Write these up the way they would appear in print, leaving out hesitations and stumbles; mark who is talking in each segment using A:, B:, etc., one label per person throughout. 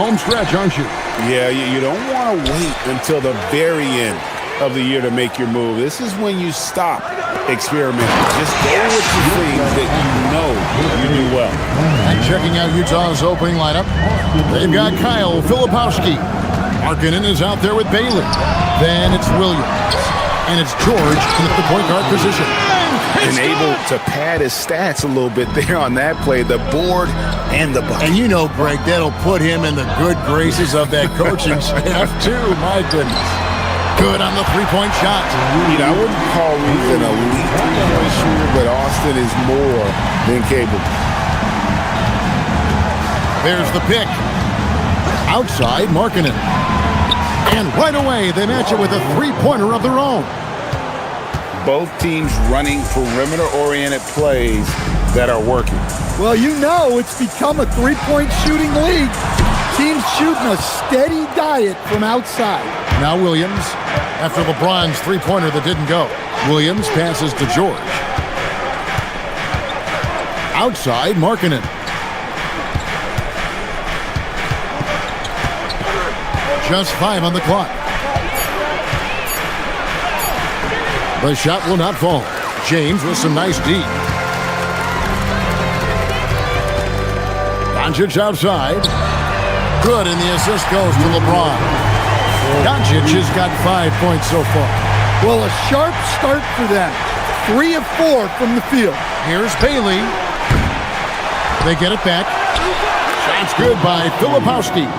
A: home stretch, aren't you?
B: Yeah, you don't want to wait until the very end of the year to make your move. This is when you stop experimenting. Just go with the things that you know you do well.
A: And checking out Utah's opening lineup, they've got Kyle Filipowski. Markkanen is out there with Bailey. Then it's Williams. And it's George in the point guard position.
B: And able to pad his stats a little bit there on that play, the board and the bucket.
A: And you know, Greg, that'll put him in the good graces of that coaching staff, too. My goodness. Good on the three-point shot.
B: I wouldn't call Reeves an elite three-point shooter, but Austin is more than capable.
A: There's the pick. Outside, Markkanen. And right away, they match it with a three-pointer of their own.
B: Both teams running perimeter-oriented plays that are working.
C: Well, it's become a three-point shooting league. Teams shooting a steady diet from outside.
A: Now Williams, after LeBron's three-pointer that didn't go. Williams passes to George. Outside, Markkanen. Just 5 on the clock. The shot will not fall. James with some nice D. Doncic outside. Good, and the assist goes to LeBron. Doncic has got 5 points so far.
C: Well, a sharp start for them. 3 of 4 from the field.
A: Here's Bailey. They get it back. Shot's good by Filipowski.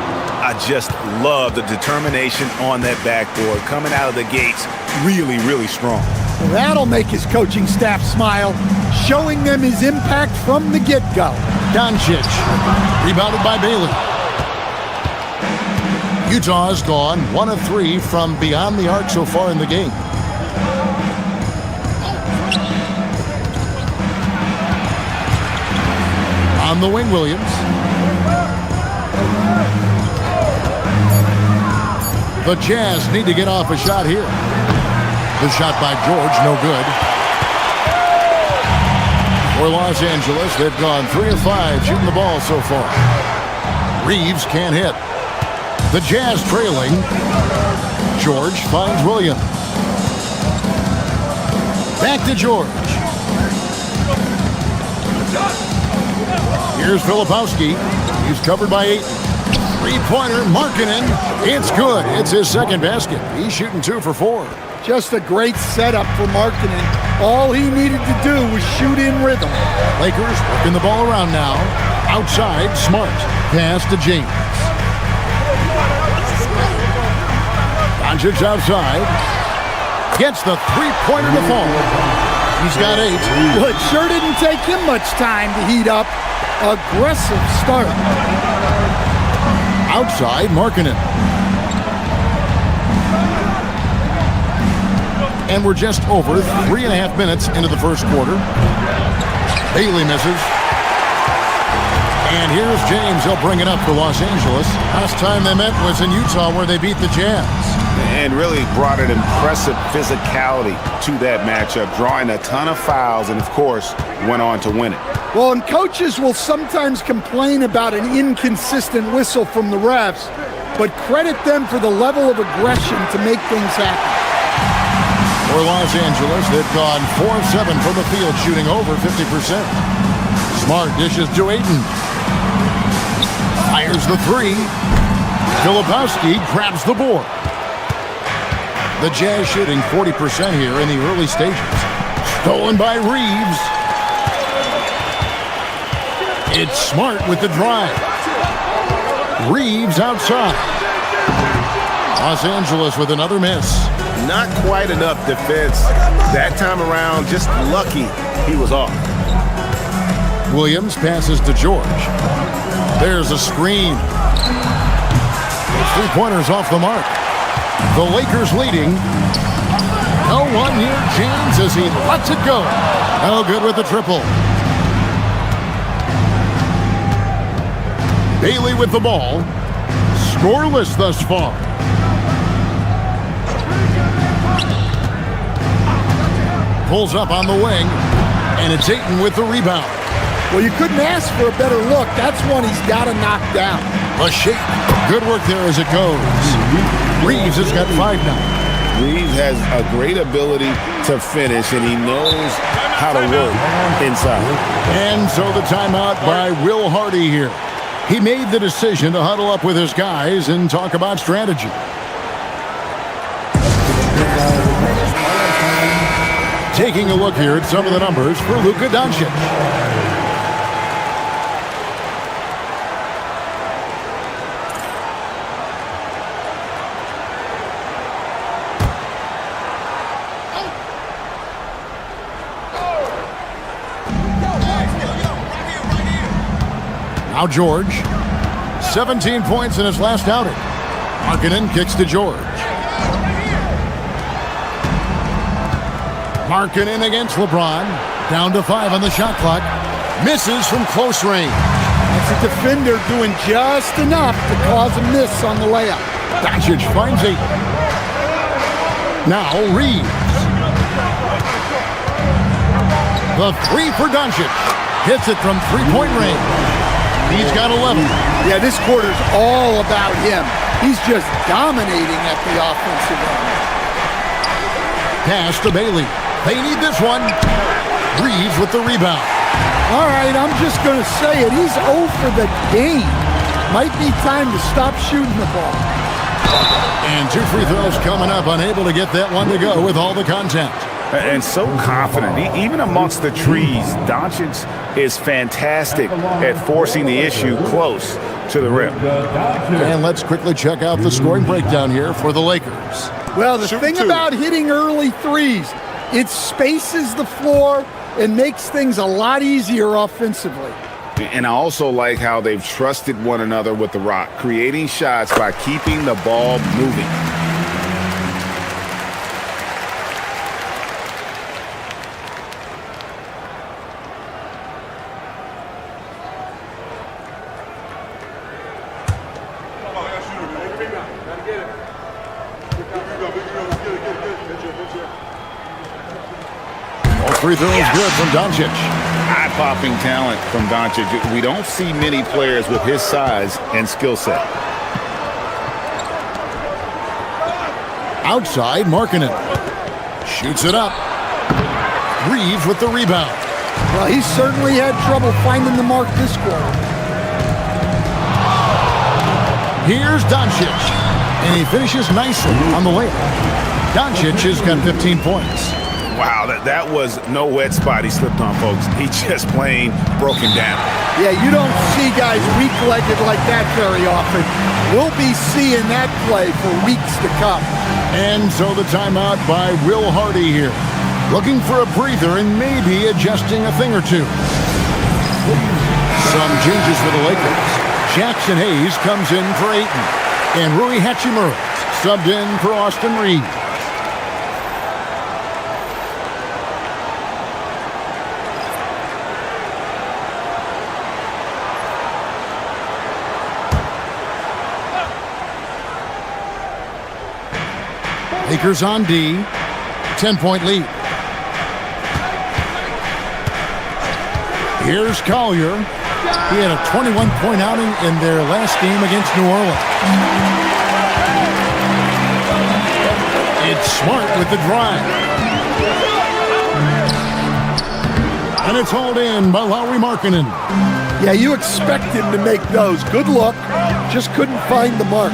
B: I just love the determination on that backboard. Coming out of the gates really, really strong.
C: Well, that'll make his coaching staff smile, showing them his impact from the get-go.
A: Doncic, rebounded by Bailey. Utah has gone 1 of 3 from beyond the arc so far in the game. On the wing, Williams. The Jazz need to get off a shot here. The shot by George, no good. For Los Angeles, they've gone 3 of 5 shooting the ball so far. Reeves can't hit. The Jazz trailing. George finds Williams. Back to George. Here's Filipowski. He's covered by 8. Three-pointer, Markkanen. It's good. It's his second basket. He's shooting 2 for 4.
C: Just a great setup for Markkanen. All he needed to do was shoot in rhythm.
A: Lakers working the ball around now. Outside, Smart. Pass to James. Doncic outside. Gets the three-pointer to fall. He's got 8.
C: Well, it sure didn't take him much time to heat up. Aggressive start.
A: Outside, Markkanen. And we're just over 3.5 minutes into the first quarter. Bailey misses. And here's James. He'll bring it up for Los Angeles. Last time they met was in Utah, where they beat the Jazz.
B: And really brought an impressive physicality to that matchup, drawing a ton of fouls and, of course, went on to win it.
C: Well, and coaches will sometimes complain about an inconsistent whistle from the refs, but credit them for the level of aggression to make things happen.
A: For Los Angeles, they've gone 4 of 7 from the field, shooting over 50%. Smart dishes to Ayton. Fires the 3. Filipowski grabs the board. The Jazz shooting 40% here in the early stages. Stolen by Reeves. It's Smart with the drive. Reeves outside. Los Angeles with another miss.
B: Not quite enough defense that time around. Just lucky he was off.
A: Williams passes to George. There's a screen. Three-pointers off the mark. The Lakers leading. No one near James as he lets it go. No good with the triple. Bailey with the ball. Scoreless thus far. Pulls up on the wing, and it's Ayton with the rebound.
C: Well, you couldn't ask for a better look. That's one he's got to knock down.
A: A shake. Good work there as it goes. Reeves has got 5 now.
B: Reeves has a great ability to finish, and he knows how to work inside.
A: And so the timeout by Will Hardy here. He made the decision to huddle up with his guys and talk about strategy. Taking a look here at some of the numbers for Luka Doncic. Now George, 17 points in his last outing. Markkanen kicks to George. Markkanen against LeBron. Down to 5 on the shot clock. Misses from close range.
C: That's a defender doing just enough to cause a miss on the layup.
A: Doncic finds 8. Now Reeves. The 3 for Doncic. Hits it from 3-point range. He's got 11.
C: Yeah, this quarter's all about him. He's just dominating at the offensive end.
A: Pass to Bailey. They need this one. Reeves with the rebound.
C: All right, I'm just going to say it. He's 0 for the game. Might be time to stop shooting the ball.
A: And 2 free throws coming up. Unable to get that one to go with all the contact.
B: And so confident. Even amongst the trees, Doncic is fantastic at forcing the issue close to the rim.
A: And let's quickly check out the scoring breakdown here for the Lakers.
C: Well, the thing about hitting early threes, it spaces the floor and makes things a lot easier offensively.
B: And I also like how they've trusted one another with the rock, creating shots by keeping the ball moving.
A: Free throw is good from Doncic.
B: Eye-popping talent from Doncic. We don't see many players with his size and skill set.
A: Outside, Markkanen. Shoots it up. Reeves with the rebound.
C: Well, he certainly had trouble finding the mark this quarter.
A: Here's Doncic. And he finishes nicely on the layup. Doncic has got 15 points.
B: Wow, that was no wet spot he slipped on, folks. He just plain broken down.
C: Yeah, you don't see guys weak-legged like that very often. We'll be seeing that play for weeks to come.
A: And so the timeout by Will Hardy here. Looking for a breather and maybe adjusting a thing or two. Some changes for the Lakers. Jackson Hayes comes in for Ayton. And Rui Hachimura subbed in for Austin Reeves. Lakers on D, 10-point lead. Here's Collier. He had a 21-point outing in their last game against New Orleans. It's Smart with the drive. And it's hauled in by Lauri Markkanen.
C: Yeah, you expect him to make those. Good luck. Just couldn't find the mark.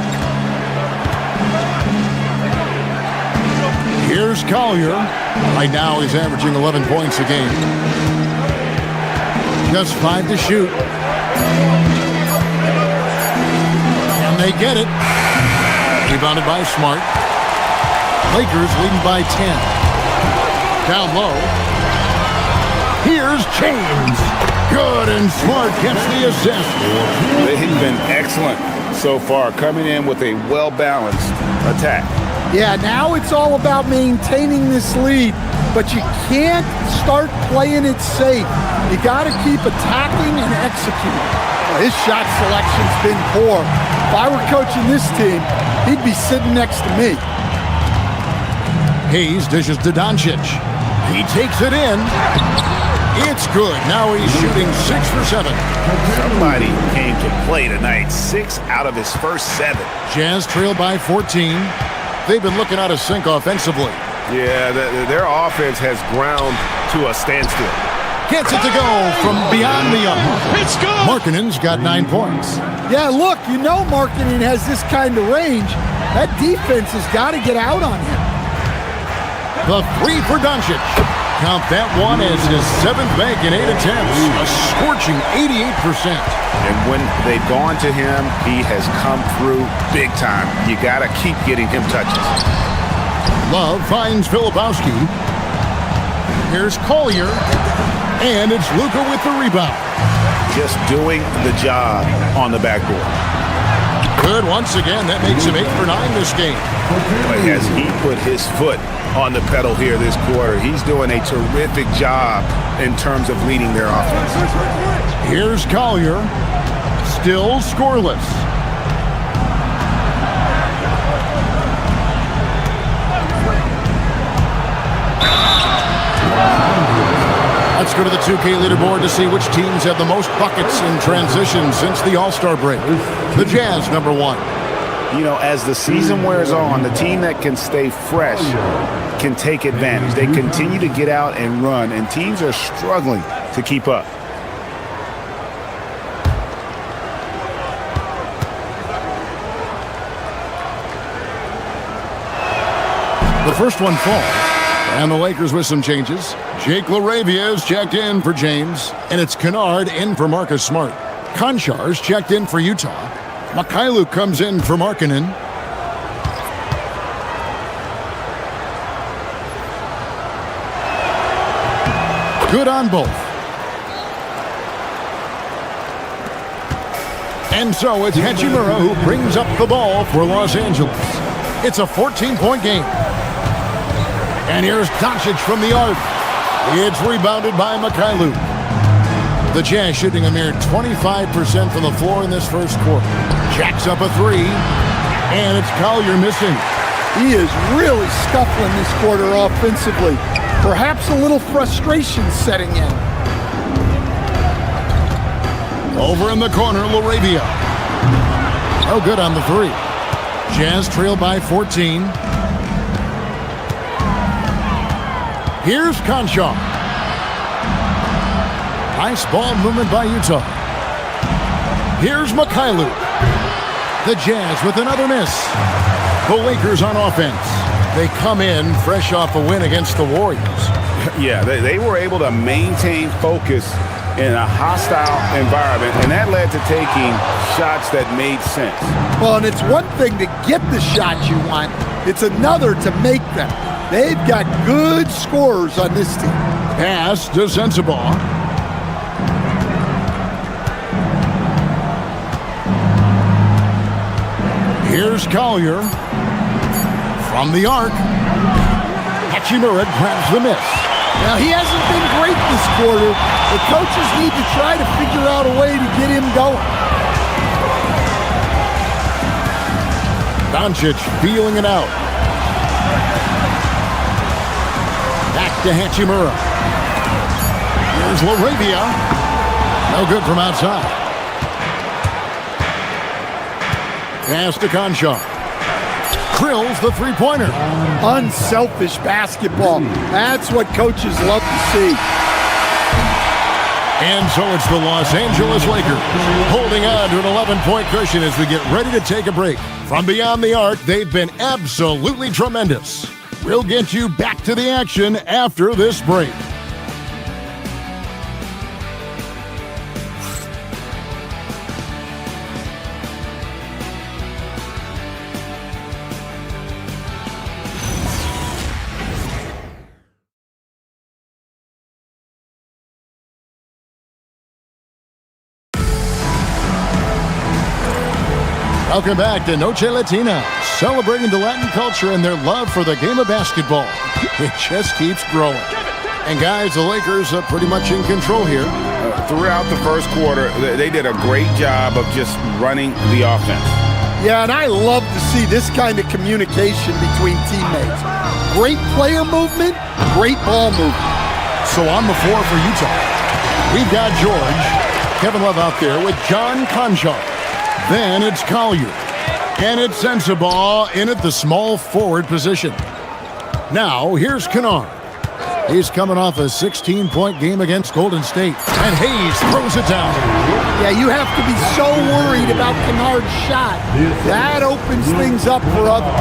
A: Here's Collier. Right now he's averaging 11 points a game. Just 5 to shoot. And they get it. Rebounded by Smart. Lakers leading by 10. Down low. Here's James. Good, and Smart gets the assist.
B: They've been excellent so far, coming in with a well-balanced attack.
C: Yeah, now it's all about maintaining this lead, but you can't start playing it safe. You got to keep attacking and executing. Well, his shot selection's been poor. If I were coaching this team, he'd be sitting next to me.
A: Hayes dishes to Doncic. He takes it in. It's good. Now he's shooting 6 for 7.
B: Somebody came to play tonight. 6 out of his first 7.
A: Jazz trail by 14. They've been looking out of sync offensively.
D: Yeah, their offense has ground to a standstill.
A: Gets it to go from beyond the arc. It's good. Markkanen's got 9 points.
C: Yeah, look, you know Markkanen has this kind of range. That defense has got to get out on him.
A: The 3 for Doncic. Count that one as his 7th bank in 8 attempts. A scorching 88%.
B: And when they've gone to him, he has come through big time. You got to keep getting him touches.
A: Love finds Filipowski. Here's Collier. And it's Luka with the rebound.
B: Just doing the job on the backboard.
A: Good once again. That makes him 8 for 9 this game.
B: But as he put his foot on the pedal here this quarter, he's doing a terrific job in terms of leading their offense.
A: Here's Collier. Still scoreless. Let's go to the 2K leaderboard to see which teams have the most buckets in transition since the All-Star break. The Jazz, number 1.
B: You know, as the season wears on, the team that can stay fresh can take advantage. They continue to get out and run, and teams are struggling to keep up.
A: The first one falls. And the Lakers with some changes. Jake LaRavia is checked in for James. And it's Kennard in for Marcus Smart. Konchar's checked in for Utah. Mikhailuk comes in for Markkanen. Good on both. And so it's Hachimura who brings up the ball for Los Angeles. It's a 14-point game. And here's Doncic from the arc. It's rebounded by Mikhailuk. The Jazz shooting a mere 25% from the floor in this first quarter. Jacks up a 3. And it's Collier missing.
C: He is really scuffling this quarter offensively. Perhaps a little frustration setting in.
A: Over in the corner, LaRavia. Oh, good on the 3. Jazz trail by 14. Here's Konchar. Nice ball movement by Utah. Here's Mikhailuk. The Jazz with another miss. The Lakers on offense. They come in fresh off a win against the Warriors.
B: Yeah, they were able to maintain focus in a hostile environment, and that led to taking shots that made sense.
C: Well, and it's one thing to get the shots you want. It's another to make them. They've got good scorers on this team.
A: Pass to Sensabaugh. Here's Collier. From the arc. Hachimura grabs the miss.
C: Now, he hasn't been great this quarter. The coaches need to try to figure out a way to get him going.
A: Doncic feeling it out. Back to Hachimura. Here's LaRavia. No good from outside. Pass to Konchar. Drills the three-pointer.
C: Unselfish basketball. That's what coaches love to see.
A: And so it's the Los Angeles Lakers holding on to an 11-point cushion as we get ready to take a break. From beyond the arc, they've been absolutely tremendous. We'll get you back to the action after this break. Welcome back to Noche Latina, celebrating the Latin culture and their love for the game of basketball. It just keeps growing. And guys, the Lakers are pretty much in control here.
B: Throughout the first quarter, they did a great job of just running the offense.
C: Yeah, and I love to see this kind of communication between teammates. Great player movement, great ball movement.
A: So on the floor for Utah, we've got George, Kevin Love out there with John Konchar. Then it's Collier. And it's Sensabaugh in at the small forward position. Now, here's Kennard. He's coming off a 16-point game against Golden State. And Hayes throws it down.
C: Yeah, you have to be so worried about Kennard's shot. That opens things up for others.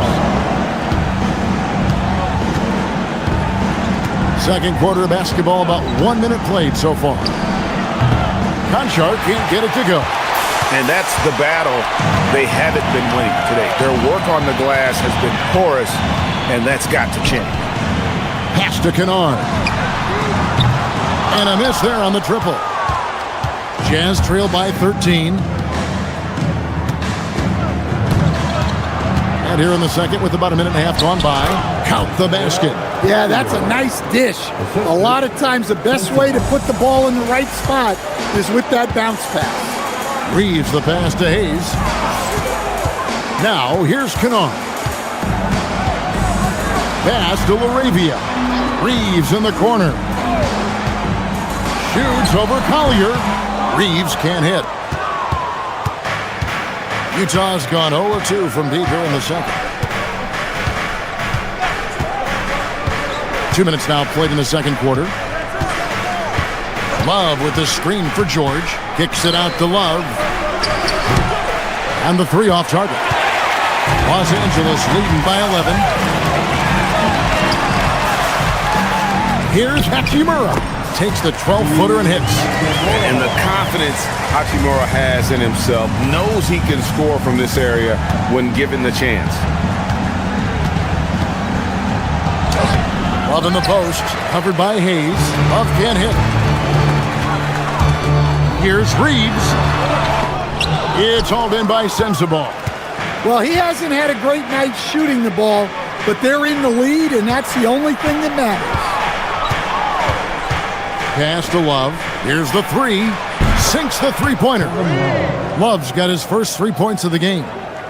A: Second quarter of basketball, about 1 minute played so far. Konchar can't get it to go.
D: And that's the battle they haven't been winning today. Their work on the glass has been porous, and that's got to change.
A: Pass to Kennard. And a miss there on the triple. Jazz trail by 13. And here in the second with about a minute and a half gone by, count the basket.
C: Yeah, that's a nice dish. A lot of times the best way to put the ball in the right spot is with that bounce pass.
A: Reeves the pass to Hayes. Now here's Kennard. Pass to LaRavia. Reeves in the corner. Shoots over Collier. Reeves can't hit. Utah's gone 0-2 from deep here in the second. 2 minutes now played in the second quarter. Love with the screen for George. Kicks it out to Love. And the three off target. Los Angeles leading by 11. Here's Hachimura. Takes the 12-footer and hits.
D: And the confidence Hachimura has in himself, knows he can score from this area when given the chance.
A: Love in the post, covered by Hayes. Love can't hit. Here's Reeves. It's hauled in by Sensabaugh.
C: Well, he hasn't had a great night shooting the ball, but they're in the lead, and that's the only thing that matters.
A: Pass to Love. Here's the three. Sinks the three-pointer. Love's got his first 3 points of the game.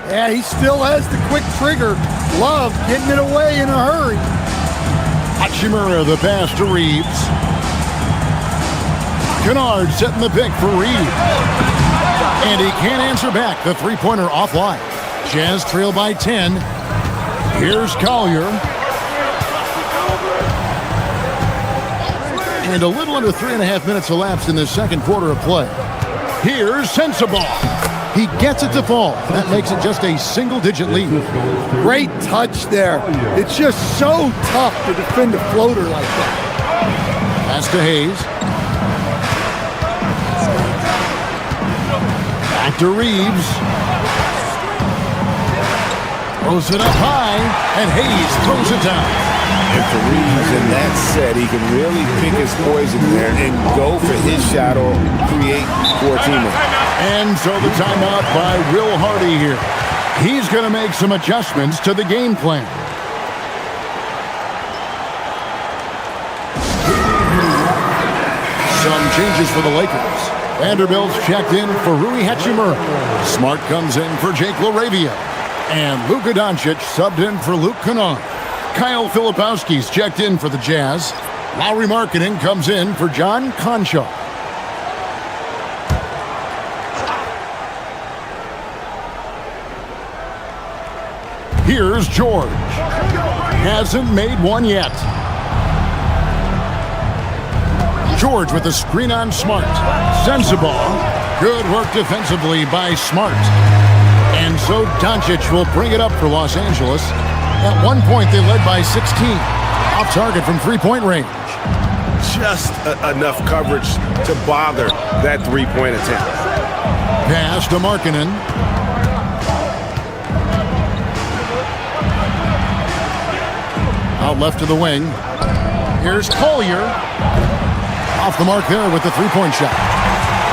C: Yeah, he still has the quick trigger. Love getting it away in a hurry.
A: Hachimura the pass to Reeves. Kennard setting the pick for Reeves. And he can't answer back. The three-pointer offline. Jazz trail by 10. Here's Collier. And a little under 3.5 minutes elapsed in the second quarter of play. Here's Sensabaugh. He gets it to fall. That makes it just a single-digit lead.
C: Great touch there. It's just so tough to defend a floater like that.
A: Pass to Hayes. Back to Reeves. Throws it up high, and Hayes throws it down.
B: And for Reeves in that set, he can really pick his poison there and go for his shot or create for a teammate.
A: And so the timeout by Will Hardy here. He's going to make some adjustments to the game plan. Some changes for the Lakers. Vanderbilt's checked in for Rui Hachimura. Smart comes in for Jake LaRavia. And Luka Doncic subbed in for Luke Kennard. Kyle Filipowski's checked in for the Jazz. Lauri Markkanen comes in for John Konchar. Here's George. Hasn't made one yet. George with the screen on Smart. Sensabaugh. Good work defensively by Smart. And so Doncic will bring it up for Los Angeles. At one point, they led by 16. Off target from three-point range.
D: Just enough coverage to bother that three-point attempt.
A: Pass to Markkanen. Out left to the wing. Here's Collier. Off the mark there with the three-point shot.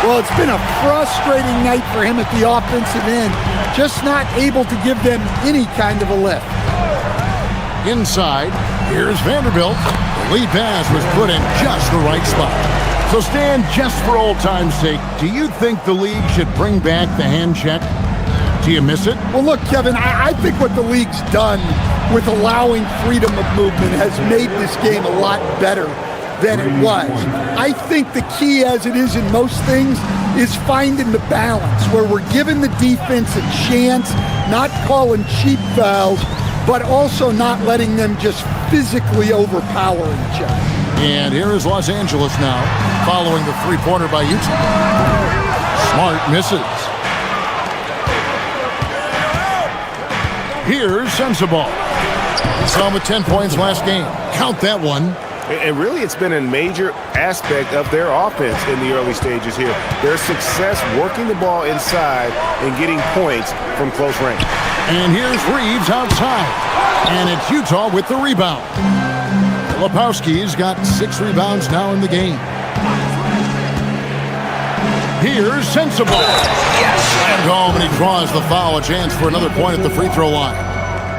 C: Well, it's been a frustrating night for him at the offensive end. Just not able to give them any kind of a lift.
A: Inside, here's Vanderbilt. The lead pass was put in just the right spot. So Stan, just for old time's sake, do you think the league should bring back the hand check? Do you miss it?
C: Well, look, Kevin, I think what the league's done with allowing freedom of movement has made this game a lot better than it was. I think the key, as it is in most things, is finding the balance where we're giving the defense a chance, not calling cheap fouls, but also not letting them just physically overpower each other.
A: And here is Los Angeles now, following the three-pointer by Utah. Smart misses. Here's Sensabaugh. He saw him with 10 points last game. Count that one.
D: And really, it's been a major aspect of their offense in the early stages here. Their success working the ball inside and getting points from close range.
A: And here's Reeves outside. And it's Utah with the rebound. Filipowski's got 6 rebounds now in the game. Here's Sensabaugh. Slammed home, and he draws the foul. A chance for another point at the free throw line.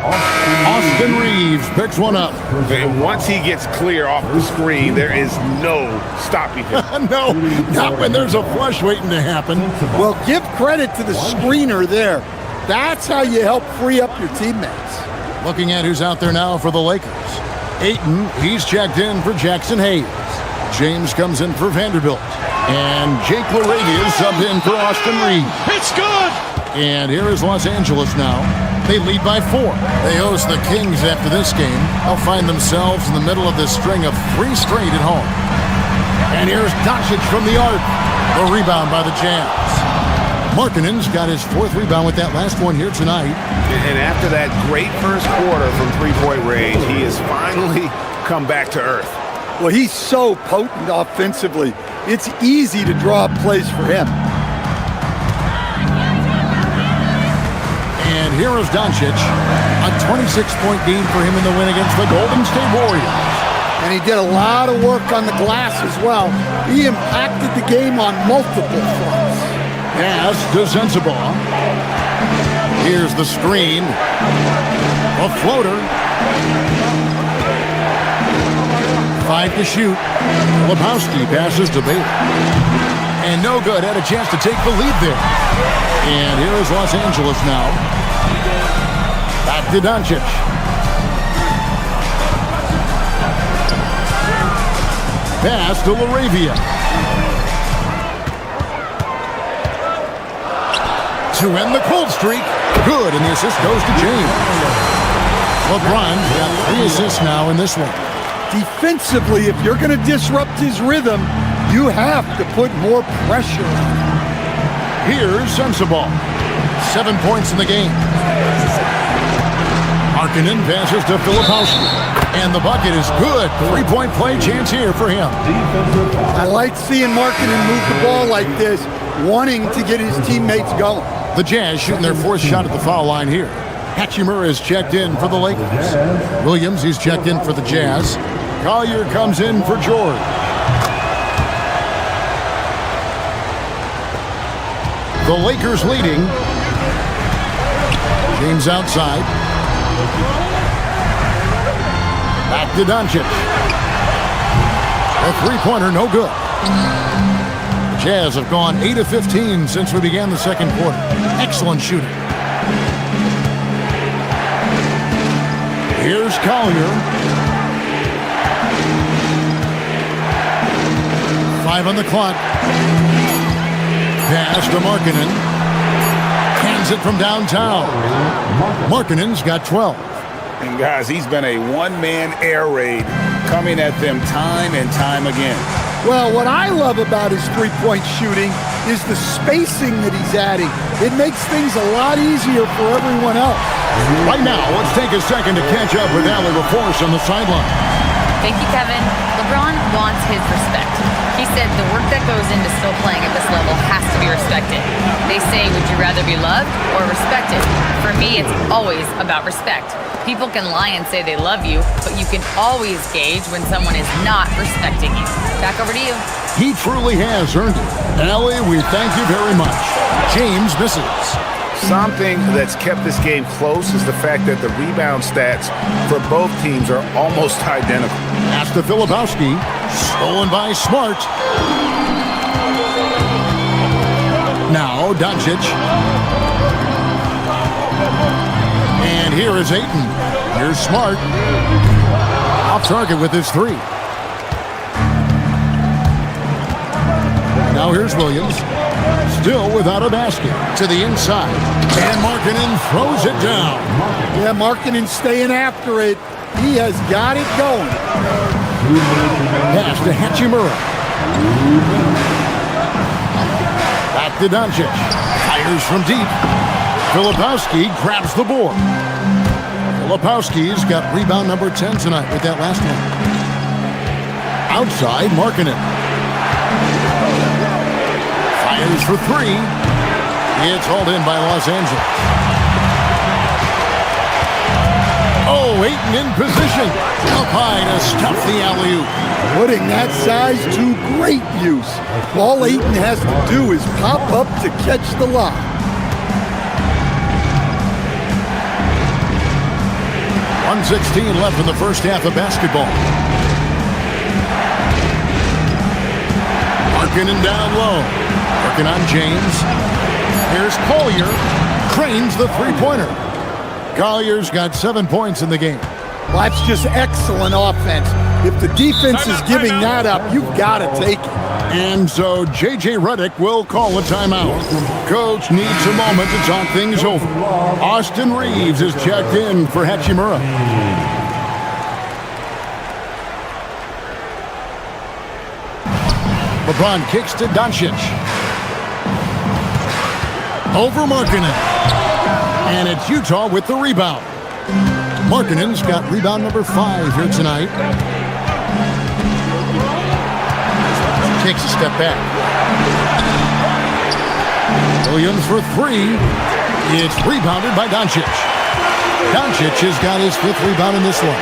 A: Austin Reeves picks one up.
D: And once he gets clear off the screen, there is no stopping him.
A: No, not when there's a flush waiting to happen.
C: Well, give credit to the screener there. That's how you help free up your teammates.
A: Looking at who's out there now for the Lakers. Ayton, he's checked in for Jackson Hayes. James comes in for Vanderbilt. And Jake LaRavia subbed in for Austin Reeves.
E: It's good!
A: And here is Los Angeles now. They lead by 4. They host the Kings after this game. They'll find themselves in the middle of this string of 3 straight at home. And here's Doncic from the arc. The rebound by the Jazz. Markkanen's got his 4th rebound with that last one here tonight.
D: And after that great first quarter from three-point range, he has finally come back to earth.
C: Well, he's so potent offensively. It's easy to draw up plays for him.
A: And here is Doncic. A 26-point game for him in the win against the Golden State Warriors.
C: And he did a lot of work on the glass as well. He impacted the game on multiple fronts.
A: Pass to Sensabaugh. Here's the screen. A floater. 5 to shoot. Filipowski passes to Baylor. And no good. Had a chance to take the lead there. And here is Los Angeles now. Back to Doncic. Pass to LaRavia. To end the cold streak. Good, and the assist goes to James. LeBron's got 3 assists now in this one.
C: Defensively, if you're going to disrupt his rhythm, you have to put more pressure on him.
A: Here's Sensabaugh. 7 points in the game. Markkanen passes to Filipowski. And the bucket is good. 3-point play chance here for him.
C: I like seeing Markkanen move the ball like this, wanting to get his teammates going.
A: The Jazz shooting their 4th shot at the foul line here. Hachimura is checked in for the Lakers. Williams, he's checked in for the Jazz. Collier comes in for George. The Lakers leading. James outside. Back to Doncic. A 3-pointer, no good. The Jazz have gone 8 of 15 since we began the second quarter. Excellent shooting. Here's Collier. 5 on the clock. Pass to Markkanen. Hands it from downtown. Markkanen's got 12.
B: And guys, he's been a one-man air raid coming at them time and time again.
C: Well, what I love about his three-point shooting is the spacing that he's adding. It makes things a lot easier for everyone else.
A: Right now, let's take a second to catch up with Allie LaForce on the sideline.
F: Thank you, Kevin. LeBron wants his respect. He said the work that goes into still playing at this level has to be respected. They say, would you rather be loved or respected? For me, it's always about respect. People can lie and say they love you, but you can always gauge when someone is not respecting you. Back over to you.
A: He truly has earned it. Allie, we thank you very much. James misses.
D: Something that's kept this game close is the fact that the rebound stats for both teams are almost identical.
A: Pass to Filipowski. Stolen by Smart. Now Doncic. And here is Ayton. Here's Smart. Off target with his 3. Now here's Williams. Still without a basket. To the inside. And Markkanen throws it down.
C: Yeah, Markkanen staying after it. He has got it going.
A: Pass to Hachimura. Back to Doncic. Fires from deep. Filipowski grabs the board. Filipowski's got rebound number 10 tonight with that last one. Outside, Markkanen. Fires for three. It's hauled in by Los Angeles. Oh, Ayton in position. Up high to stuff the alley-oop.
C: Putting that size to great use. All Ayton has to do is pop up to catch the lob.
A: .116 left in the first half of basketball. Markkanen down low. Working on James. Here's Collier. Cranes the three-pointer. Collier's got 7 points in the game.
C: Well, that's just excellent offense. If the defense is giving that up, you've got to take it.
A: And so J.J. Redick will call a timeout. Coach needs a moment to talk things over. Austin Reeves is checked in for Hachimura. LeBron kicks to Doncic. Over Markkanen. And it's Utah with the rebound. Markkanen's got rebound number 5 here tonight. Takes a step back. Williams for three. It's rebounded by Doncic. Doncic has got his 5th rebound in this one.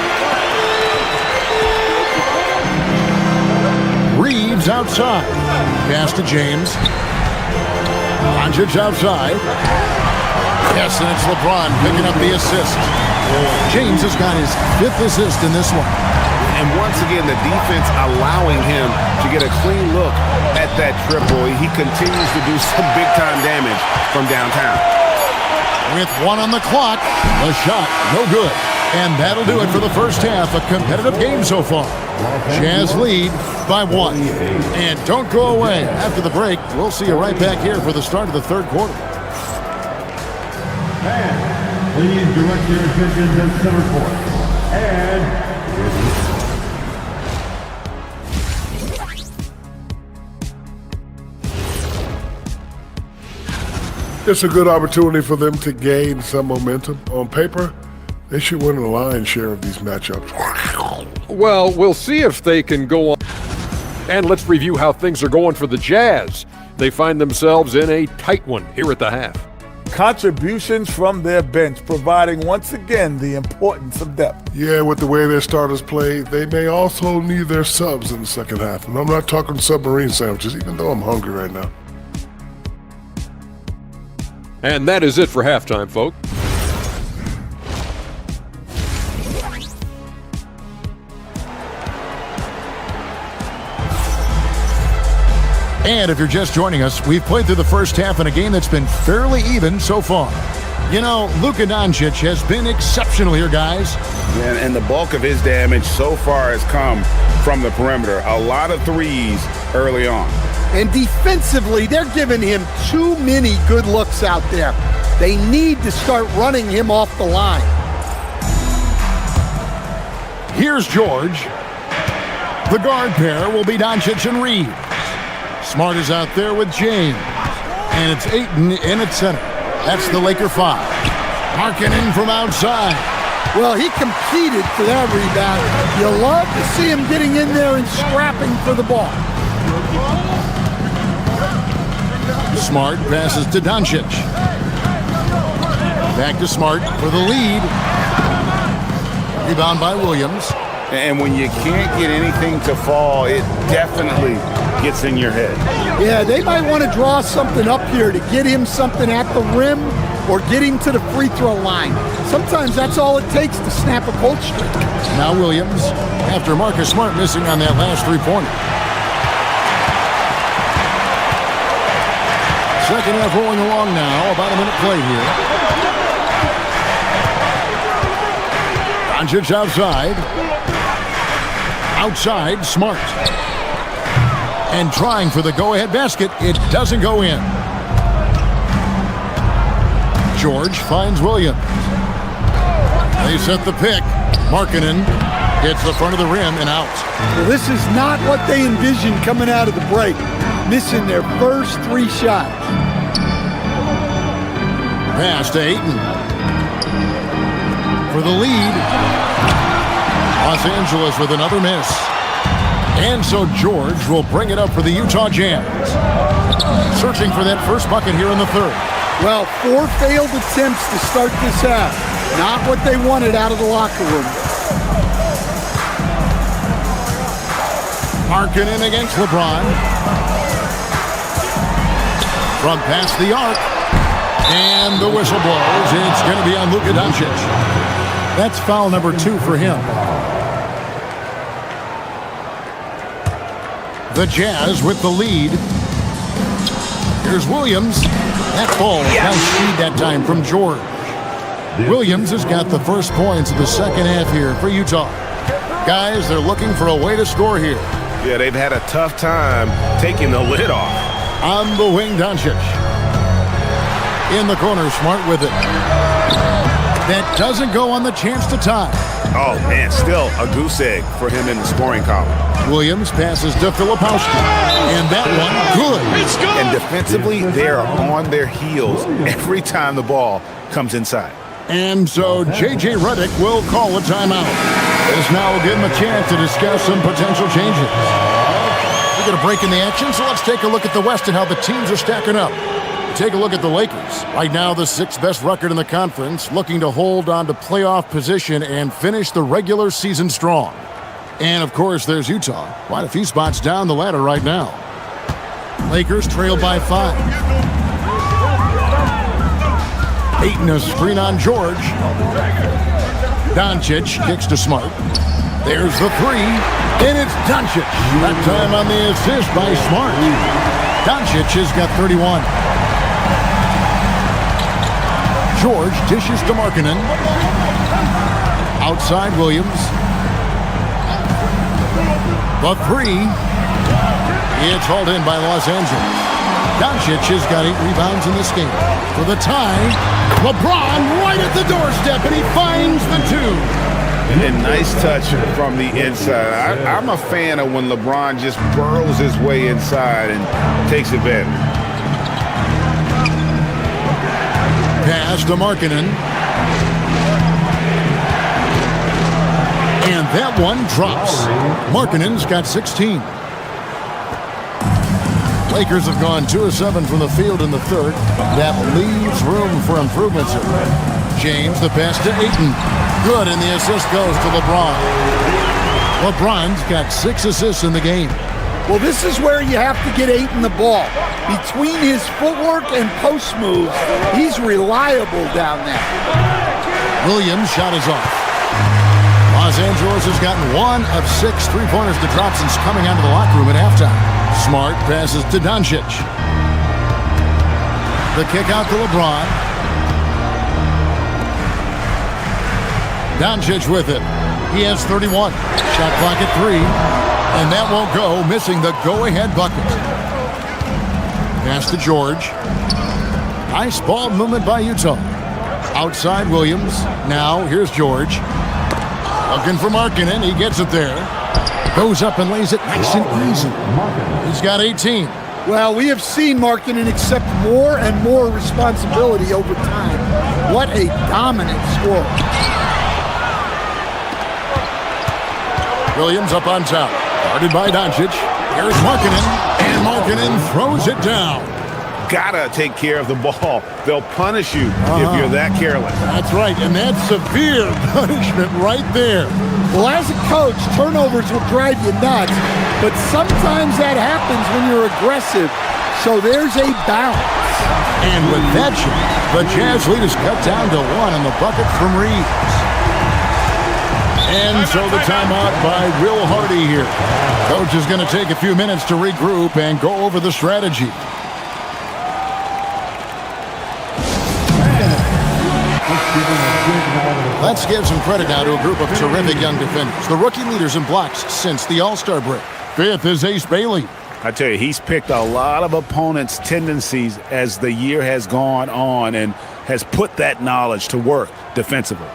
A: Reeves outside. Pass to James. Doncic outside. Yes, and it's LeBron picking up the assist. James has got his 5th assist in this one.
B: And once again, the defense allowing him to get a clean look at that triple. He continues to do some big-time damage from downtown.
A: With 1 on the clock, a shot, no good. And that'll do it for the first half. A competitive game so far. Jazz lead by 1. And don't go away. After the break, we'll see you right back here for the start of the third quarter.
E: And please direct your attention to center court. And
G: it's a good opportunity for them to gain some momentum. On paper, they should win a lion's share of these matchups.
H: Well, we'll see if they can go on. And let's review how things are going for the Jazz. They find themselves in a tight one here at the half.
I: Contributions from their bench, providing once again the importance of depth.
G: Yeah, with the way their starters play, they may also need their subs in the second half. And I'm not talking submarine sandwiches, even though I'm hungry right now.
H: And that is it for halftime, folks.
A: And if you're just joining us, we've played through the first half in a game that's been fairly even so far. You know, Luka Doncic has been exceptional here, guys.
B: And the bulk of his damage so far has come from the perimeter. A lot of threes early on.
C: And defensively, they're giving him too many good looks out there. They need to start running him off the line.
A: Here's George. The guard pair will be Doncic and Reeves. Smart is out there with James. And it's Ayton in at center. That's the Laker 5. Markkanen from outside.
C: Well, he competed for that rebound. You love to see him getting in there and scrapping for the ball.
A: Smart passes to Doncic. Back to Smart for the lead. Rebound by Williams.
B: And when you can't get anything to fall, it definitely gets in your head.
C: Yeah, they might want to draw something up here to get him something at the rim or get him to the free throw line. Sometimes that's all it takes to snap a cold streak.
A: Now Williams, after Marcus Smart missing on that last three-pointer. Second half rolling along now, about a minute play here. Doncic outside. Outside, Smart. And trying for the go-ahead basket, it doesn't go in. George finds Williams. They set the pick. Markkanen hits the front of the rim and out.
C: Well, this is not what they envisioned coming out of the break. Missing their first 3 shots.
A: Pass to Ayton. For the lead. Los Angeles with another miss. And so George will bring it up for the Utah Jazz. Searching for that first bucket here in the third.
C: Well, 4 failed attempts to start this out. Not what they wanted out of the locker room.
A: Markkanen against LeBron. From past the arc. And the whistle blows. It's going to be on Luka Doncic. That's foul number 2 for him. The Jazz with the lead. Here's Williams. That ball, nice speed that time from George. Williams has got the first points of the second half here for Utah. Guys, they're looking for a way to score here.
D: Yeah, they've had a tough time taking the lid off.
A: On the wing, Doncic. In the corner, Smart with it. That doesn't go on the chance to tie.
B: Oh, man, still a goose egg for him in the scoring column.
A: Williams passes to Filipowski. And that one, good.
B: And defensively, they are on their heels every time the ball comes inside.
A: And so J.J. Redick will call a timeout. This now will give him a chance to discuss some potential changes. We get a break in the action, so let's take a look at the West and how the teams are stacking up. Take a look at the Lakers. Right now, the 6th best record in the conference, looking to hold on to playoff position and finish the regular season strong. And, of course, there's Utah. Quite a few spots down the ladder right now. Lakers trail by 5. Ayton a screen on George. Doncic kicks to Smart. There's the 3. And it's Doncic. That time on the assist by Smart. Doncic has got 31. George dishes to Markkanen. Outside Williams. The 3. It's hauled in by Los Angeles. Doncic has got 8 rebounds in this game. For the tie, LeBron right at the doorstep, and he finds the 2.
B: And nice touch from the inside. I'm a fan of when LeBron just burrows his way inside and takes advantage.
A: Pass to Markkanen. And that one drops. Markkanen's got 16. Lakers have gone 2 of 7 from the field in the third. That leaves room for improvements here. James, the pass to Ayton. Good, and the assist goes to LeBron. LeBron's got 6 assists in the game.
C: Well, this is where you have to get Ayton the ball. Between his footwork and post moves, he's reliable down there.
A: Williams' shot is off. Los Angeles has gotten 1 of 6 3-pointers to drop since coming out of the locker room at halftime. Smart passes to Doncic. The kick out to LeBron. Doncic with it. He has 31. Shot clock at 3. And that won't go, missing the go-ahead bucket. Pass to George. Nice ball movement by Utah. Outside Williams. Now here's George. Looking for Markkanen. He gets it there. Goes up and lays it nice and easy. He's got 18.
C: Well, we have seen Markkanen accept more and more responsibility over time. What a dominant scorer.
A: Williams up on top. Guarded by Doncic. Here's Markkanen. And Markkanen throws it down.
B: Gotta take care of the ball. They'll punish you if you're that careless.
A: That's right, and that's severe punishment right there.
C: Well, as a coach, turnovers will drive you nuts, but sometimes that happens when you're aggressive. So there's a balance.
A: And with that shot, the Jazz lead is cut down to 1 on the bucket from Reeves. And so the timeout by Will Hardy here. Coach is going to take a few minutes to regroup and go over the strategy. Let's give some credit now to a group of terrific young defenders. The rookie leaders in blocks since the All-Star break. 5th is Ace Bailey.
B: I tell you, he's picked a lot of opponents' tendencies as the year has gone on and has put that knowledge to work defensively.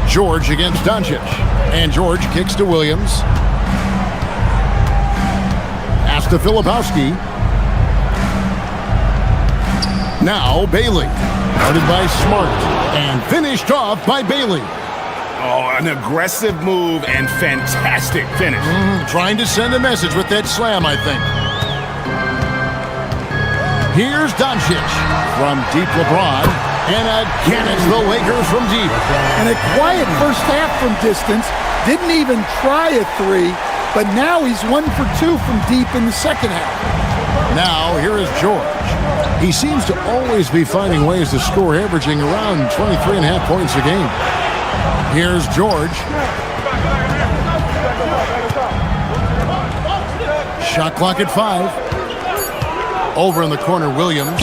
A: George against Doncic. And George kicks to Williams. Pass to Filipowski. Now Bailey. Started by Smart. And finished off by Bailey.
B: Oh, an aggressive move and fantastic finish.
A: Trying to send a message with that slam, I think. Here's Doncic from deep LeBron. And again, it's the Lakers from deep.
C: And a quiet first half from distance. Didn't even try a three, but now he's 1 for 2 from deep in the second half.
A: Now, here is George. He seems to always be finding ways to score, averaging around 23.5 points a game. Here's George. Shot clock at 5. Over in the corner, Williams.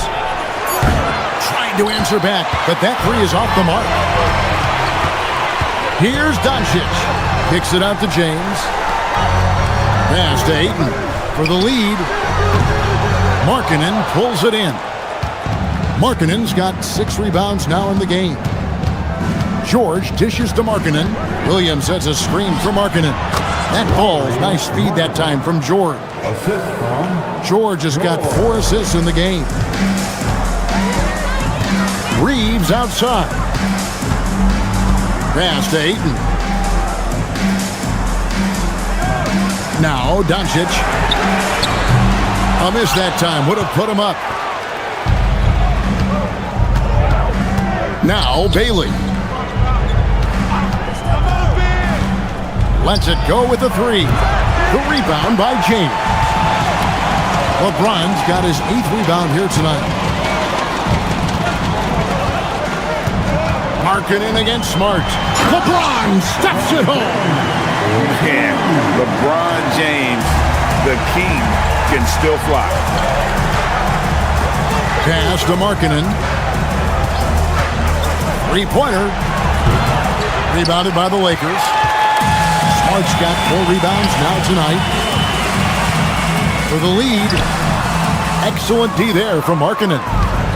A: Trying to answer back, but that three is off the mark. Here's Doncic. Kicks it out to James. Pass to Ayton for the lead. Markkanen pulls it in. Markkanen's got 6 rebounds now in the game. George dishes to Markkanen. Williams sets a screen for Markkanen. That ball, nice speed that time from George. George has got 4 assists in the game. Reeves outside. Pass to Ayton. Now Doncic. A miss that time. Would have put him up. Now Bailey. Lets it go with the 3. The rebound by James. LeBron's got his 8th rebound here tonight. Markkanen against Smart. LeBron stuffs it home.
B: Yeah, LeBron James, the king, can still fly.
A: Pass to Markkanen. 3-pointer. Rebounded by the Lakers. Smart's got 4 rebounds now tonight. For the lead. Excellent D there from Markkanen.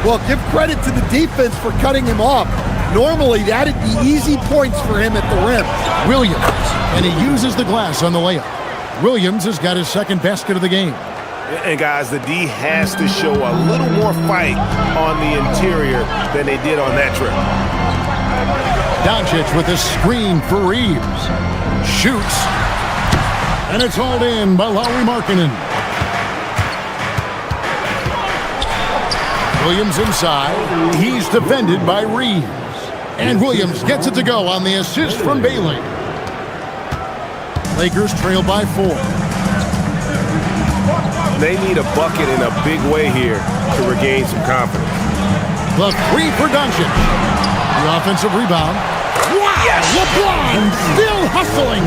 C: Well, give credit to the defense for cutting him off. Normally, that'd be easy points for him at the rim.
A: Williams, and he uses the glass on the layup. Williams has got his 2nd basket of the game.
D: And guys, the D has to show a little more fight on the interior than they did on that trip.
A: Doncic with a screen for Reeves. Shoots. And it's hauled in by Lauri Markkanen. Williams inside. He's defended by Reeves. And Williams gets it to go on the assist from Bailey. Lakers trail by 4.
D: They need a bucket in a big way here to regain some confidence.
A: The 3 for Doncic. The offensive rebound. Wow! Yes! LeBron still hustling.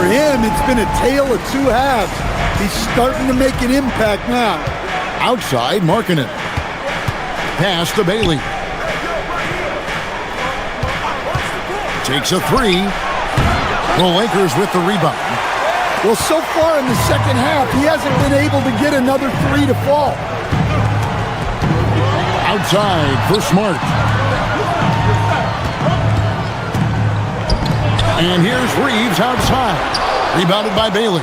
C: For him, it's been a tale of 2 halves. He's starting to make an impact now.
A: Outside, Markkanen. Pass to Bailey. Takes a 3. The Lakers with the rebound.
C: Well, so far in the second half, he hasn't been able to get another 3 to fall.
A: Outside for Smart. And here's Reeves outside. Rebounded by Bailey.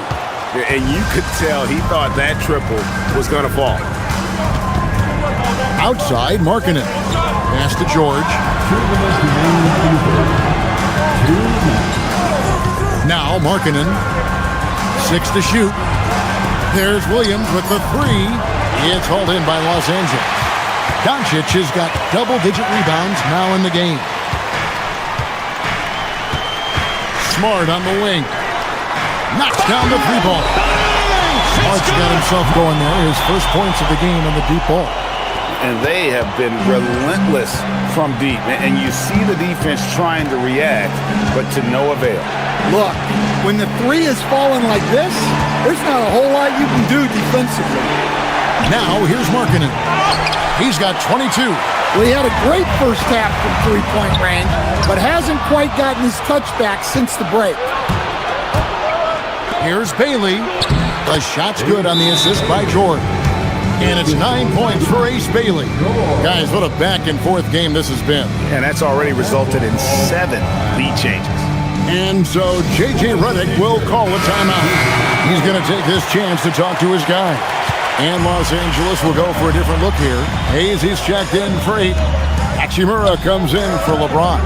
D: And you could tell he thought that triple was going to fall.
A: Outside, Markkanen. Pass to George. Now Markkanen. 6 to shoot. There's Williams with the 3. It's hauled in by Los Angeles. Doncic has got double-digit rebounds now in the game. Smart on the wing. Knocks down the 3 ball. Smart's got himself going there. His first points of the game on the deep ball.
B: And they have been relentless from deep. And you see the defense trying to react, but to no avail.
C: Look, when the 3 is falling like this, there's not a whole lot you can do defensively.
A: Now here's Markkanen. He's got 22.
C: Well, he had a great first half from three-point range, but hasn't quite gotten his touchback since the break.
A: Here's Bailey. The shot's good on the assist by Jordan. And it's 9 points for Ace Bailey. Guys, what a back-and-forth game this has been.
D: And that's already resulted in 7 lead changes.
A: And so J.J. Redick will call a timeout. He's going to take this chance to talk to his guy. And Los Angeles will go for a different look here. Hayes, he's checked in for 8. Hachimura comes in for LeBron.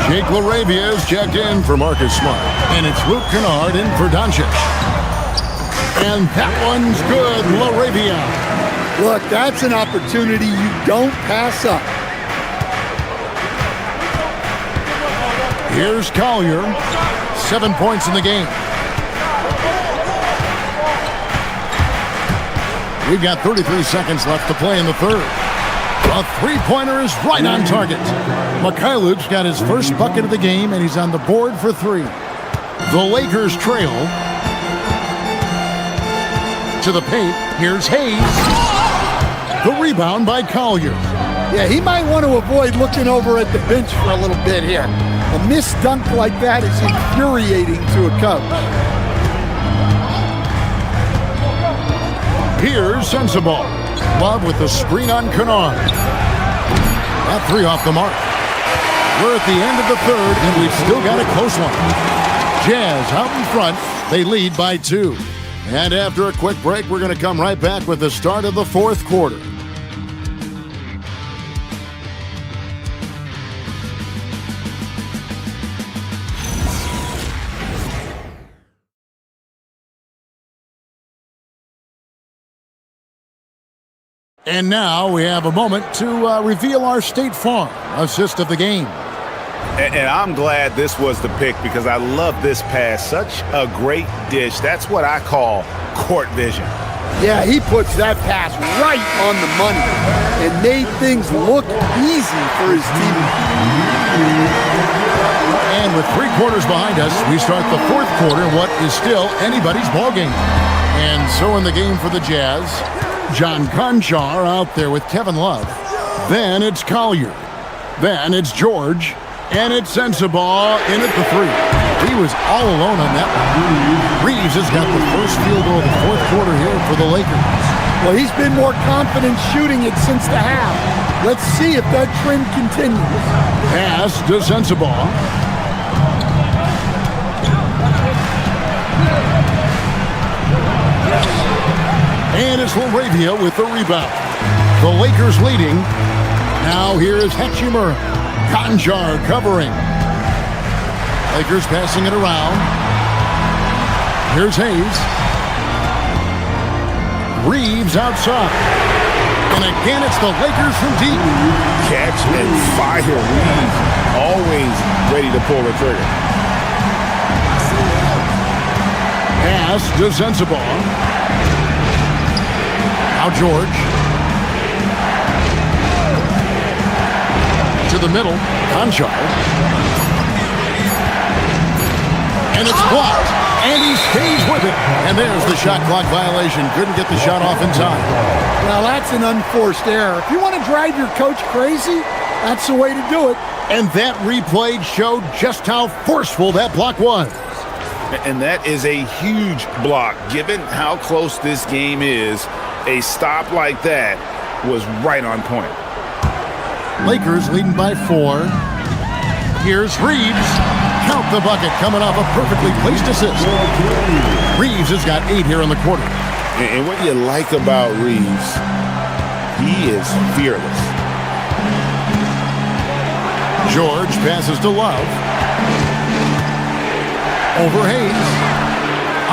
A: Jake LaRavia is checked in for Marcus Smart. And it's Luke Kennard in for Doncic. And that one's good, LaRavia.
C: Look, that's an opportunity you don't pass up.
A: Here's Collier. 7 points in the game. We've got 33 seconds left to play in the third. A three-pointer is right on target. Mikhailov's got his first bucket of the game, and he's on the board for 3. The Lakers trail. To the paint, here's Hayes. The rebound by Collier.
C: Yeah, he might want to avoid looking over at the bench for a little bit here. A missed dunk like that is infuriating to a coach.
A: Here's Sensabaugh. Love with the screen on Kennard. That 3 off the mark. We're at the end of the third, and we've still got a close one. Jazz out in front. They lead by 2. And after a quick break, we're going to come right back with the start of the fourth quarter. And now we have a moment to reveal our State Farm assist of the game.
D: And I'm glad this was the pick because I love this pass. Such a great dish. That's what I call court vision.
C: Yeah, he puts that pass right on the money and made things look easy for his team.
A: And with 3 quarters behind us, we start the fourth quarter, what is still anybody's ballgame. And so in the game for the Jazz, John Conchar out there with Kevin Love. Then it's Collier. Then it's George. And it's Sensabaugh in at the 3. He was all alone on that one. Reeves has got the first field goal of the fourth quarter here for the Lakers.
C: Well, he's been more confident shooting it since the half. Let's see if that trend continues.
A: Pass to Sensabaugh. And it's LaRavia with the rebound. The Lakers leading. Now here is Hachimura. Conchar covering. Lakers passing it around. Here's Hayes. Reeves outside. And again, it's the Lakers from deep.
B: Catch and fire. Reeves always ready to pull the trigger.
A: Pass to Sensabaugh. Now George. To the middle, Conchar. And it's blocked, and he stays with it. And there's the shot clock violation. Couldn't get the shot off in time.
C: Well, that's an unforced error. If you want to drive your coach crazy, that's the way to do it.
A: And that replay showed just how forceful that block was.
B: And that is a huge block. Given how close this game is, a stop like that was right on point.
A: Lakers leading by 4. Here's Reeves. Count the bucket coming off a perfectly placed assist. Reeves has got 8 here in the quarter.
B: And what you like about Reeves, he is fearless.
A: George passes to Love. Over Hayes.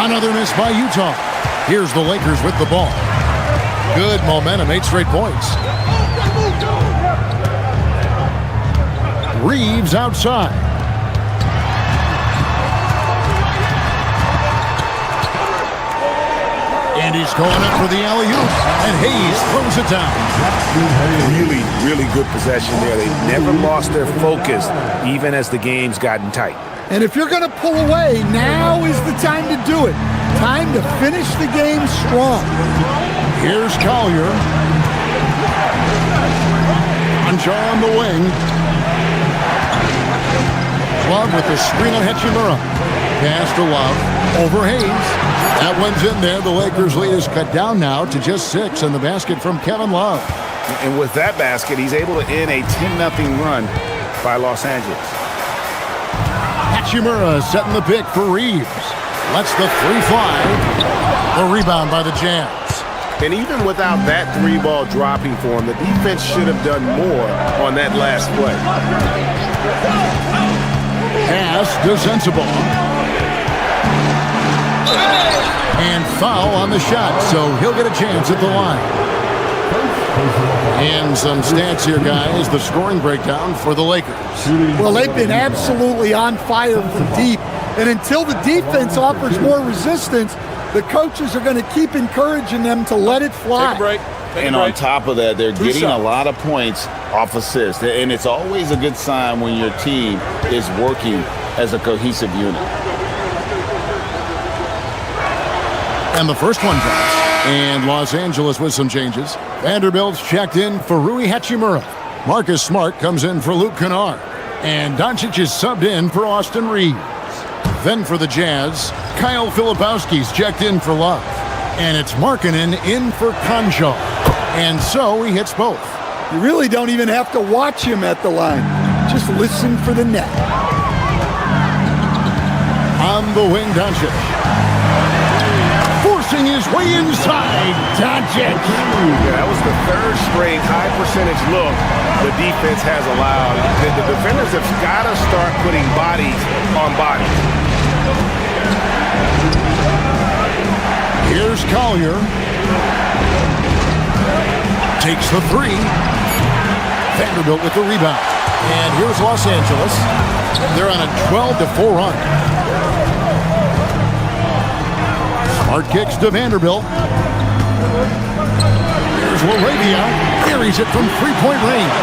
A: Another miss by Utah. Here's the Lakers with the ball. Good momentum, 8 straight points. Reeves outside. And he's going up for the alley-oop. And Hayes throws it down.
D: Really, really good possession there. They never lost their focus, even as the game's gotten tight.
C: And if you're going to pull away, now is the time to do it. Time to finish the game strong.
A: Here's Collier. Concha on the wing. Love with the screen on Hachimura. Pass to Love. Over Hayes. That one's in there. The Lakers' lead is cut down now to just 6, and the basket from Kevin Love.
D: And with that basket, he's able to end a 10-0 run by Los Angeles.
A: Hachimura setting the pick for Reeves. Lets the three fly. The rebound by the Jazz.
D: And even without that three-ball dropping for him, the defense should have done more on that last play.
A: Pass to Sensabaugh. And foul on the shot, so he'll get a chance at the line. And some stats here, guys. The scoring breakdown for the Lakers.
C: Well, they've been absolutely on fire from deep. And until the defense offers more resistance, the coaches are going to keep encouraging them to let it fly.
H: Take a break.
B: And on top of that, they're getting a lot of points off assists. And it's always a good sign when your team is working as a cohesive unit.
A: And the first one drops. And Los Angeles with some changes. Vanderbilt's checked in for Rui Hachimura. Marcus Smart comes in for Luke Kennard. And Doncic is subbed in for Austin Reeves. Then for the Jazz, Kyle Filipowski's checked in for Love. And it's Markkanen in for Concha. And so he hits both.
C: You really don't even have to watch him at the line. Just listen for the net.
A: On the wing, Doncic. Forcing his way inside, Doncic.
D: Yeah, that was the third straight high percentage look the defense has allowed. The defenders have got to start putting bodies on bodies.
A: Here's Collier. Takes the three. Vanderbilt with the rebound. And here's Los Angeles. They're on a 12-4 run. Smart kicks to Vanderbilt. Here's LaRavia. Carries it from three-point range.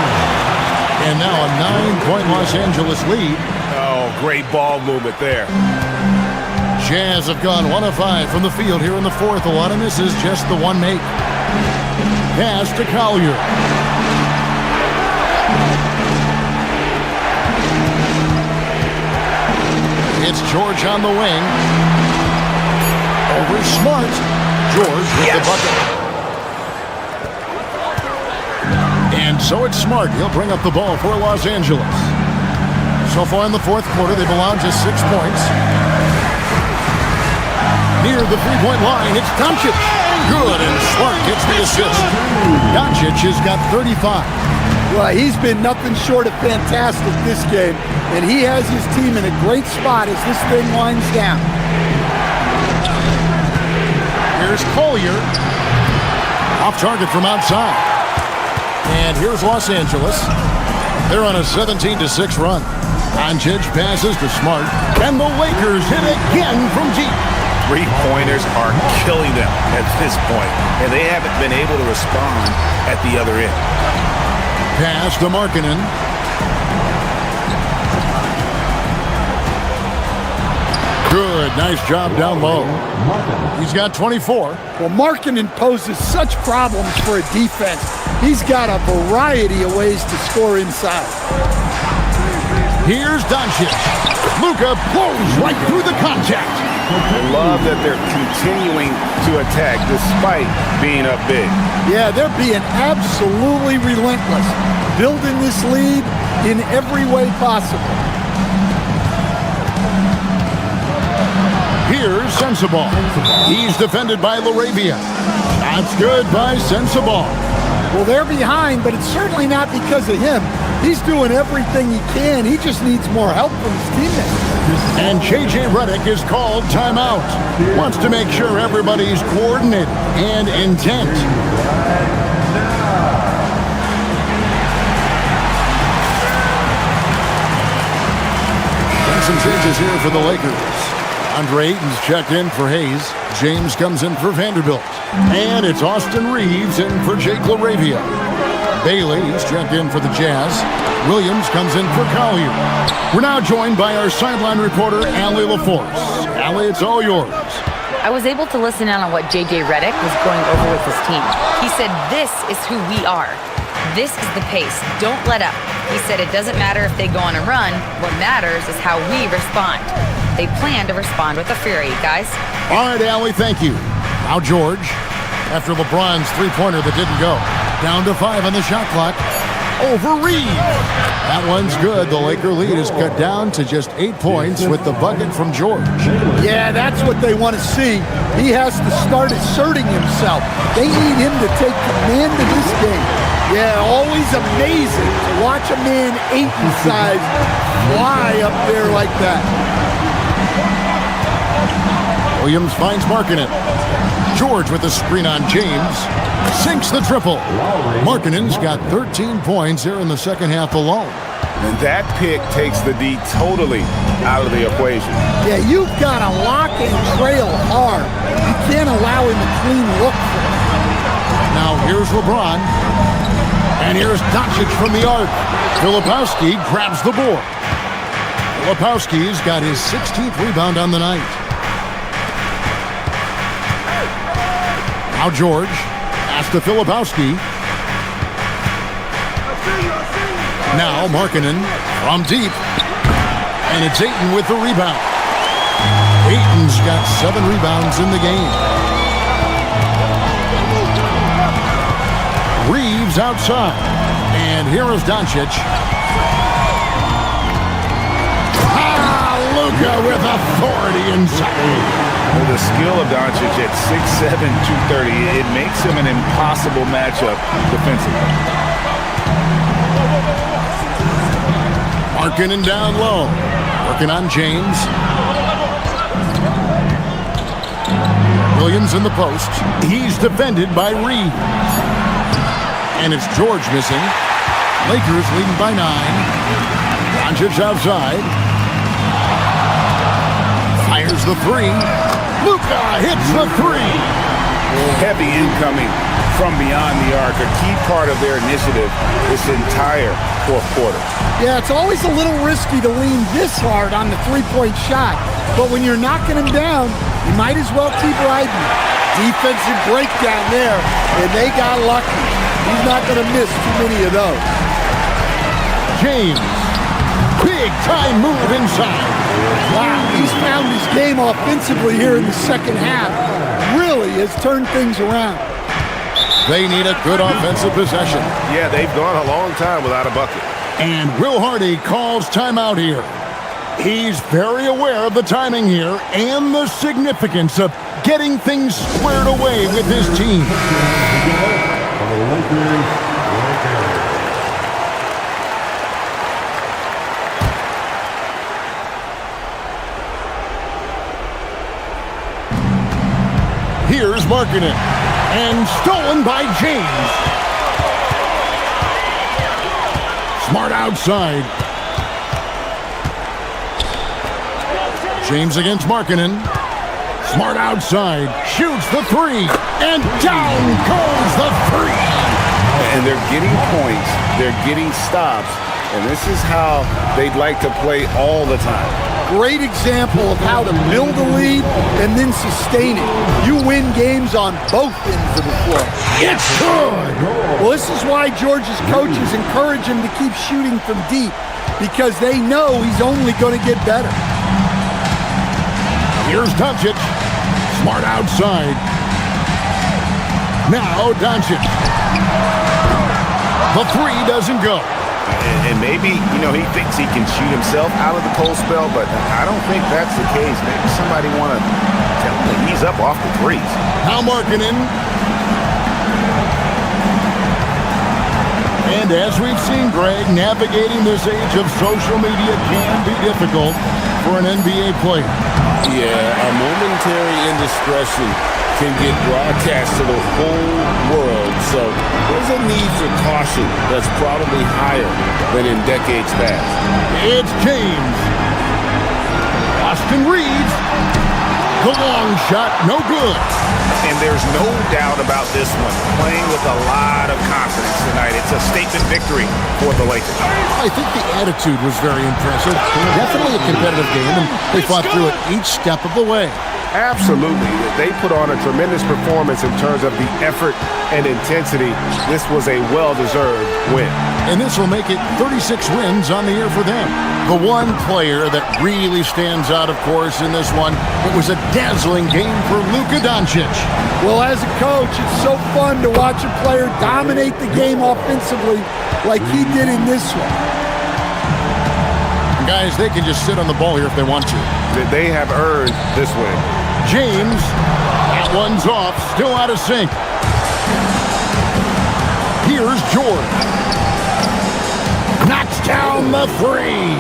A: And now a 9-point Los Angeles lead.
D: Oh, great ball movement there.
A: Jazz have gone 1 of 5 from the field here in the fourth. A lot of misses, just the one make. Pass to Collier. It's George on the wing. Over Smart. George with the bucket. And so it's Smart. He'll bring up the ball for Los Angeles. So far in the fourth quarter, they've allowed just 6 points. Near the three-point line, it's Doncic. Good, and Smart gets the assist. Doncic has got 35.
C: Well, he's been nothing short of fantastic this game, and he has his team in a great spot as this thing winds down.
A: Here's Collier. Off target from outside. And here's Los Angeles. They're on a 17-6 run. Doncic passes to Smart, and the Lakers hit again from deep.
D: Three-pointers are killing them at this point, and they haven't been able to respond at the other end.
A: Pass to Markkanen. Good, nice job down low. He's got 24.
C: Well, Markkanen poses such problems for a defense. He's got a variety of ways to score inside.
A: Here's Doncic. Luka blows right through the contact.
D: I love that they're continuing to attack despite being up big.
C: Yeah, they're being absolutely relentless, building this lead in every way possible.
A: Here's Sensabaugh. He's defended by LaRavia. That's good by Sensabaugh.
C: Well, they're behind, but it's certainly not because of him. He's doing everything he can. He just needs more help from his teammates.
A: And J.J. Redick is called timeout. Wants to make sure everybody's coordinated and intent. And some changes here for the Lakers. Andre Ayton's checked in for Hayes. James comes in for Vanderbilt. And it's Austin Reeves in for Jake LaRavia. Bailey is checked in for the Jazz. Williams comes in for Collier. We're now joined by our sideline reporter, Allie LaForce. Allie, it's all yours.
F: I was able to listen in on what J.J. Redick was going over with his team. He said, "This is who we are." This is the pace. Don't let up. He said it doesn't matter if they go on a run. What matters is how we respond. They plan to respond with a fury, guys.
A: All right, Allie, thank you. Now George, after LeBron's three-pointer that didn't go. Down to 5 on the shot clock. Over Reed. That one's good. The Laker lead is cut down to just 8 points with the bucket from George.
C: Yeah, that's what they want to see. He has to start asserting himself. They need him to take command of this game. Yeah, always amazing to watch a man 8 in size fly up there like that.
A: Williams finds Markkanen. George with the screen on James. Sinks the triple. Markkanen's got 13 points here in the second half alone.
B: And that pick takes the D totally out of the equation.
C: Yeah, you've got to lock and trail hard. You can't allow him a clean look for it.
A: Now here's LeBron. And here's Doncic from the arc. Filipowski grabs the board. Filipowski's got his 16th rebound on the night. Now George. Pass to Filipowski. Now Markkanen from deep. And it's Ayton with the rebound. Ayton's got 7 rebounds in the game. Reeves outside. And here is Doncic. Luka with authority inside.
B: Well, the skill of Doncic at 6'7", 230, it makes him an impossible matchup defensively.
A: Markkanen down low. Working on James. Williams in the post. He's defended by Reed. And it's George missing. Lakers leading by 9. Doncic outside. Fires the 3. Luka hits the 3.
B: Heavy incoming from beyond the arc, a key part of their initiative this entire fourth quarter.
C: Yeah, it's always a little risky to lean this hard on the three-point shot, but when you're knocking him down, you might as well keep riding. Defensive breakdown there, and they got lucky. He's not going to miss too many of those.
A: James, big time move inside.
C: Wow, he's found his game offensively here in the second half. Really has turned things around.
A: They need a good offensive possession.
D: Yeah, they've gone a long time without a bucket.
A: And Will Hardy calls timeout here. He's very aware of the timing here and the significance of getting things squared away with his team. Here's Markkanen. And stolen by James. Smart outside. James against Markkanen. Smart outside. Shoots the 3. And down goes the 3.
B: And they're getting points. They're getting stops. And this is how they'd like to play all the time.
C: Great example of how to build a lead and then sustain it. You win games on both ends of the floor.
A: It's good.
C: Well, this is why George's coaches encourage him to keep shooting from deep, because they know he's only going to get better.
A: Here's Doncic. Smart outside. Now Doncic. The 3 doesn't go.
D: And maybe, he thinks he can shoot himself out of the cold spell, but I don't think that's the case. Maybe somebody want to tell him to ease up off the threes.
A: Now Markkanen. And as we've seen, Greg, navigating this age of social media can be difficult for an NBA player.
B: Yeah, a momentary indiscretion can get broadcast to the whole world, so there's a need for caution that's probably higher than in decades past.
A: It's James. Austin Reeves. The long shot, no good.
D: And and there's no doubt about this one. Playing with a lot of confidence tonight. It's a statement victory for the Lakers.
A: I think the attitude was very impressive. Definitely a competitive game, and they fought through it each step of the way.
D: Absolutely. They put on a tremendous performance in terms of the effort and intensity. This was a well-deserved win.
A: And this will make it 36 wins on the year for them. The one player that really stands out, of course, in this one, it was a dazzling game for Luka Doncic.
C: Well, as a coach, it's so fun to watch a player dominate the game offensively like he did in this one.
A: Guys, they can just sit on the ball here if they want to.
D: They have earned this win.
A: James, that one's off, still out of sync. Here's George. Knocks down the three.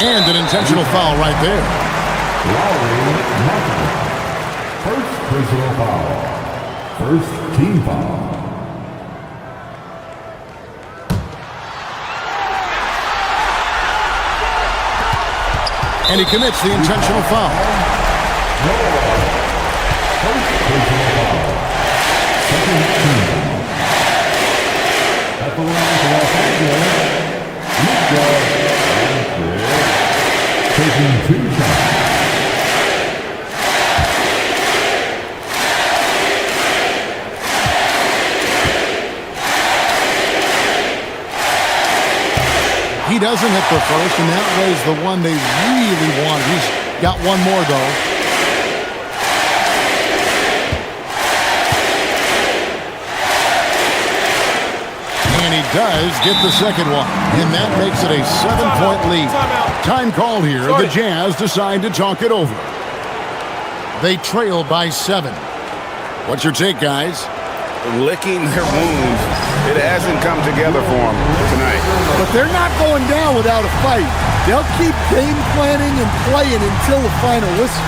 A: And an intentional foul right there.
E: Lowry Markkanen. First personal foul. First team foul.
A: And he commits the intentional foul.
E: First personal foul. Second team foul. At the line for Los Angeles, Luka Doncic taking 2 shots.
A: He doesn't hit the first, and that was the one they really wanted. He's got one more, though. And he does get the second one, and that makes it a 7-point lead. Time called here. The Jazz decide to talk it over. They trail by 7. What's your take, guys?
D: Licking their wounds. It hasn't come together for them tonight.
C: But they're not going down without a fight. They'll keep game planning and playing until the final whistle.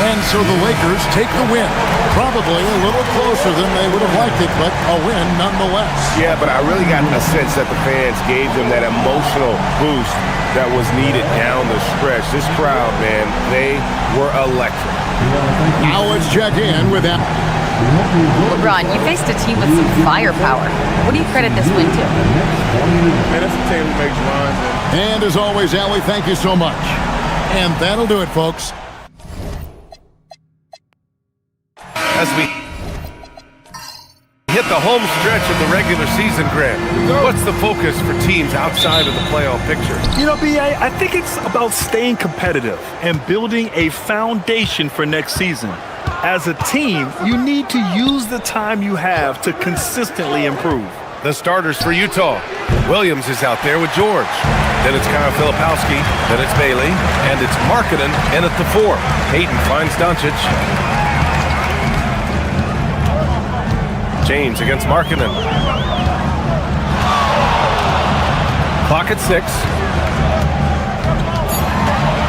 A: And so the Lakers take the win. Probably a little closer than they would have liked it, but a win nonetheless.
D: Yeah, but I really got the sense that the fans gave them that emotional boost that was needed down the stretch. This crowd, man, they were electric.
A: Now let's check in with that.
F: LeBron, you faced a team with some firepower. What do you credit this win to?
D: Man, that's a team that makes runs.
A: And as always, Allie, thank you so much. And that'll do it, folks.
J: As we hit the home stretch of the regular season, Grant, what's the focus for teams outside of the playoff picture?
K: You know, B.A., I think it's about staying competitive and building a foundation for next season. As a team, you need to use the time you have to consistently improve.
J: The starters for Utah. Williams is out there with George. Then it's Kyle Filipowski. Then it's Bailey. And it's Markkanen in at the 4. Hayden finds Doncic. James against Markkanen. Clock at 6.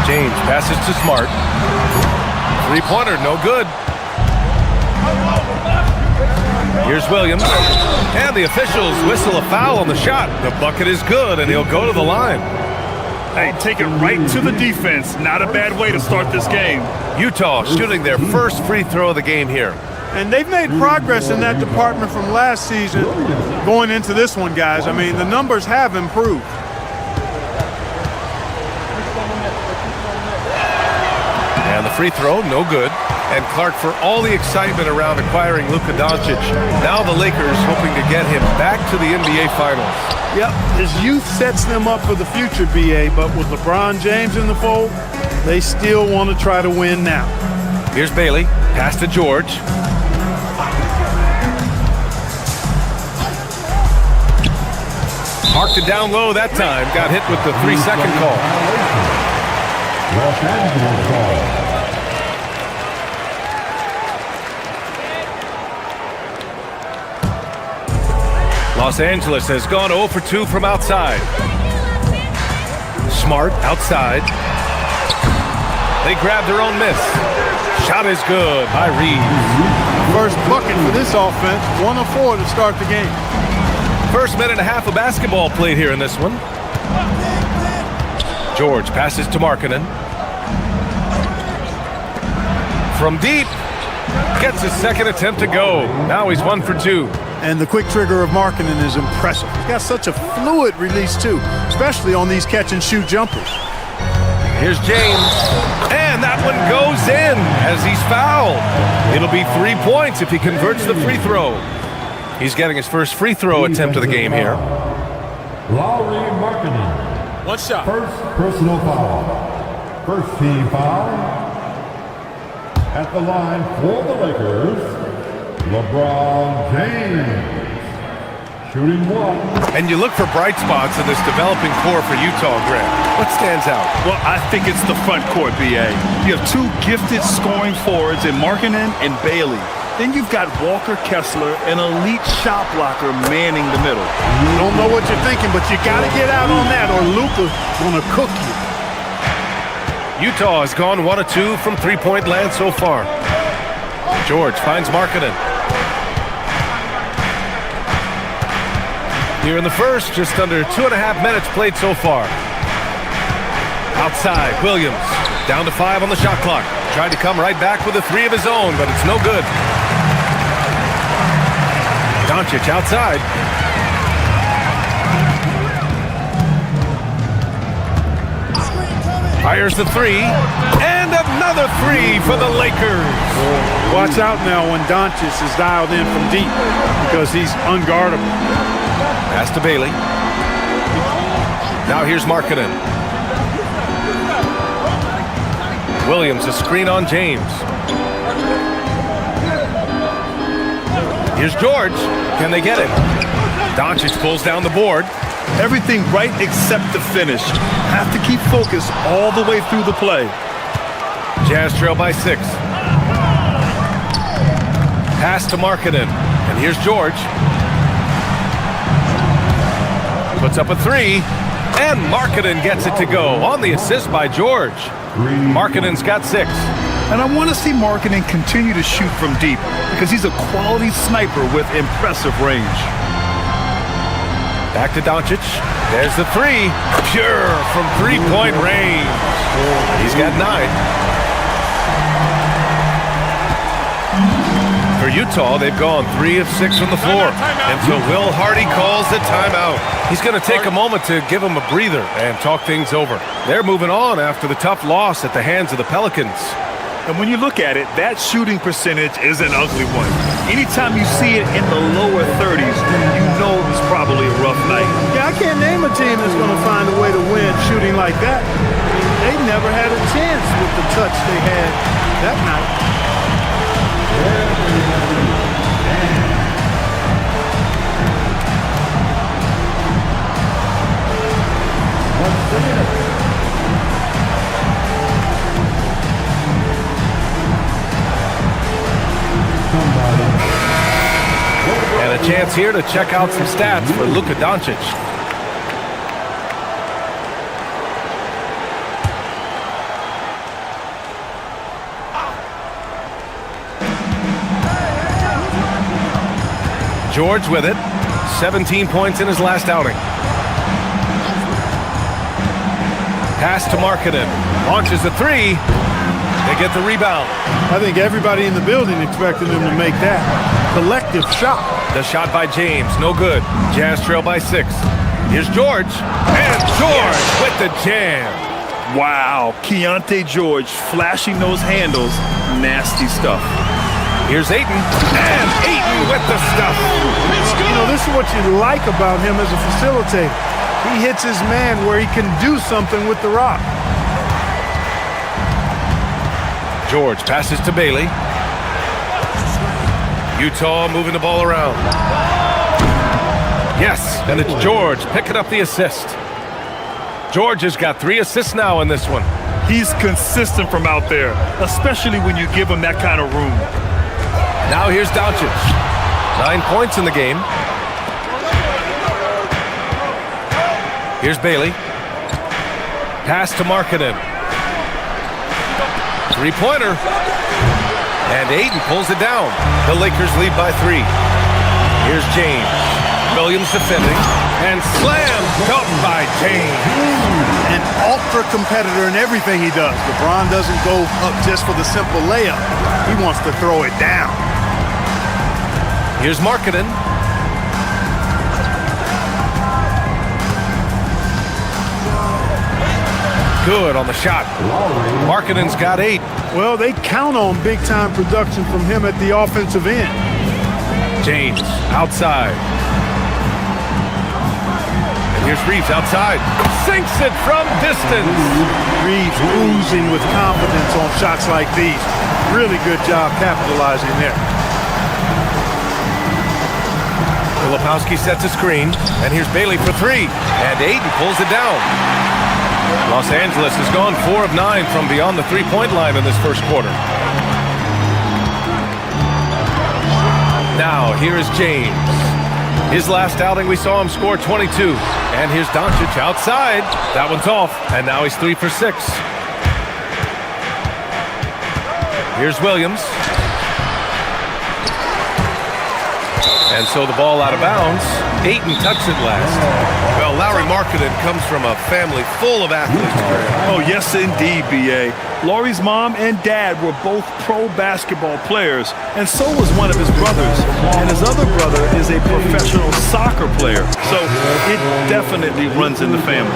J: James passes to Smart. 3-pointer, no good. Here's Williams. And the officials whistle a foul on the shot. The bucket is good, and he'll go to the line.
K: Hey, take it right to the defense. Not a bad way to start this game.
J: Utah shooting their first free throw of the game here.
L: And they've made progress in that department from last season going into this one, guys. I mean, the numbers have improved.
J: And the free throw, no good. And Clark, for all the excitement around acquiring Luka Doncic, now the Lakers hoping to get him back to the NBA Finals.
L: Yep, his youth sets them up for the future, B.A., but with LeBron James in the fold, they still want to try to win now.
J: Here's Bailey, pass to George. Marked it down low that time, got hit with the 3-second call.
E: Los Angeles ball.
J: Los Angeles has gone 0 for 2 from outside. Smart outside. They grab their own miss. Shot is good by Reeves.
L: First bucket for this offense, 1 of 4 to start the game.
J: First minute and a half of basketball played here in this one. George passes to Markkanen. From deep, gets his second attempt to go. Now he's 1 for 2.
L: And the quick trigger of Markkanen is impressive. He's got such a fluid release, too, especially on these catch-and-shoot jumpers.
J: Here's James. And that one goes in as he's fouled. It'll be 3 points if he converts the free throw. He's getting his first free throw attempt of the game here.
E: Lauri Markkanen.
J: One shot.
E: First personal foul. First team foul. At the line for the Lakers, LeBron James. Shooting 1.
J: And you look for bright spots in this developing core for Utah, Grant. What stands out?
K: Well, I think it's the front court, B.A. You have 2 gifted scoring forwards in Markkanen and Bailey. Then you've got Walker Kessler, an elite shot blocker, manning the middle.
L: You don't know what you're thinking, but you got to get out on that or Luka's going to cook you.
J: Utah has gone 1 of 2 from three-point land so far. George finds Markkanen. Here in the first, just under 2.5 minutes played so far. Outside, Williams. Down to 5 on the shot clock. Tried to come right back with a 3 of his own, but it's no good. Doncic outside. Fires the 3. And another 3 for the Lakers.
L: Watch out now when Doncic is dialed in from deep because he's unguardable.
J: Pass to Bailey. Now here's Markkanen. Williams, a screen on James. Here's George. Can they get him? Doncic pulls down the board.
K: Everything right except the finish. Have to keep focused all the way through the play.
J: Jazz trail by 6. Pass to Markkanen. And here's George. Puts up a 3. And Markkanen gets it to go on the assist by George. Markkanen's got 6.
K: And I want to see Markkanen continue to shoot from deep because he's a quality sniper with impressive range.
J: Back to Doncic. There's the 3. Pure from three-point range. He's got 9. For Utah, they've gone 3 of 6 from the floor until Will Hardy calls the timeout. He's going to take a moment to give him a breather and talk things over. They're moving on after the tough loss at the hands of the Pelicans.
K: And when you look at it, that shooting percentage is an ugly one. Anytime you see it in the lower 30s, you know it's probably a rough night.
L: Yeah, I can't name a team that's going to find a way to win shooting like that. They never had a chance with the touch they had that night.
J: And a chance here to check out some stats for Luka Doncic. George with it. 17 points in his last outing. Pass to Markkanen. Launches a 3. They get the rebound.
L: I think everybody in the building expected them to make that collective shot.
J: The shot by James, no good. Jazz trail by 6. Here's George, and George with the jam.
K: Wow, Keontae George flashing those handles. Nasty stuff.
J: Here's Ayton, and Ayton with the stuff.
L: You know, this is what you like about him as a facilitator. He hits his man where he can do something with the rock.
J: George passes to Bailey. Utah moving the ball around. Yes, and it's George picking up the assist. George has got 3 assists now in this one.
K: He's consistent from out there, especially when you give him that kind of room.
J: Now here's Doncic. 9 points in the game. Here's Bailey. Pass to Markkanen. 3-pointer. And Ayton pulls it down. The Lakers lead by 3. Here's James. Williams defending. And slammed up by James.
L: An ultra competitor in everything he does. LeBron doesn't go up just for the simple layup. He wants to throw it down.
J: Here's Markkanen. Good on the shot. Markkanen's got 8.
L: Well, they count on big-time production from him at the offensive end.
J: James outside. And here's Reeves outside. Sinks it from distance.
L: Reeves oozing with confidence on shots like these. Really good job capitalizing there.
J: Filipowski sets a screen, and here's Bailey for 3. And Ayton pulls it down. Los Angeles has gone 4 of 9 from beyond the 3-point line in this first quarter. Now, here is James. His last outing, we saw him score 22. And here's Doncic outside. That one's off, and now he's 3 for 6. Here's Williams. And so the ball out of bounds. Ayton touched it last. Well, Lauri Markkanen comes from a family full of athletes.
K: Oh, yes, indeed, B.A. Lauri's mom and dad were both pro basketball players, and so was one of his brothers. And his other brother is a professional soccer player, so it definitely runs in the family.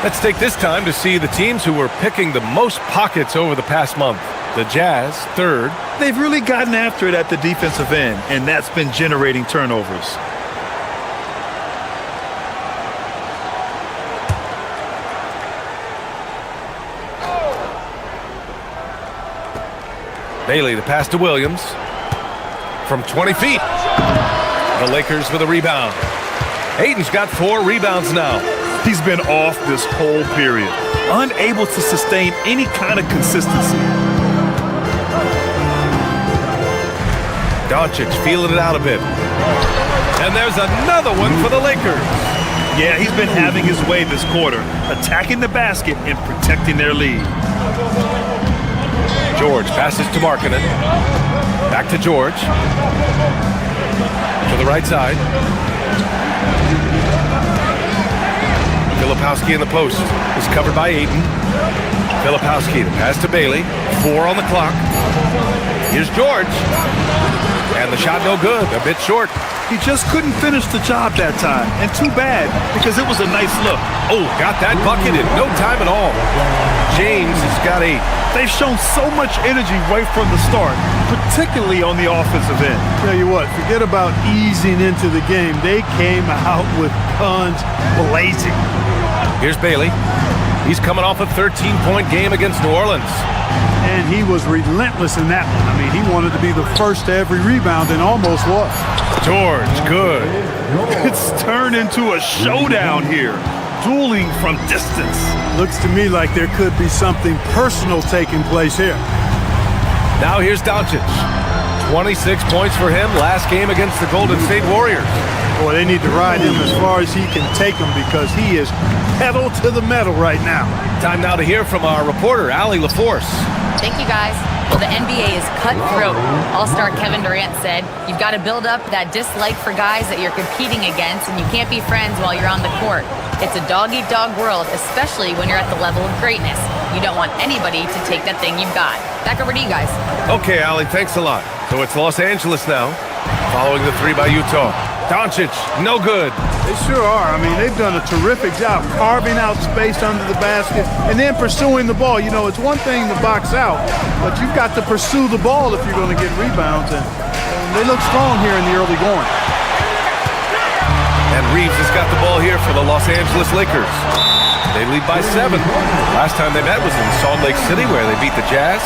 J: Let's take this time to see the teams who were picking the most pockets over the past month. The Jazz, 3rd.
K: They've really gotten after it at the defensive end, and that's been generating turnovers.
J: Bailey, the pass to Williams. From 20 feet. The Lakers with a rebound. Ayton's got 4 rebounds now.
K: He's been off this whole period, unable to sustain any kind of consistency.
J: Doncic feeling it out a bit. And there's another one for the Lakers.
K: Yeah, he's been having his way this quarter, attacking the basket and protecting their lead.
J: George passes to Markkanen. Back to George. To the right side. Filipowski in the post is covered by Ayton. Filipowski, the pass to Bailey. 4 on the clock. Here's George. And the shot no good, a bit short.
K: He just couldn't finish the job that time, and too bad, because it was a nice look.
J: Oh, got that bucket in no time at all. James has got 8.
K: They've shown so much energy right from the start, particularly on the offensive end.
L: Tell you what, forget about easing into the game. They came out with guns blazing.
J: Here's Bailey. He's coming off a 13-point game against New Orleans.
L: And he was relentless in that one. I mean, he wanted to be the first to every rebound and almost was.
J: George, good.
K: It's turned into a showdown here. Dueling from distance.
L: Looks to me like there could be something personal taking place here.
J: Now here's Doncic. 26 points for him last game against the Golden State Warriors.
L: Boy, they need to ride him as far as he can take them because he is pedal to the metal right now.
J: Time now to hear from our reporter, Allie LaForce.
F: Thank you, guys. Well, the NBA is cutthroat. All-star Kevin Durant said, you've got to build up that dislike for guys that you're competing against, and you can't be friends while you're on the court. It's a dog-eat-dog world, especially when you're at the level of greatness. You don't want anybody to take that thing you've got. Back over to you guys.
J: Okay, Allie, thanks a lot. So it's Los Angeles now, following the three by Utah. Doncic, no good.
L: They sure are. I mean, they've done a terrific job carving out space under the basket and then pursuing the ball. You know, it's one thing to box out, but you've got to pursue the ball if you're going to get rebounds. And they look strong here in the early going.
J: And Reeves has got the ball here for the Los Angeles Lakers. They lead by 7. Last time they met was in Salt Lake City, where they beat the Jazz.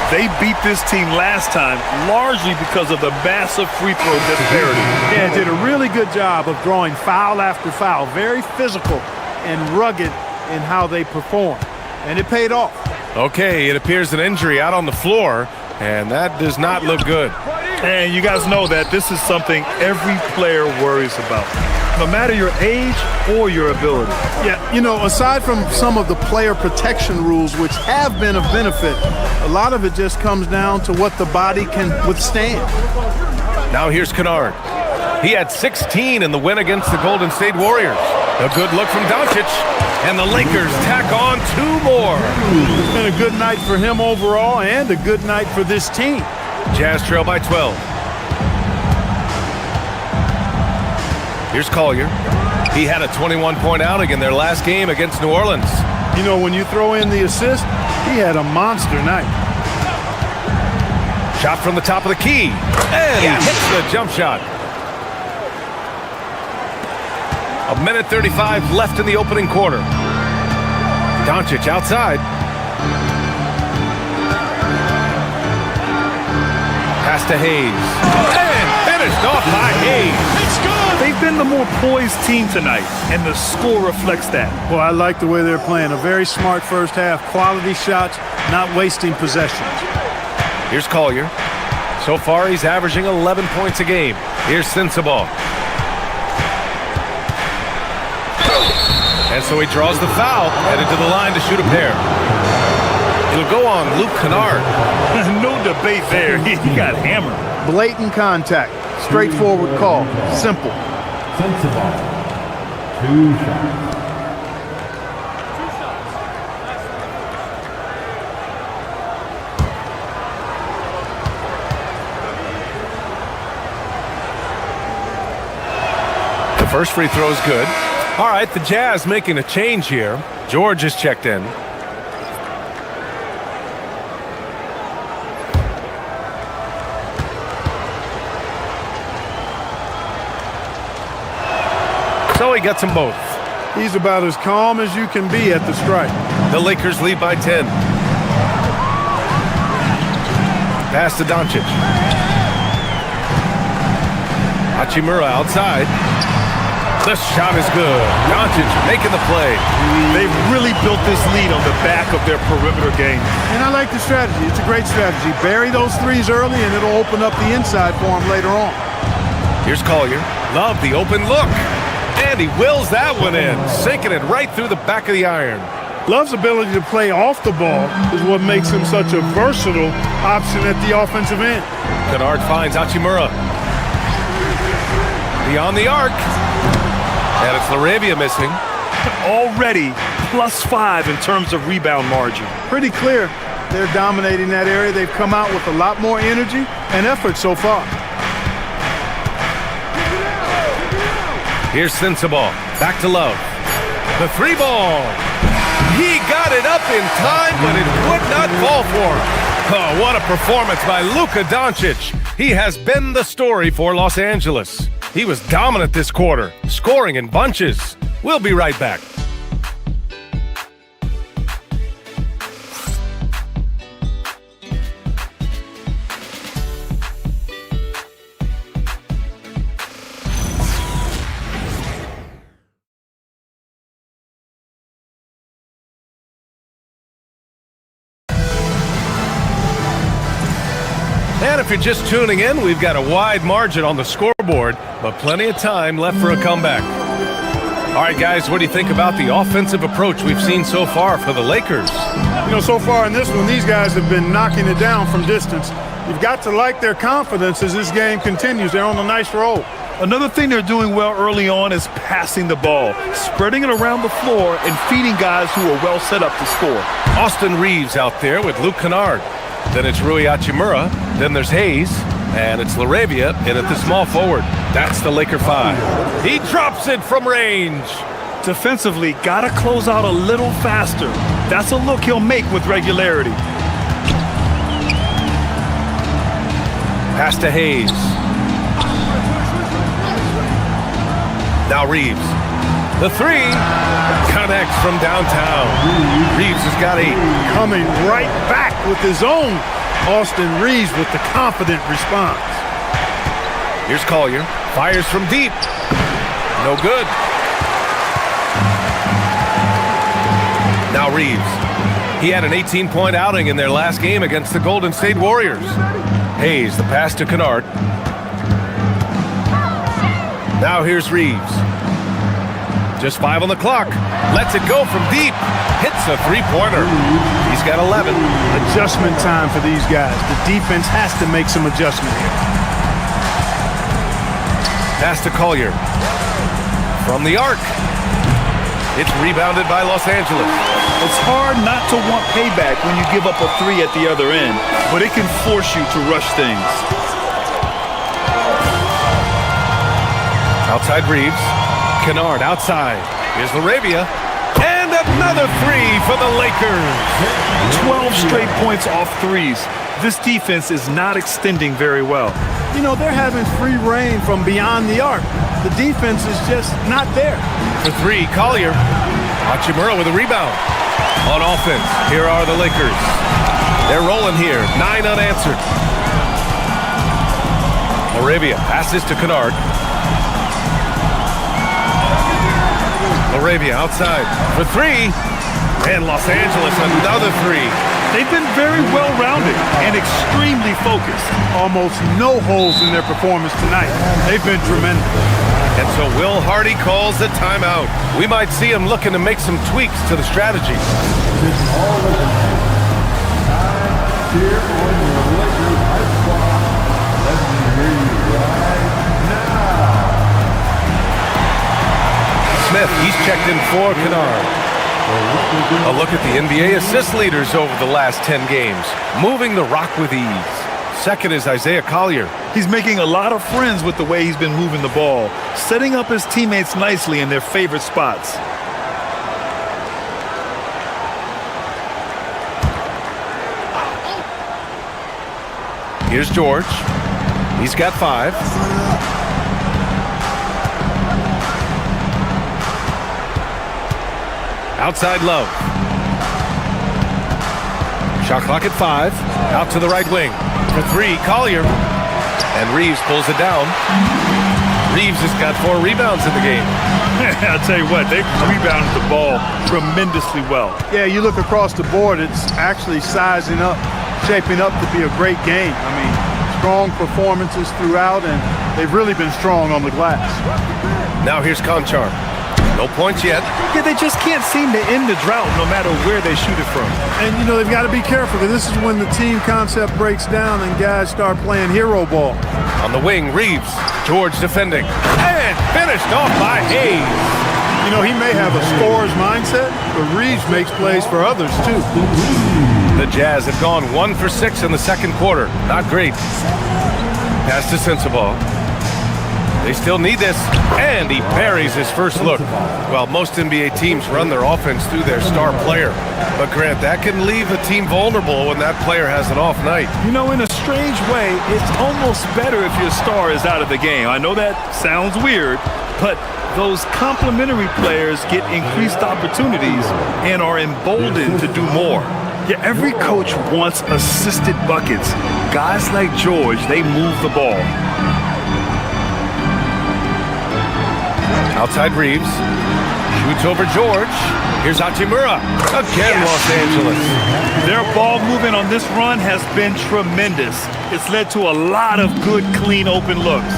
K: They beat this team last time largely because of the massive free throw disparity.
L: Yeah, did a really good job of drawing foul after foul. Very physical and rugged in how they perform. And it paid off.
J: Okay, it appears an injury out on the floor, and that does not look good.
K: And you guys know that this is something every player worries about, no matter your age or your ability.
L: Yeah, you know, aside from some of the player protection rules, which have been of benefit, a lot of it just comes down to what the body can withstand.
J: Now here's Kennard. He had 16 in the win against the Golden State Warriors. A good look from Doncic, and the Lakers tack on 2 more.
L: It's been a good night for him overall and a good night for this team.
J: Jazz trail by 12. Here's Collier. He had a 21-point outing in their last game against New Orleans.
L: You know, when you throw in the assist, he had a monster night.
J: Shot from the top of the key. And he hits the jump shot. 1:35 left in the opening quarter. Doncic outside. Pass to Hayes. And finished off by Hayes.
K: It's good. They've been the more poised team tonight, and the score reflects that.
L: Well, I like the way they're playing. A very smart first half. Quality shots, not wasting possessions.
J: Here's Collier. So far, he's averaging 11 points a game. Here's Sensabaugh. And so he draws the foul, headed to the line to shoot a pair. It'll go on Luke Kennard.
K: No debate there. He got hammered.
L: Blatant contact. Straightforward call. Simple.
E: Sensabaugh. 2 shots.
J: The first free throw is good. All right, the Jazz making a change here. George is checked in. So he gets them both.
L: He's about as calm as you can be at the strike.
J: The Lakers lead by 10. Pass to Doncic. Hachimura outside. The shot is good. Doncic making the play.
K: They've really built this lead on the back of their perimeter game.
L: And I like the strategy. It's a great strategy. Bury those threes early, and it'll open up the inside for him later on.
J: Here's Collier. Love the open look. And he wills that one in, sinking it right through the back of the iron.
L: Love's ability to play off the ball is what makes him such a versatile option at the offensive end.
J: Kennard finds Hachimura. Beyond the arc. And it's LaRavia missing.
K: Already +5 in terms of rebound margin.
L: Pretty clear they're dominating that area. They've come out with a lot more energy and effort so far.
J: Here's Sensabaugh. Back to Love. The 3 ball. He got it up in time, but it would not fall for him. Oh, what a performance by Luka Doncic. He has been the story for Los Angeles. He was dominant this quarter, scoring in bunches. We'll be right back. And if you're just tuning in, we've got a wide margin on the scoreboard, but plenty of time left for a comeback. All right, guys, what do you think about the offensive approach we've seen so far for the Lakers?
L: You know, so far in this one, these guys have been knocking it down from distance. You've got to like their confidence as this game continues. They're on a nice roll.
K: Another thing they're doing well early on is passing the ball, spreading it around the floor and feeding guys who are well set up to score.
J: Austin Reeves out there with Luke Kennard. Then it's Rui Hachimura. Then there's Hayes. And it's LaRavia in at the small forward. That's the Laker 5. He drops it from range.
K: Defensively, got to close out a little faster. That's a look he'll make with regularity.
J: Pass to Hayes. Now Reeves. The 3 connects from downtown. Reeves has got 8.
L: Coming right back with his own. Austin Reeves with the confident response.
J: Here's Collier. Fires from deep. No good. Now Reeves. He had an 18-point outing in their last game against the Golden State Warriors. Hayes, the pass to Kennard. Now here's Reeves. Just 5 on the clock. Lets it go from deep. Hits a 3-pointer. He's got 11.
L: Adjustment time for these guys. The defense has to make some adjustment here.
J: Pass to Collier. From the arc. It's rebounded by Los Angeles.
K: It's hard not to want payback when you give up a 3 at the other end, but it can force you to rush things.
J: Outside Reeves. Kennard outside. Here's LaRavia. And another 3 for the Lakers.
K: 12 straight points off threes. This defense is not extending very well.
L: You know, they're having free reign from beyond the arc. The defense is just not there.
J: For 3, Collier. Hachimura with a rebound. On offense, here are the Lakers. They're rolling here. 9 unanswered. LaRavia passes to Kennard. LaRavia outside for 3. And Los Angeles another 3.
K: They've been very well-rounded and extremely focused.
L: Almost no holes in their performance tonight. They've been tremendous.
J: And so Will Hardy calls the timeout. We might see him looking to make some tweaks to the strategy. Smith, he's checked in for Kennard. A look at the NBA assist leaders over the last 10 games. Moving the rock with ease. Second is Isaiah Collier.
K: He's making a lot of friends with the way he's been moving the ball, setting up his teammates nicely in their favorite spots.
J: Here's George. He's got 5. Outside Love. Shot clock at 5. Out to the right wing. For 3, Collier. And Reeves pulls it down. Reeves has got 4 rebounds in the game.
K: I'll tell you what, they've rebounded the ball tremendously well.
L: Yeah, you look across the board, it's actually sizing up, shaping up to be a great game. I mean, strong performances throughout, and they've really been strong on the glass.
J: Now here's Conchar. No points yet.
K: Yeah, they just can't seem to end the drought no matter where they shoot it from.
L: And, you know, they've got to be careful because this is when the team concept breaks down and guys start playing hero ball.
J: On the wing, Reeves. George defending. And finished off by Hayes.
L: You know, he may have a scorer's mindset, but Reeves makes plays for others, too.
J: The Jazz have gone 1 for 6 in the second quarter. Not great. Pass to Sensabaugh. They still need this, and he buries his first look. Well, most NBA teams run their offense through their star player. But, Grant, that can leave a team vulnerable when that player has an off night.
K: You know, in a strange way, it's almost better if your star is out of the game. I know that sounds weird, but those complementary players get increased opportunities and are emboldened to do more. Yeah, every coach wants assisted buckets. Guys like George, they move the ball.
J: Outside Reeves. Shoots over George. Here's Hachimura. Again, yes. Los Angeles.
K: Their ball movement on this run has been tremendous. It's led to a lot of good, clean, open looks.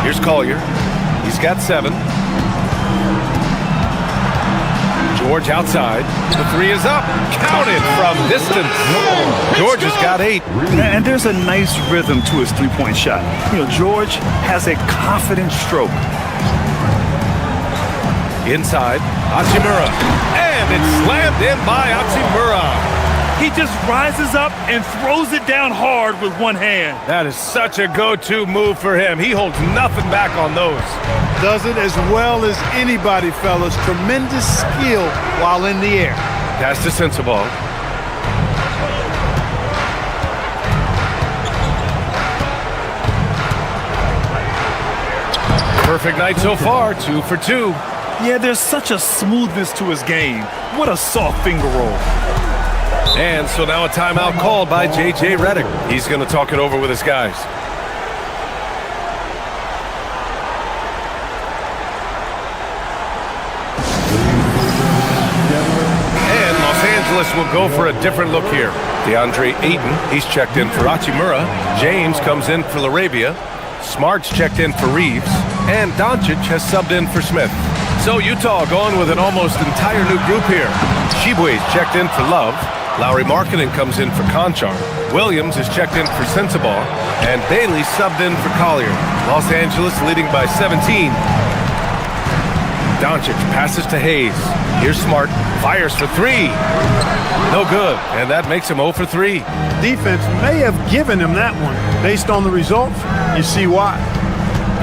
J: Here's Collier. He's got 7. George outside. The three is up. Counted from distance. George has got 8.
K: And there's a nice rhythm to his three-point shot. George has a confident stroke.
J: Inside, Hachimura. And it's slammed in by Hachimura.
K: He just rises up and throws it down hard with one hand.
J: That is such a go-to move for him. He holds nothing back on those.
L: Does it as well as anybody, fellas. Tremendous skill while in the air.
J: Pass to Sensabaugh. Perfect night so far, 2 for 2.
K: Yeah, there's such a smoothness to his game. What a soft finger roll.
J: And so now a timeout called by J.J. Redick. He's going to talk it over with his guys. And Los Angeles will go for a different look here. DeAndre Ayton, he's checked in for Hachimura. James comes in for LaRavia. Smart's checked in for Reeves. And Doncic has subbed in for Smith. So Utah going with an almost entire new group here. Tshiebwe's checked in for Love. Lauri Markkanen comes in for Conchar. Williams is checked in for Sensabaugh. And Bailey subbed in for Collier. Los Angeles leading by 17. Doncic passes to Hayes. Here's Smart. Fires for 3. No good. And that makes him 0 for 3.
L: Defense may have given him that one. Based on the results, you see why.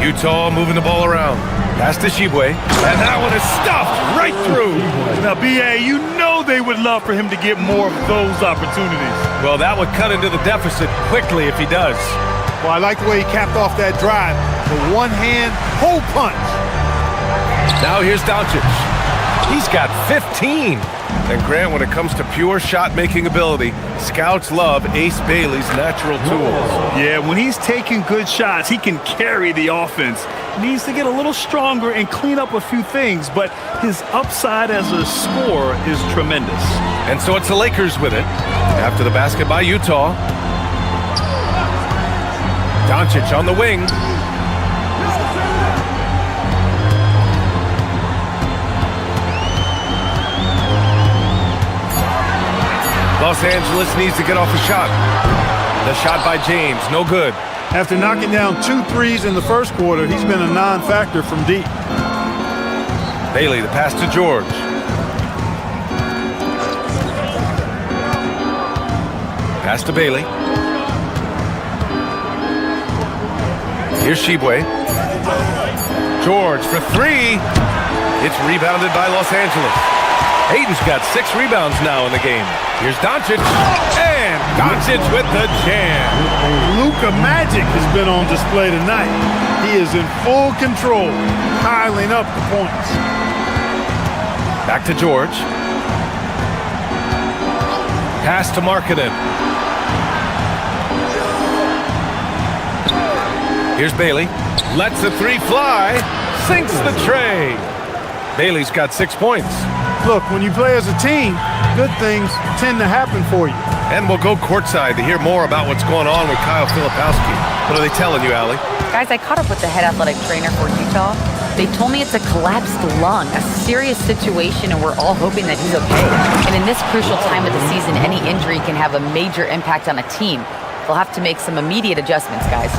J: Utah moving the ball around. Pass to Tshiebwe. And that one is stuffed right through.
K: Now, B.A., you know they would love for him to get more of those opportunities.
J: Well, that would cut into the deficit quickly if he does.
L: Well, I like the way he capped off that drive. The one-hand hole punch.
J: Now here's Doncic. He's got 15. And Grant, when it comes to pure shot-making ability, scouts love Ace Bailey's natural tools.
K: Yeah, when he's taking good shots, he can carry the offense. Needs to get a little stronger and clean up a few things, but his upside as a scorer is tremendous.
J: And so it's the Lakers with it. After the basket by Utah. Doncic on the wing. Los Angeles needs to get off a shot. The shot by James, no good.
L: After knocking down 2 threes in the first quarter, he's been a non-factor from deep.
J: Bailey, the pass to George. Pass to Bailey. Here's Tshiebwe. George for 3. It's rebounded by Los Angeles. Ayton's got 6 rebounds now in the game. Here's Doncic. And Doncic with the jam.
L: Luka Magic has been on display tonight. He is in full control, piling up the points.
J: Back to George. Pass to Markkanen. Here's Bailey. Lets the 3 fly. Sinks the tray. Bailey's got 6 points.
L: Look, when you play as a team, good things tend to happen for you.
J: And we'll go courtside to hear more about what's going on with Kyle Filipowski. What are they telling you, Allie?
F: Guys, I caught up with the head athletic trainer for Utah. They told me it's a collapsed lung, a serious situation, and we're all hoping that he's okay. And in this crucial time of the season, any injury can have a major impact on a team. They'll have to make some immediate adjustments, guys.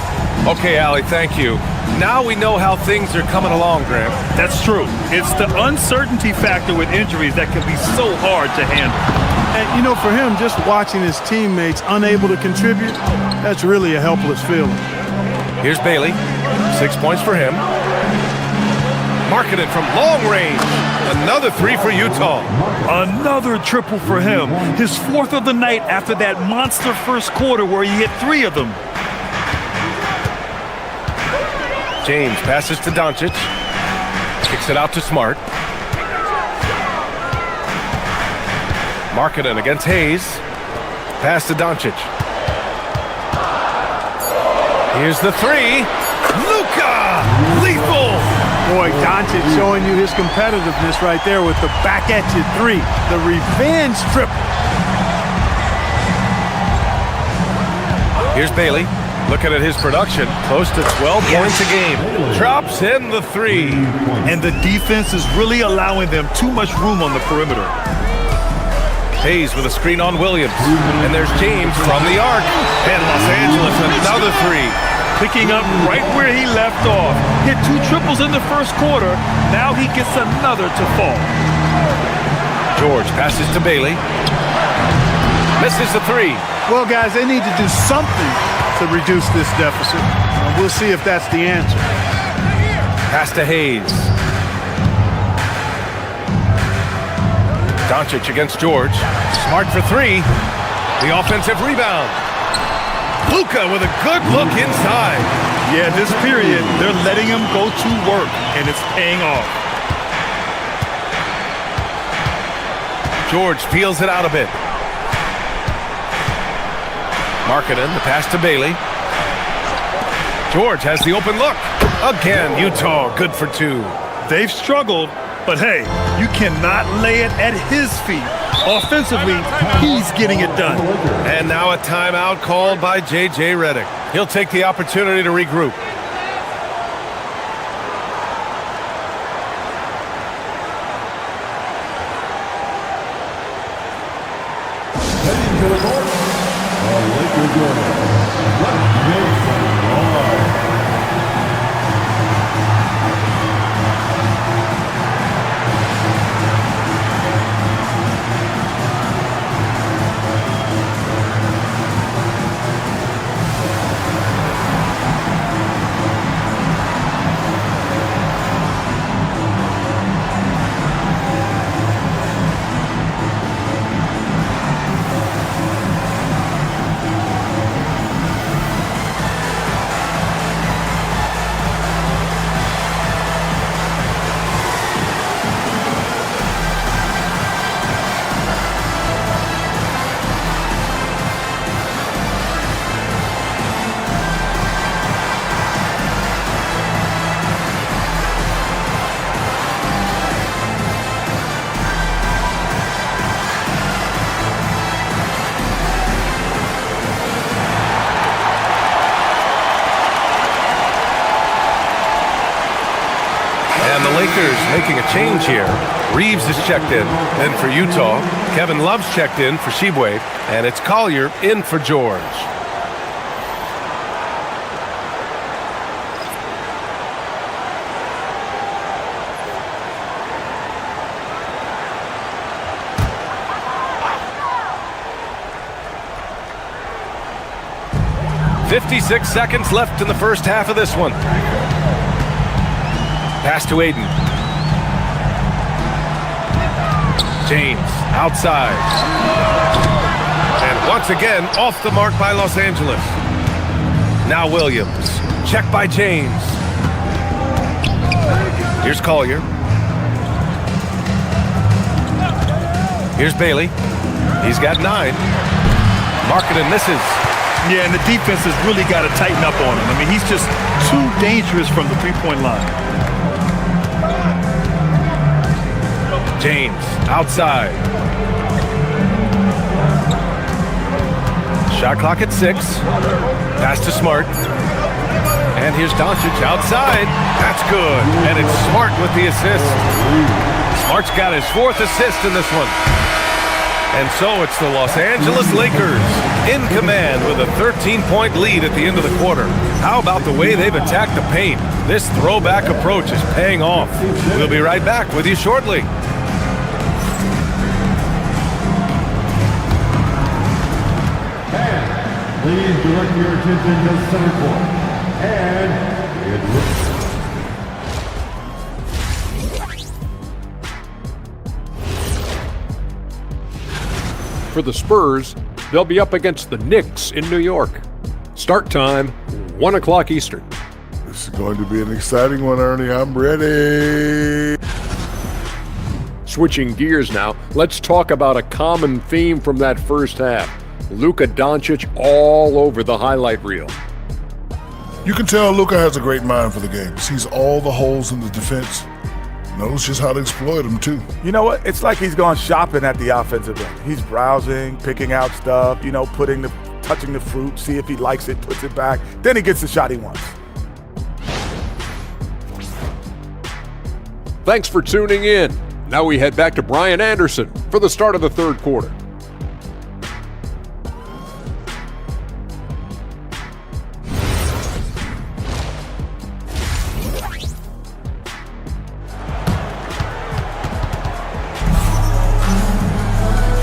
J: Okay, Allie, thank you. Now we know how things are coming along, Graham.
K: That's true. It's the uncertainty factor with injuries that can be so hard to handle.
L: And, you know, for him, just watching his teammates unable to contribute, that's really a helpless feeling.
J: Here's Bailey. 6 points for him. Markkanen from long range. Another 3 for Utah.
K: Another triple for him. His 4th of the night after that monster first quarter where he hit 3 of them.
J: James passes to Doncic. Kicks it out to Smart. Markkanen against Hayes. Pass to Doncic. Here's the 3. Luka! Lethal!
L: Boy, Doncic showing you his competitiveness right there with the back at you 3. The revenge triple.
J: Here's Bailey. Looking at his production, close to 12 points a game. Drops in the three.
K: And the defense is really allowing them too much room on the perimeter.
J: Hayes with a screen on Williams. And there's James from the arc. And Los Angeles, another three.
K: Picking up right where he left off. Hit 2 triples in the first quarter. Now he gets another to fall.
J: George passes to Bailey. Misses the three.
L: Well, guys, they need to do something to reduce this deficit. We'll see if that's the answer.
J: Pass to Hayes. Doncic against George. Smart for three. The offensive rebound. Luka with a good look inside.
K: Yeah, this period, they're letting him go to work, and it's paying off.
J: George peels it out a bit. Markkanen, the pass to Bailey. George has the open look. Again, Utah good for 2.
K: They've struggled, but hey, you cannot lay it at his feet. Offensively, he's getting it done.
J: And now a timeout called by J.J. Redick. He'll take the opportunity to regroup.
E: Heading to the north, the Lakers are
J: Making a change here. Reeves is checked in. Then for Utah, Kevin Love's checked in for Sheboygan, and it's Collier in for George. "56 seconds left in the first half of this one. Pass to Aiden. James, outside. And once again, off the mark by Los Angeles. Now Williams. Check by James. Here's Collier. Here's Bailey. He's got 9. Markkanen misses.
K: Yeah, and the defense has really got to tighten up on him. I mean, he's just too dangerous from the three-point line.
J: James, outside. Shot clock at 6. Pass to Smart. And here's Doncic outside. That's good. And it's Smart with the assist. Smart's got his 4th assist in this one. And so it's the Los Angeles Lakers in command with a 13-point lead at the end of the quarter. How about the way they've attacked the paint? This throwback approach is paying off. We'll be right back with you shortly.
E: Please direct your attention to center court. And it looks.
H: For the Spurs, they'll be up against the Knicks in New York. Start time, 1 o'clock Eastern.
G: This is going to be an exciting one, Ernie. I'm ready.
H: Switching gears now, let's talk about a common theme from that first half. Luka Doncic all over the highlight reel.
G: You can tell Luka has a great mind for the game. Sees all the holes in the defense. Knows just how to exploit them, too.
I: You know what? It's like he's gone shopping at the offensive end. He's browsing, picking out stuff, putting the touching the fruit, see if he likes it, puts it back. Then he gets the shot he wants.
H: Thanks for tuning in. Now we head back to Brian Anderson for the start of the third quarter.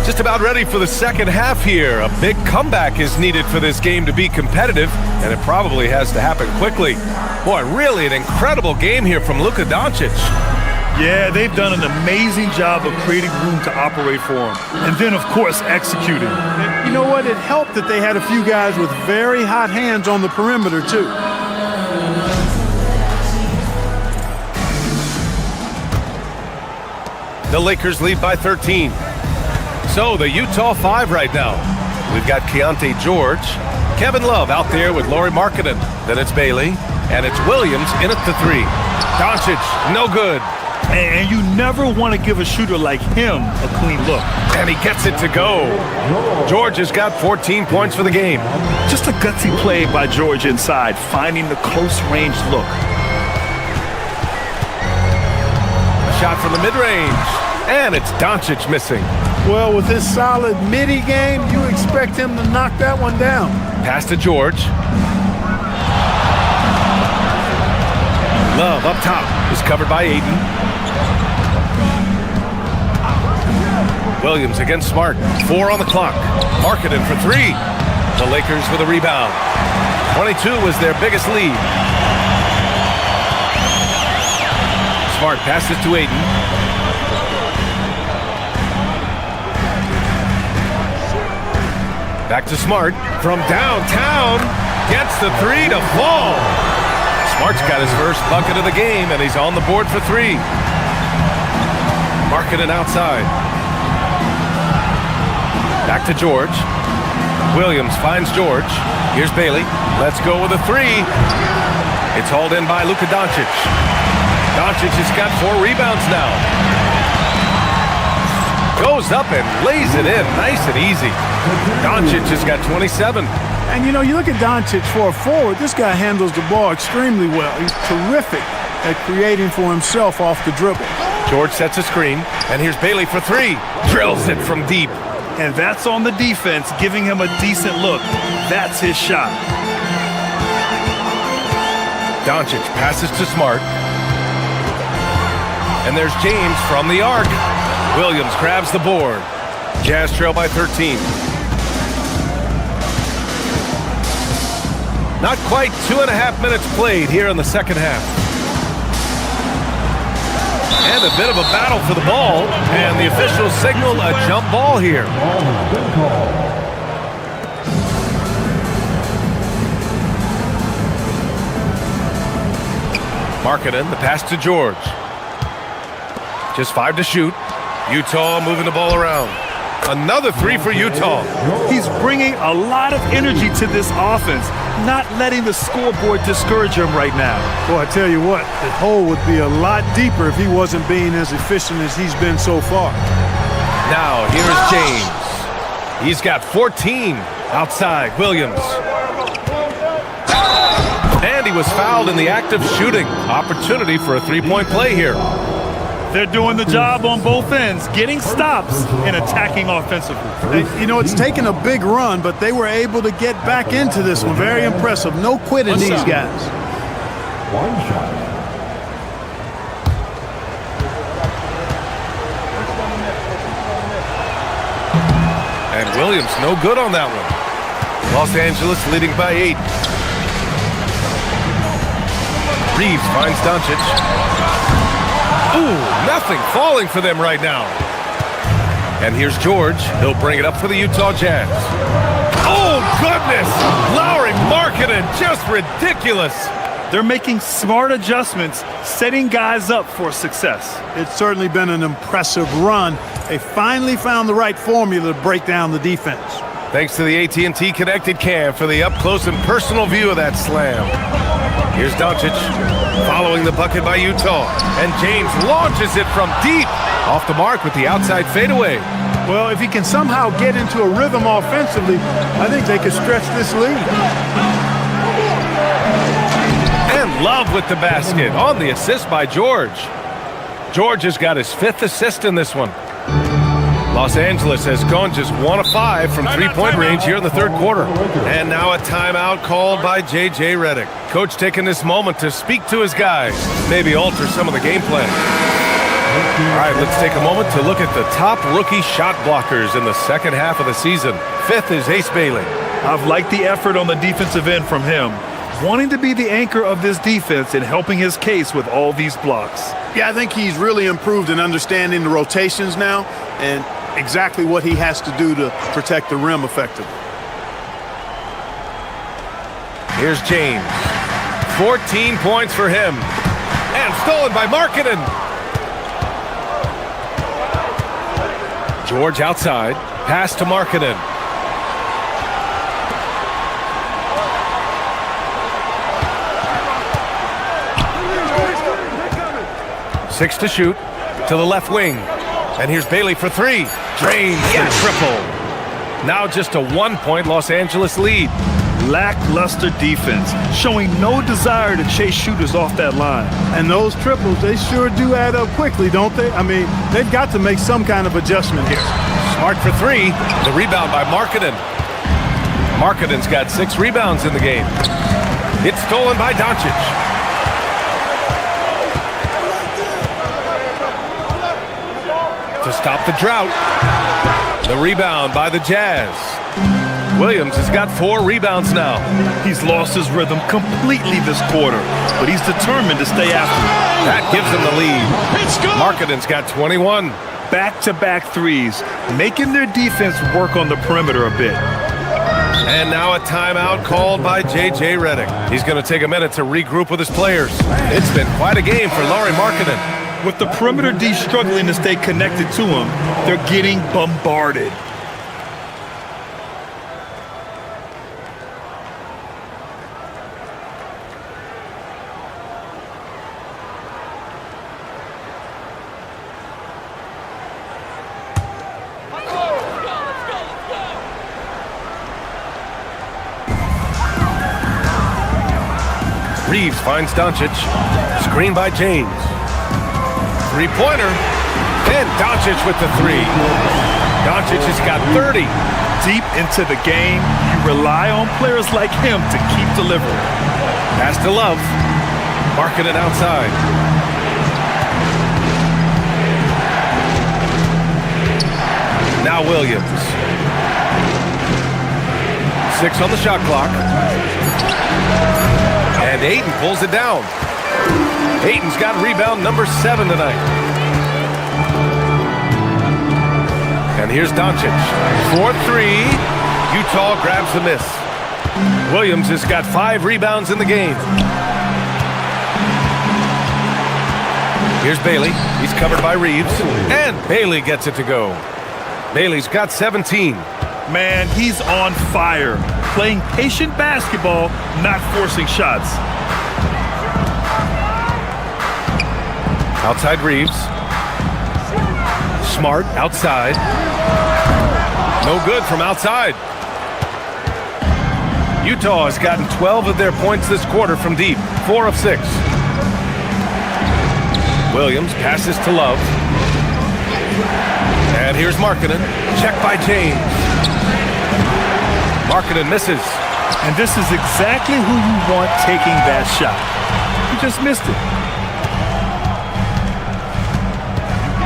J: Just about ready for the second half here. A big comeback is needed for this game to be competitive, and it probably has to happen quickly. Boy, really an incredible game here from Luka Doncic.
K: Yeah, they've done an amazing job of creating room to operate for him. And then, of course, executing.
L: And you know what? It helped that they had a few guys with very hot hands on the perimeter, too.
J: The Lakers lead by 13. So the Utah 5 right now. We've got Keontae George, Kevin Love out there with Lauri Markkanen. Then it's Bailey, and it's Williams in at the 3. Doncic, no good.
K: And you never want to give a shooter like him a clean look.
J: And he gets it to go. George has got 14 points for the game.
K: Just a gutsy play by George inside, finding the close-range look.
J: A shot from the mid-range, and it's Doncic missing.
L: Well, with his solid midi game, you expect him to knock that one down.
J: Pass to George. Love up top is covered by Ayton. Williams against Smart. 4 on the clock. Markkanen for 3. The Lakers with a rebound. 22 was their biggest lead. Smart passes to Ayton. Back to Smart from downtown. Gets the 3 to fall. Smart's got his first bucket of the game, and he's on the board for 3. Markkanen outside. Back to George. Williams finds George. Here's Bailey. Let's go with a 3. It's hauled in by Luka Doncic. Doncic has got 4 rebounds now. Goes up and lays it in nice and easy. Doncic has got 27.
L: And, you know, you look at Doncic for a forward, this guy handles the ball extremely well. He's terrific at creating for himself off the dribble.
J: George sets a screen, and here's Bailey for 3. Drills it from deep.
K: And that's on the defense, giving him a decent look. That's his shot.
J: Doncic passes to Smart. And there's James from the arc. Williams grabs the board. Jazz trail by 13. Not quite 2.5 minutes played here in the second half. And a bit of a battle for the ball, and the officials signal a jump ball here. Markkanen, the pass to George. Just 5 to shoot. Utah moving the ball around. Another 3 for Utah.
K: He's bringing a lot of energy to this offense, not letting the scoreboard discourage him right now.
L: Boy, I tell you what, the hole would be a lot deeper if he wasn't being as efficient as he's been so far.
J: Now, here's James. He's got 14 outside. Williams. And he was fouled in the act of shooting. Opportunity for a 3-point play here.
K: They're doing the job on both ends, getting stops and attacking offensively.
L: You know, it's taken a big run, but they were able to get back into this one. Very impressive. No quitting these guys.
E: One shot.
J: And Williams no good on that one. Los Angeles leading by 8. Reeves finds Doncic. Ooh, nothing falling for them right now. And here's George. He'll bring it up for the Utah Jazz. Oh, goodness! Lauri Markkanen, just ridiculous.
K: They're making smart adjustments, setting guys up for success.
L: It's certainly been an impressive run. They finally found the right formula to break down the defense.
J: Thanks to the AT&T Connected Cam for the up-close and personal view of that slam. Here's Doncic following the bucket by Utah. And James launches it from deep. Off the mark with the outside fadeaway.
L: Well, if he can somehow get into a rhythm offensively, I think they could stretch this lead.
J: And Love with the basket on the assist by George. George has got his 5th assist in this one. Los Angeles has gone just 1 of 5 from three-point range here in the third quarter. And now a timeout called by J.J. Redick. Coach taking this moment to speak to his guys, maybe alter some of the game plan. All right, let's take a moment to look at the top rookie shot blockers in the second half of the season. 5th is Ace Bailey.
K: I've liked the effort on the defensive end from him, wanting to be the anchor of this defense and helping his case with all these blocks.
L: Yeah, I think he's really improved in understanding the rotations now and exactly what he has to do to protect the rim effectively.
J: Here's James. 14 points for him. And stolen by Markkanen. George outside. Pass to Markkanen. Six to shoot. To the left wing. And here's Bailey for 3. Drains the triple. Now just a 1-point Los Angeles lead.
K: Lackluster defense, showing no desire to chase shooters off that line.
L: And those triples, they sure do add up quickly, don't they? I mean, they've got to make some kind of adjustment here.
J: Smart for 3. The rebound by Markkanen. Markkanen's got 6 rebounds in the game. It's stolen by Doncic. To stop the drought. The rebound by the Jazz. Williams has got 4 rebounds now.
K: He's lost his rhythm completely this quarter, but he's determined to stay after it.
J: That gives him the lead. Markkanen's got 21.
K: Back-to-back threes, making their defense work on the perimeter a bit.
J: And now a timeout called by J.J. Redick. He's going to take a minute to regroup with his players. It's been quite a game for Lauri Markkanen.
K: With the perimeter D struggling to stay connected to him, they're getting bombarded.
J: Reeves finds Doncic. Screen by James. Three-pointer. And Doncic with the 3. Doncic has got 30.
K: Deep into the game, you rely on players like him to keep delivering.
J: Pass to Love. Markkanen outside. Now Williams. 6 on the shot clock. And Ayton pulls it down. Ayton's got rebound number 7 tonight. And here's Doncic. 4-3. Utah grabs the miss. Williams has got 5 rebounds in the game. Here's Bailey. He's covered by Reeves. And Bailey gets it to go. Bailey's got 17.
K: Man, he's on fire. Playing patient basketball, not forcing shots.
J: Outside Reeves. Smart outside. No good from outside. Utah has gotten 12 of their points this quarter from deep. 4 of 6. Williams passes to Love. And here's Markkanen. Check by James. Markkanen misses.
K: And this is exactly who you want taking that shot. He just missed it.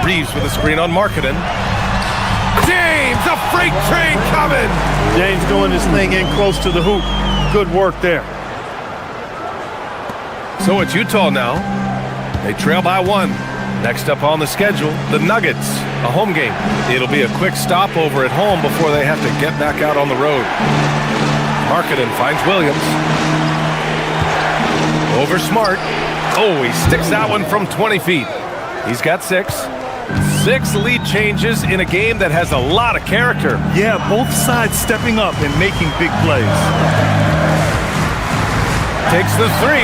J: Reeves with a screen on Markkanen. James, a freight train coming!
L: James doing his thing in close to the hoop. Good work there.
J: So it's Utah now. They trail by 1. Next up on the schedule, the Nuggets, a home game. It'll be a quick stopover at home before they have to get back out on the road. Markkanen finds Williams. Over Smart. Oh, he sticks that one from 20 feet. He's got 6. 6 lead changes in a game that has a lot of character.
K: Yeah, both sides stepping up and making big plays.
J: Takes the 3.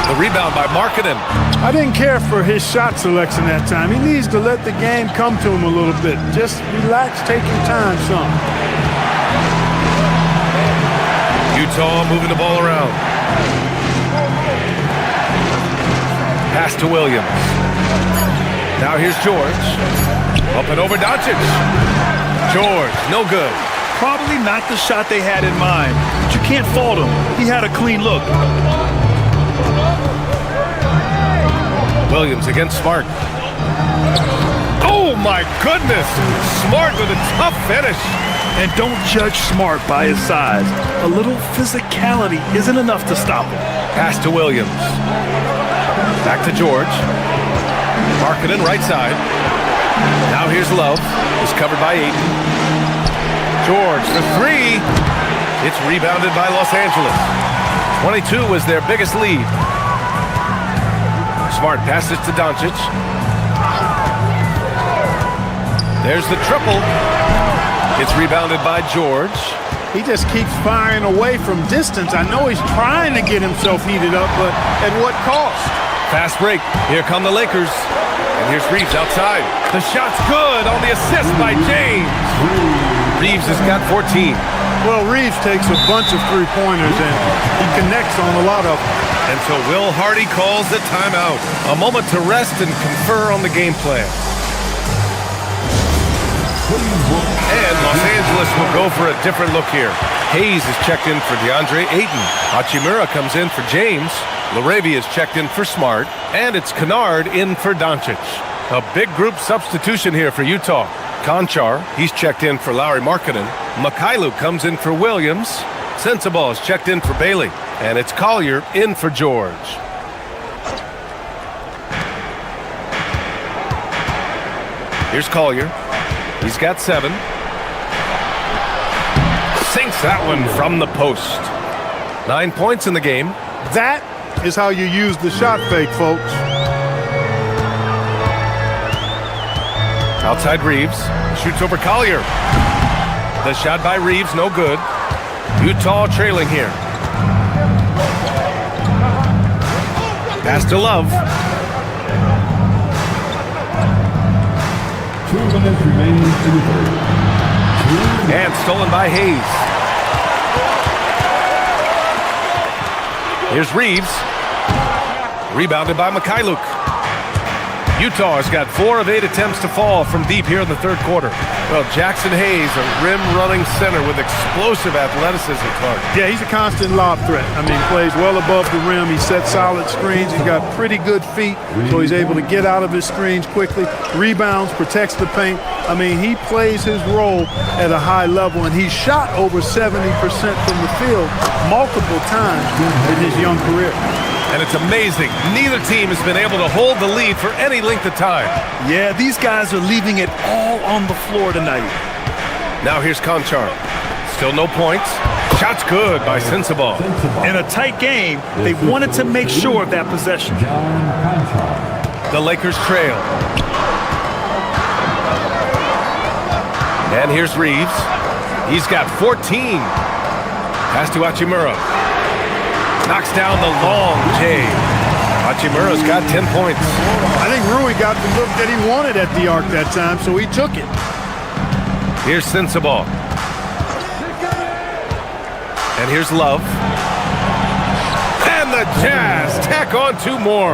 J: The rebound by Markkanen.
L: I didn't care for his shot selection that time. He needs to let the game come to him a little bit. Just relax, take your time some.
J: Utah moving the ball around. Pass to Williams. Now here's George. Up and over Doncic. George, no good.
K: Probably not the shot they had in mind, but you can't fault him. He had a clean look.
J: Williams against Smart. Oh my goodness! Smart with a tough finish.
K: And don't judge Smart by his size. A little physicality isn't enough to stop him.
J: Pass to Williams. Back to George. Markkanen right side. Now here's Love. He's covered by Ayton. George, the three. It's rebounded by Los Angeles. 22 was their biggest lead. Smart passes to Doncic. There's the triple. It's rebounded by George.
L: He just keeps firing away from distance. I know he's trying to get himself heated up, but at what cost?
J: Fast break. Here come the Lakers. And here's Reeves outside. The shot's good on the assist by James. Reeves has got 14.
L: Well, Reeves takes a bunch of three-pointers and he connects on a lot of them.
J: And so Will Hardy calls the timeout. A moment to rest and confer on the game plan. And Los Angeles will go for a different look here. Hayes is checked in for DeAndre Ayton. Hachimura comes in for James. LaRavia is checked in for Smart. And it's Kennard in for Doncic. A big group substitution here for Utah. Conchar, he's checked in for Lauri Markkanen. Mikhailuk comes in for Williams. Sensabaugh is checked in for Bailey. And it's Collier in for George. Here's Collier. He's got 7. Sinks that one from the post. 9 points in the game.
L: That is how you use the shot fake, folks.
J: Outside Reeves. Shoots over Collier. The shot by Reeves, no good. Utah trailing here. Pass to Love.
E: 2 minutes remaining in the third.
J: And stolen by Hayes. Here's Reeves. Rebounded by Mikhailuk. Utah has got 4 of 8 attempts to fall from deep here in the third quarter. Well, Jackson Hayes, a rim-running center with explosive athleticism, Clark.
L: Yeah, he's a constant lob threat. I mean, plays well above the rim. He sets solid screens. He's got pretty good feet, so he's able to get out of his screens quickly. Rebounds, protects the paint. I mean, he plays his role at a high level, and he's shot over 70% from the field multiple times in his young career.
J: And it's amazing. Neither team has been able to hold the lead for any length of time.
K: Yeah, these guys are leaving it all on the floor tonight.
J: Now here's Conchar. Still no points. Shot's good by Sensabaugh.
K: In a tight game, they wanted to make sure of that possession.
J: The Lakers trail. And here's Reeves. He's got 14. Pass to Hachimura. Knocks down the long J. Hachimura's got 10 points.
L: I think Rui got the look that he wanted at the arc that time, so he took it.
J: Here's Sensabaugh. And here's Love. And the Jazz tack on 2 more.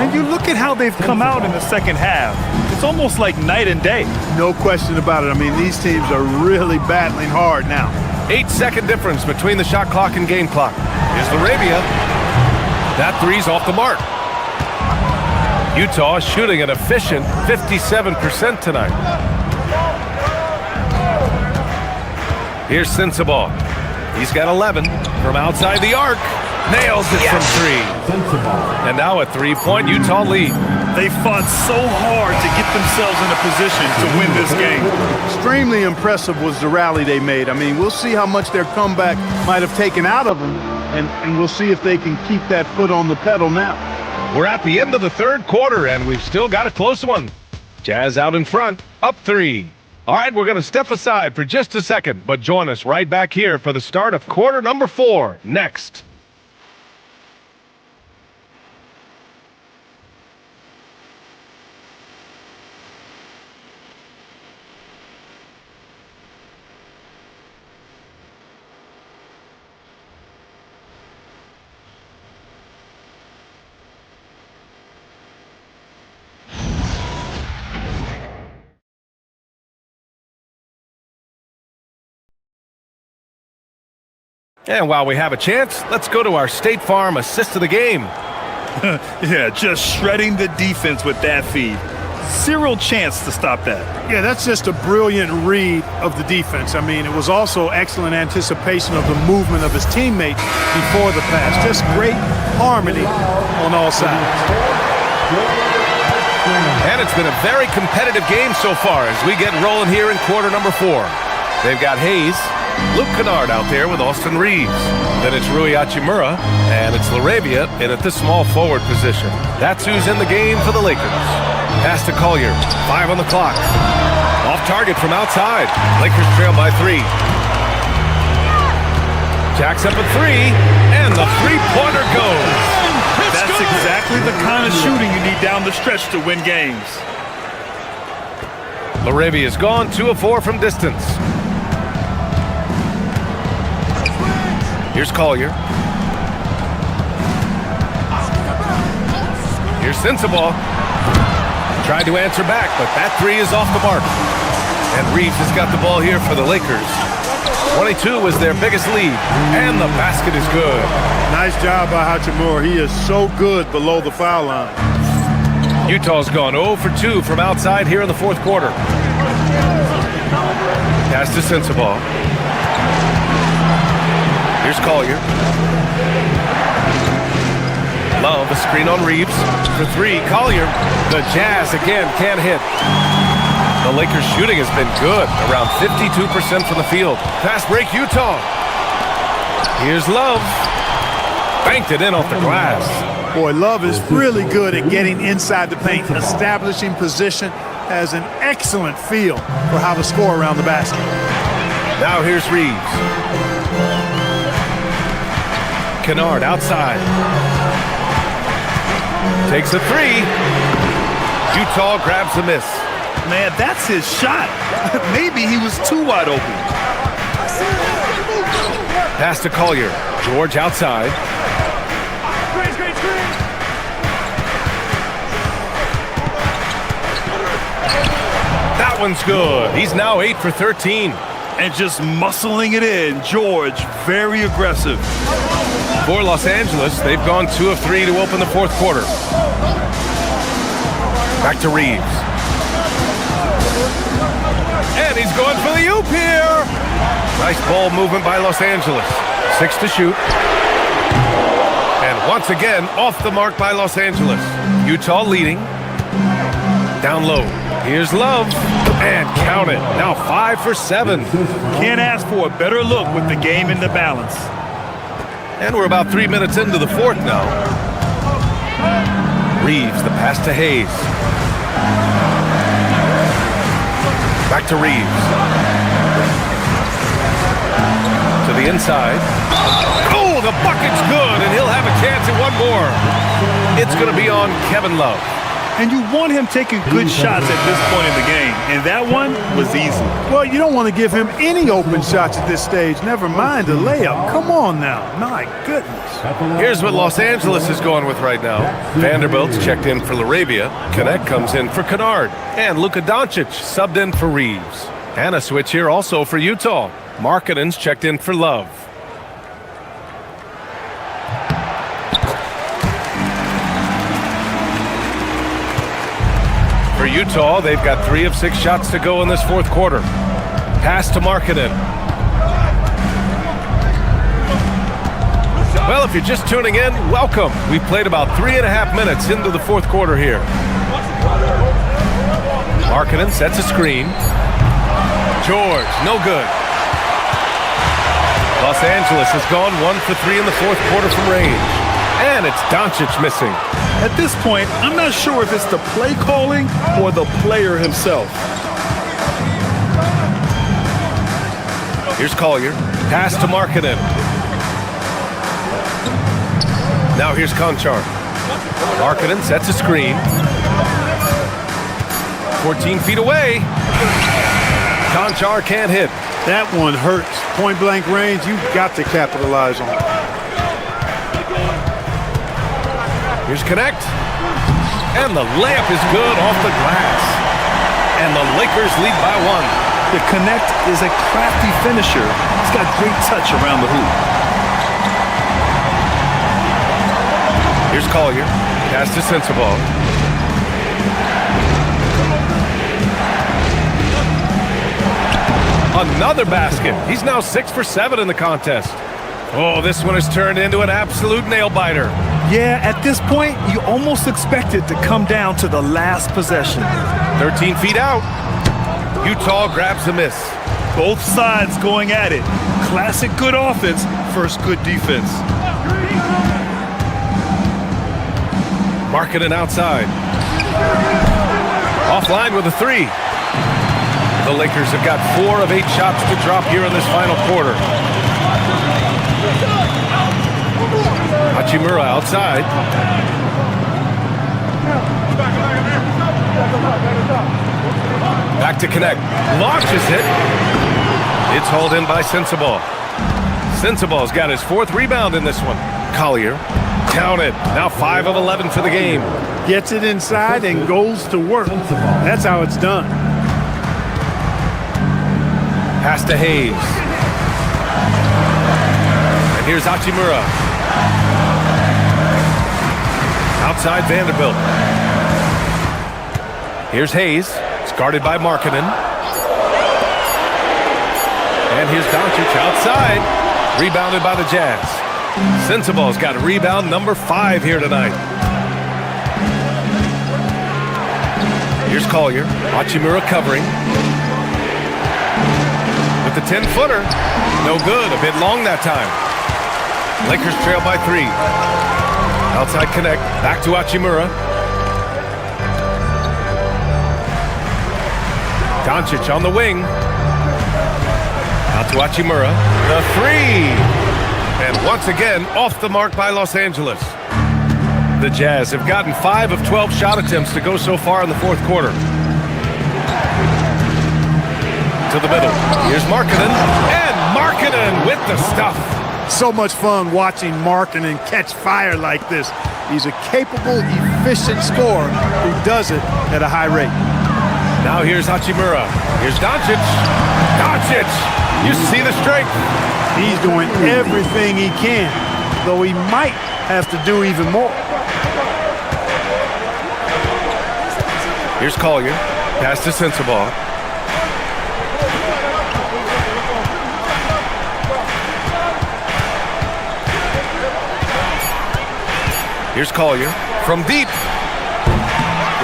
K: And you look at how they've come out in the second half. It's almost like night and day.
L: No question about it. I mean, these teams are really battling hard now.
J: 8-second difference between the shot clock and game clock. Here's LaRavia. That three's off the mark. Utah shooting an efficient 57% tonight. Here's Sensabaugh. He's got 11 from outside the arc. Nails it from 3. And now a 3-point Utah lead.
K: They fought so hard to get themselves in a position to win this game.
L: Extremely impressive was the rally they made. I mean, we'll see how much their comeback might have taken out of them, and we'll see if they can keep that foot on the pedal now.
J: We're at the end of the third quarter, and we've still got a close one. Jazz out in front, up 3. All right, we're going to step aside for just a second, but join us right back here for the start of quarter number 4 next. And while we have a chance, let's go to our State Farm assist of the game.
K: Yeah, just shredding the defense with that feed. Zero chance to stop that.
L: Yeah, that's just a brilliant read of the defense. I mean, it was also excellent anticipation of the movement of his teammates before the pass. Just great harmony on all sides.
J: And it's been a very competitive game so far as we get rolling here in quarter number 4. They've got Hayes, Luke Kennard out there with Austin Reeves. Then it's Rui Hachimura, and it's LaRavia in at the small forward position. That's who's in the game for the Lakers. Pass to Collier, 5 on the clock. Off target from outside. Lakers trail by 3. Jacks up a 3, and the three-pointer goes.
K: That's exactly the kind of shooting you need down the stretch to win games.
J: LaRavia is gone, 2 of 4 from distance. Here's Collier. Here's Sensabaugh. Tried to answer back, but that 3 is off the mark. And Reeves has got the ball here for the Lakers. 22 was their biggest lead, and the basket is good.
L: Nice job by Hachimura. He is so good below the foul line.
J: Utah's gone 0 for 2 from outside here in the fourth quarter. Pass to Sensabaugh. Here's Collier. Love, a screen on Reeves. For 3, Collier. The Jazz again can't hit. The Lakers shooting has been good, around 52% from the field. Fast break Utah. Here's Love. Banked it in off the glass.
L: Boy, Love is really good at getting inside the paint, establishing position, has an excellent feel for how to score around the basket.
J: Now here's Reeves. Kennard outside. Takes a 3. Utah grabs the miss.
K: Man, that's his shot. Maybe he was too wide open.
J: Pass to Collier. George outside. That one's good. He's now 8 for 13.
K: And just muscling it in. George, very aggressive.
J: For Los Angeles, they've gone 2 of 3 to open the fourth quarter. Back to Reeves. And he's going for the oop here. Nice ball movement by Los Angeles. 6 to shoot. And once again, off the mark by Los Angeles. Utah leading. Down low. Here's Love. And count it. Now 5 for 7.
K: Can't ask for a better look with the game in the balance.
J: And we're about 3 minutes into the fourth now. Reeves, the pass to Hayes. Back to Reeves. To the inside. Oh, the bucket's good, and he'll have a chance at one more. It's going to be on Kevin Love.
K: And you want him taking good shots at this point in the game. And that one was easy.
L: Well, you don't want to give him any open shots at this stage. Never mind a layup. Come on now. My goodness.
J: Here's what Los Angeles is going with right now. Vanderbilt's checked in for LaRavia. Connect comes in for Kennard. And Luka Doncic subbed in for Reeves. And a switch here also for Utah. Markkanen's checked in for Love. For Utah, they've got 3 of 6 shots to go in this fourth quarter. Pass to Markkanen. Well, if you're just tuning in, welcome. We've played about 3.5 minutes into the fourth quarter here. Markkanen sets a screen. George, no good. Los Angeles has gone 1 for 3 in the fourth quarter from range. And it's Doncic missing.
K: At this point, I'm not sure if it's the play calling or the player himself.
J: Here's Collier. Pass to Markkanen. Now here's Konchar. Markkanen sets a screen. 14 feet away. Konchar can't hit.
L: That one hurts. Point blank range, you've got to capitalize on it.
J: Here's Connect. And the layup is good off the glass. And the Lakers lead by 1.
K: The Connect is a crafty finisher. He's got great touch around the hoop.
J: Here's Collier. Pass to Sensabaugh. Another basket. He's now 6 for 7 in the contest. Oh, this one has turned into an absolute nail-biter.
K: Yeah, at this point, you almost expect it to come down to the last possession.
J: 13 feet out. Utah grabs a miss.
K: Both sides going at it. Classic good offense versus good defense.
J: Markkanen outside. Offline with a 3. The Lakers have got 4 of 8 shots to drop here in this final quarter. Hachimura outside. Back to connect. Launches it. It's hauled in by Sensabaugh. Sensabaugh's got his 4th rebound in this one. Collier. Counted. Now 5 of 11 for the game.
L: Gets it inside and goes to work. That's how it's done.
J: Pass to Hayes. And here's Hachimura. Outside Vanderbilt. Here's Hayes. It's guarded by Markkanen. And here's Doncic outside. Rebounded by the Jazz. Sensabaugh's got a rebound number 5 here tonight. Here's Collier. Hachimura covering. With the 10-footer. No good. A bit long that time. Lakers trail by 3. Outside connect. Back to Hachimura. Doncic on the wing. Out to Hachimura. The 3. And once again, off the mark by Los Angeles. The Jazz have gotten 5 of 12 shot attempts to go so far in the 4th quarter. To the middle. Here's Markkanen. And Markkanen with the stuff.
L: So much fun watching Markkanen catch fire like this. He's a capable, efficient scorer who does it at a high rate.
J: Now here's Hachimura. Here's Doncic. Doncic! You see the strength.
L: He's doing everything he can, though he might have to do even more.
J: Here's Collier. Pass to Sensabaugh. Here's Collier from deep.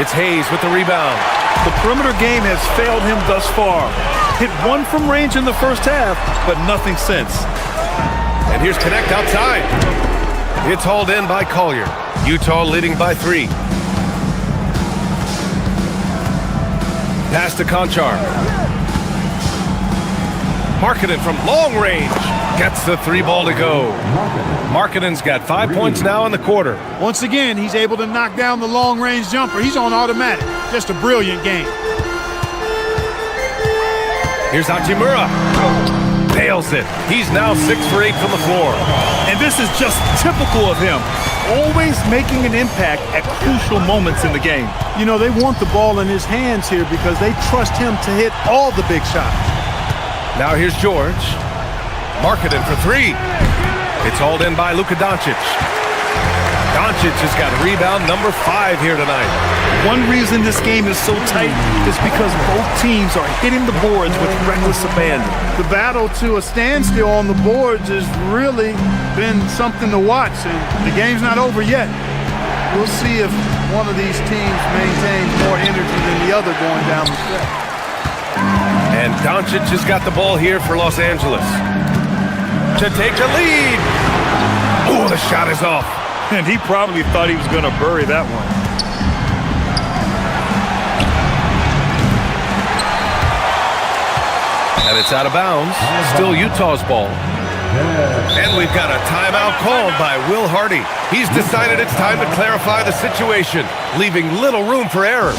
J: It's Hayes with the rebound.
K: The perimeter game has failed him thus far. Hit 1 from range in the first half, but nothing since.
J: And here's Connect outside. It's hauled in by Collier. Utah leading by 3. Pass to Conchar. Markkanen from long range. Gets the 3 ball to go. Markkanen's got 5 points now in the quarter.
L: Once again, he's able to knock down the long-range jumper. He's on automatic. Just a brilliant game.
J: Here's Hachimura. Nails it. He's now 6 for 8 from the floor.
K: And this is just typical of him. Always making an impact at crucial moments in the game.
L: You know, they want the ball in his hands here because they trust him to hit all the big shots.
J: Now here's George. Markkanen for 3. It's hauled in by Luka Doncic. Doncic has got rebound number 5 here tonight.
K: One reason this game is so tight is because both teams are hitting the boards with reckless abandon.
L: The battle to a standstill on the boards has really been something to watch, and the game's not over yet. We'll see if one of these teams maintains more energy than the other going down the stretch.
J: And Doncic has got the ball here for Los Angeles to take the lead. Oh, the shot is off.
K: And he probably thought he was going to bury that one.
J: And it's out of bounds. Still Utah's ball. And we've got a timeout called by Will Hardy. He's decided it's time to clarify the situation, leaving little room for error.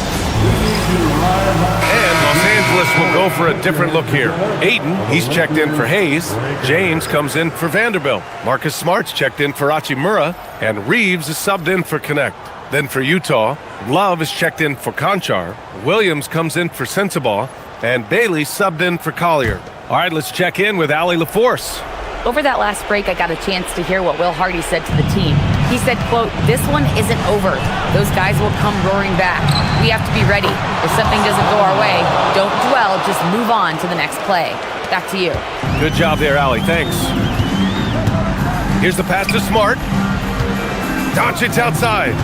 J: And Los Angeles will go for a different look here. Ayton, he's checked in for Hayes. James comes in for Vanderbilt. Marcus Smart's checked in for Hachimura. And Reeves is subbed in for Connect. Then for Utah, Love is checked in for Conchar. Williams comes in for Sensabaugh. And Bailey subbed in for Collier. All right, let's check in with Allie LaForce.
F: Over that last break, I got a chance to hear what Will Hardy said to the team. He He said, quote, "This one isn't over. Those guys will come roaring back. We have to be ready. If something doesn't go our way, don't dwell, just move on to the next play." Back to you.
J: Good job there, Allie. Thanks. Here's the pass to Smart. Doncic outside.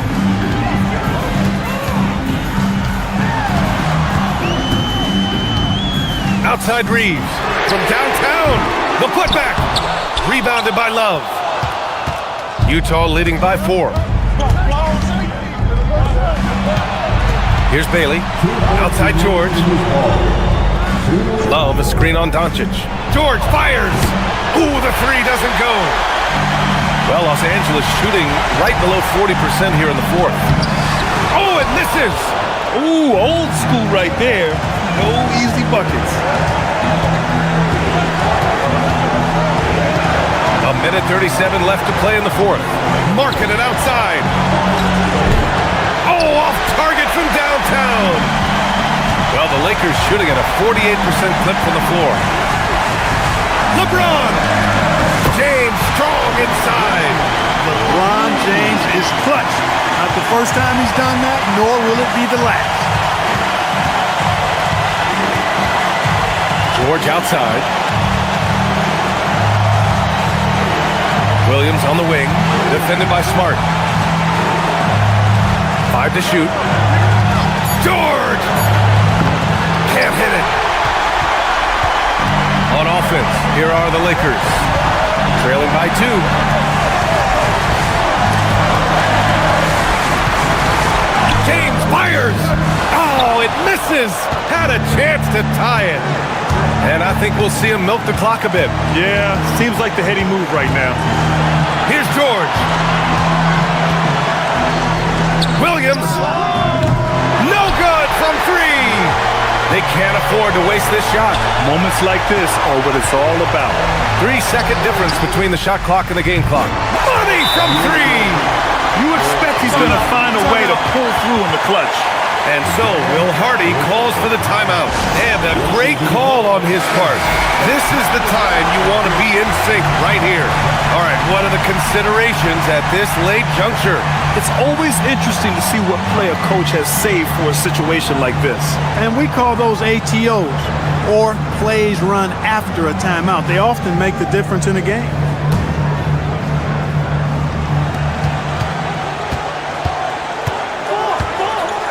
J: Outside Reeves. From downtown. The putback. Rebounded by Love. Utah leading by 4. Here's Bailey. Outside George. Love a screen on Doncic. George fires. Ooh, the three doesn't go. Well, Los Angeles shooting right below 40% here in the 4th. Oh, it misses.
K: Ooh, old school right there. No easy buckets.
J: A minute 37 left to play in the 4th. Marking it outside. Oh, off target from downtown. Well, the Lakers shooting at a 48% clip from the floor. LeBron. James strong inside.
L: LeBron James is clutch. Not the first time he's done that, nor will it be the last.
J: George outside. Williams on the wing, defended by Smart. 5 to shoot. George! Can't hit it. On offense, here are the Lakers. Trailing by 2. James fires! Oh, it misses! Had a chance to tie it. And I think we'll see him milk the clock a bit.
K: Yeah, seems like the heady move right now.
J: Here's George. Williams. No good from 3. They can't afford to waste this shot.
K: Moments like this are what it's all about.
J: 3-second difference between the shot clock and the game clock. Money from 3.
K: You expect he's going to find a way to pull through in the clutch.
J: And so Will Hardy calls for the timeout. And a great call on his part. This is the time you want to be in sync right here. All right, what are the considerations at this late juncture?
K: It's always interesting to see what play a coach has saved for a situation like this.
L: And we call those ATOs, or plays run after a timeout. They often make the difference in a game.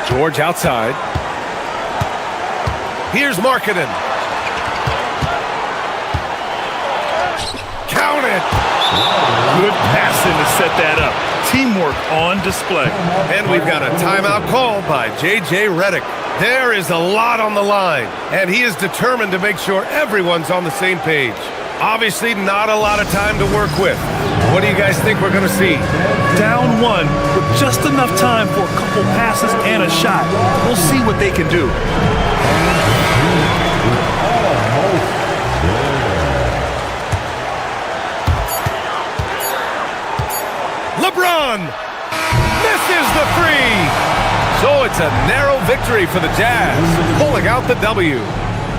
J: George outside. Here's Markkanen. Count it!
K: Good passing to set that up. Teamwork on display.
J: And we've got a timeout called by J.J. Redick. There is a lot on the line, and he is determined to make sure everyone's on the same page. Obviously, not a lot of time to work with. What do you guys think we're going to see?
K: Down 1 with just enough time for a couple passes and a shot. We'll see what they can do.
J: LeBron misses the 3. So it's a narrow victory for the Jazz, pulling out the W.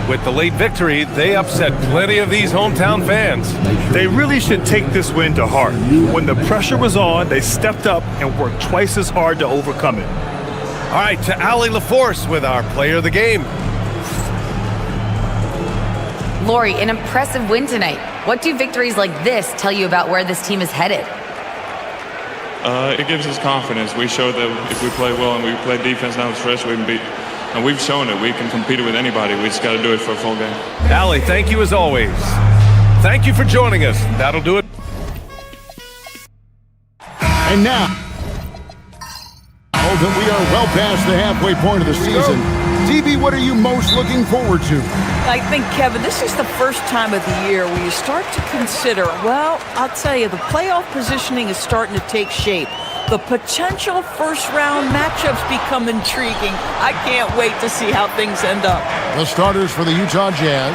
J: With the late victory, they upset plenty of these hometown fans.
K: They really should take this win to heart. When the pressure was on, they stepped up and worked twice as hard to overcome it.
J: All right, to Allie LaForce with our player of the game.
F: Lori, an impressive win tonight. What do victories like this tell you about where this team is headed?
M: It gives us confidence. We showed that if we play well and we play defense down the stretch, we can beat. And we've shown it. We can compete with anybody. We just got to do it for a full game.
J: Allie, thank you as always. Thank you for joining us. That'll do it.
A: And now, that we are well past the halfway point of the season. TV, what are you most looking forward to?
N: I think, Kevin, this is the first time of the year where you start to consider, well, I'll tell you, the playoff positioning is starting to take shape. The potential first-round matchups become intriguing. I can't wait to see how things end up.
A: The starters for the Utah Jazz.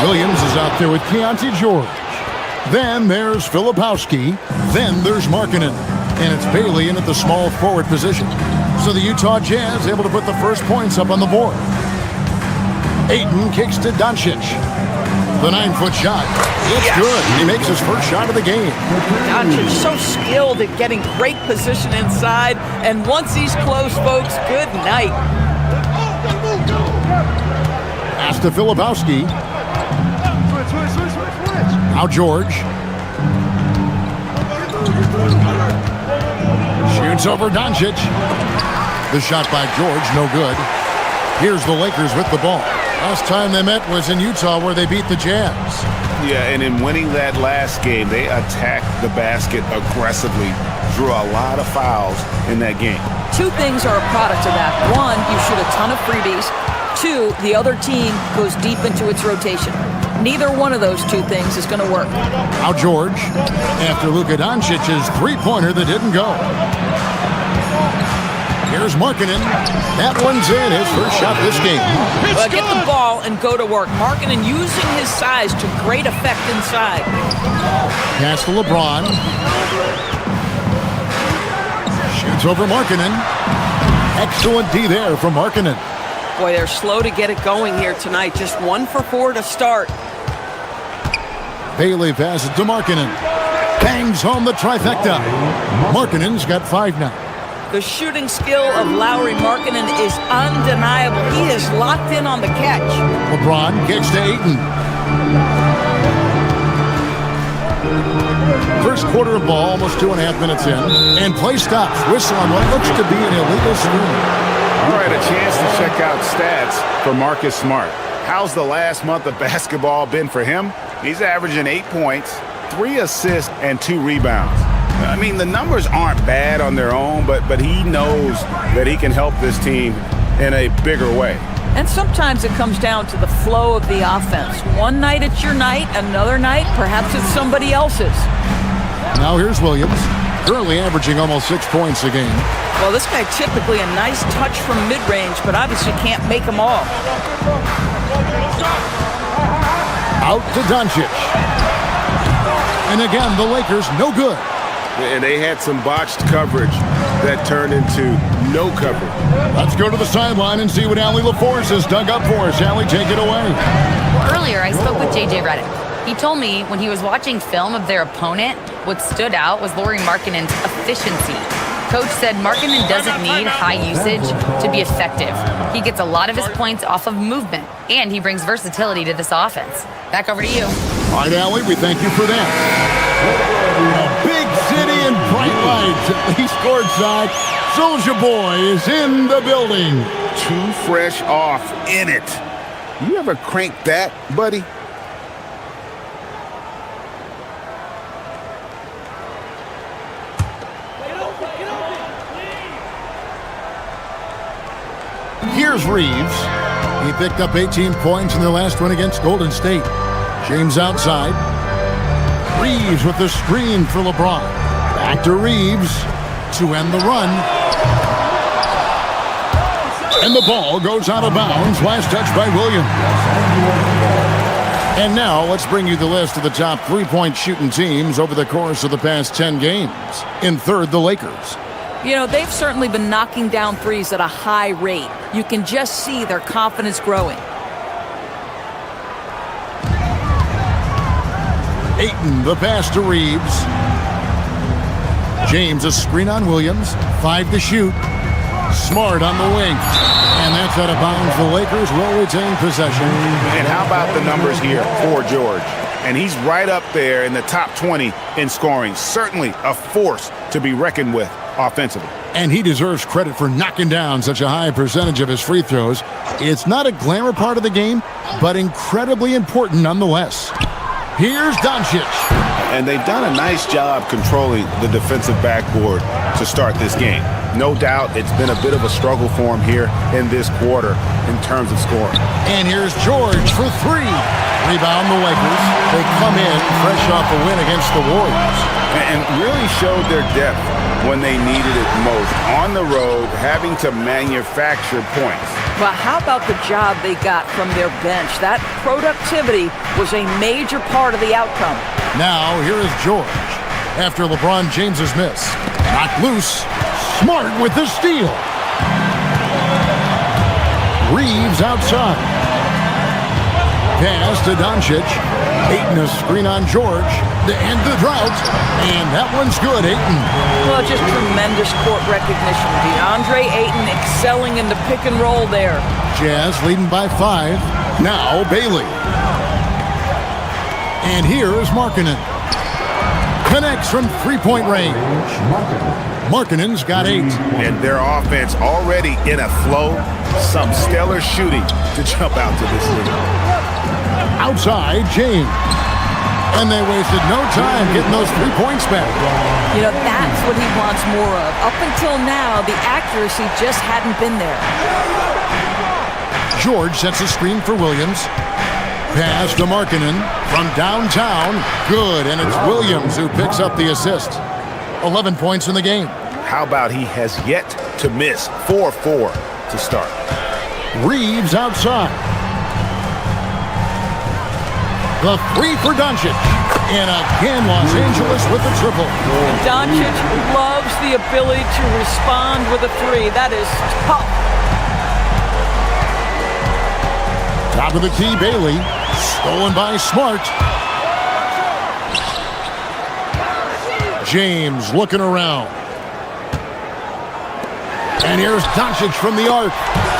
A: Williams is out there with Keontae George. Then there's Filipowski. Then there's Markkanen. And it's Bailey in at the small forward position. So the Utah Jazz able to put the first points up on the board. Ayton kicks to Doncic. The 9-foot shot. It's good. He makes his first shot of the game.
N: Doncic so skilled at getting great position inside. And once he's close, folks, good night.
A: Pass to Filipowski. Now George. Shoots over Doncic. The shot by George, no good. Here's the Lakers with the ball. Last time they met was in Utah where they beat the Jazz.
D: Yeah, and in winning that last game, they attacked the basket aggressively, drew a lot of fouls in that game.
N: Two things are a product of that. One, you shoot a ton of freebies. Two, the other team goes deep into its rotation. Neither one of those two things is going to work.
A: Now George, after Luka Doncic's three-pointer that didn't go. Here's Markkanen. That one's in, his first shot this game.
N: Well, get the ball and go to work. Markkanen using his size to great effect inside.
A: Pass to LeBron. Shoots over Markkanen. Excellent D there from Markkanen.
N: Boy, they're slow to get it going here tonight. Just 1 for 4 to start.
A: Bailey passes to Markkanen. Bangs home the trifecta. Markkanen's got 5 now.
N: The shooting skill of Lauri Markkanen is undeniable. He is locked in on the catch.
A: LeBron kicks to Ayton. First quarter of ball, almost 2.5 minutes in. And play stops. Whistle on what looks to be an illegal screen.
D: All right, a chance to check out stats for Marcus Smart. How's the last month of basketball been for him? He's averaging 8 points, 3 assists, and 2 rebounds. I mean, the numbers aren't bad on their own, but he knows that he can help this team in a bigger way.
N: And sometimes it comes down to the flow of the offense. One night it's your night, another night perhaps it's somebody else's.
A: Now here's Williams, currently averaging almost 6 points a game.
N: Well, this guy typically a nice touch from mid-range, but obviously can't make them all.
A: Out to Doncic. And again, the Lakers no good.
D: And they had some botched coverage that turned into no coverage.
A: Let's go to the sideline and see what Allie LaForce has dug up for us. Allie, take it away.
F: Well, earlier I spoke with J.J. Redick. He told me when he was watching film of their opponent, what stood out was Lauri Markkanen's efficiency. Coach said Markkanen doesn't need high usage to be effective. He gets a lot of his points off of movement, and he brings versatility to this offense. Back over to you.
A: All right, Allie, we thank you for that. A big city and bright lights, at least courtside. Soulja Boy is in the building.
D: Too fresh off in it. You ever crank that, buddy?
A: Here's Reeves. He picked up 18 points in the last one against Golden State. James outside. Reeves with the screen for LeBron. Back to Reeves to end the run. And the ball goes out of bounds. Last touch by Williams. And now let's bring you the list of the top three-point shooting teams over the course of the past 10 games. In third, the Lakers.
N: You know, they've certainly been knocking down threes at a high rate. You can just see their confidence growing.
A: Ayton, the pass to Reeves. James, a screen on Williams. 5 to shoot. Smart on the wing. And that's out of bounds. The Lakers will retain possession.
D: And how about the numbers here for George? And he's right up there in the top 20 in scoring. Certainly a force to be reckoned with offensively.
A: And he deserves credit for knocking down such a high percentage of his free throws. It's not a glamour part of the game, but incredibly important nonetheless. Here's Doncic.
D: And they've done a nice job controlling the defensive backboard to start this game. No doubt it's been a bit of a struggle for him here in this quarter in terms of scoring.
A: And here's George for 3. Rebound the Lakers. They come in fresh off a win against the Warriors.
D: And really showed their depth when they needed it most. On the road, having to manufacture points.
N: But how about the job they got from their bench? That productivity was a major part of the outcome.
A: Now, here is George. After LeBron James's miss. Knocked loose. Smart with the steal. Reeves outside. Pass to Doncic. Ayton a screen on George to end the drought. And that one's good, Ayton.
N: Well, just tremendous court recognition. DeAndre Ayton excelling in the pick and roll there.
A: Jazz leading by 5. Now Bailey. And here is Markkanen. Connects from three-point range. Markkanen's got 8.
D: And their offense already in a flow. Some stellar shooting to jump out to this lead.
A: Outside, James. And they wasted no time getting those 3 points back.
N: You know, that's what he wants more of. Up until now, the accuracy just hadn't been there.
A: George sets a screen for Williams. Pass to Markkanen from downtown. Good, and it's Williams who picks up the assist. 11 points in the game.
D: How about he has yet to miss 4-4 to start?
A: Reeves outside. The 3 for Doncic. And again, Los Angeles with the triple.
N: Doncic loves the ability to respond with a 3. That is tough.
A: Top of the key, Bailey. Stolen by Smart. James looking around. And here's Doncic from the arc.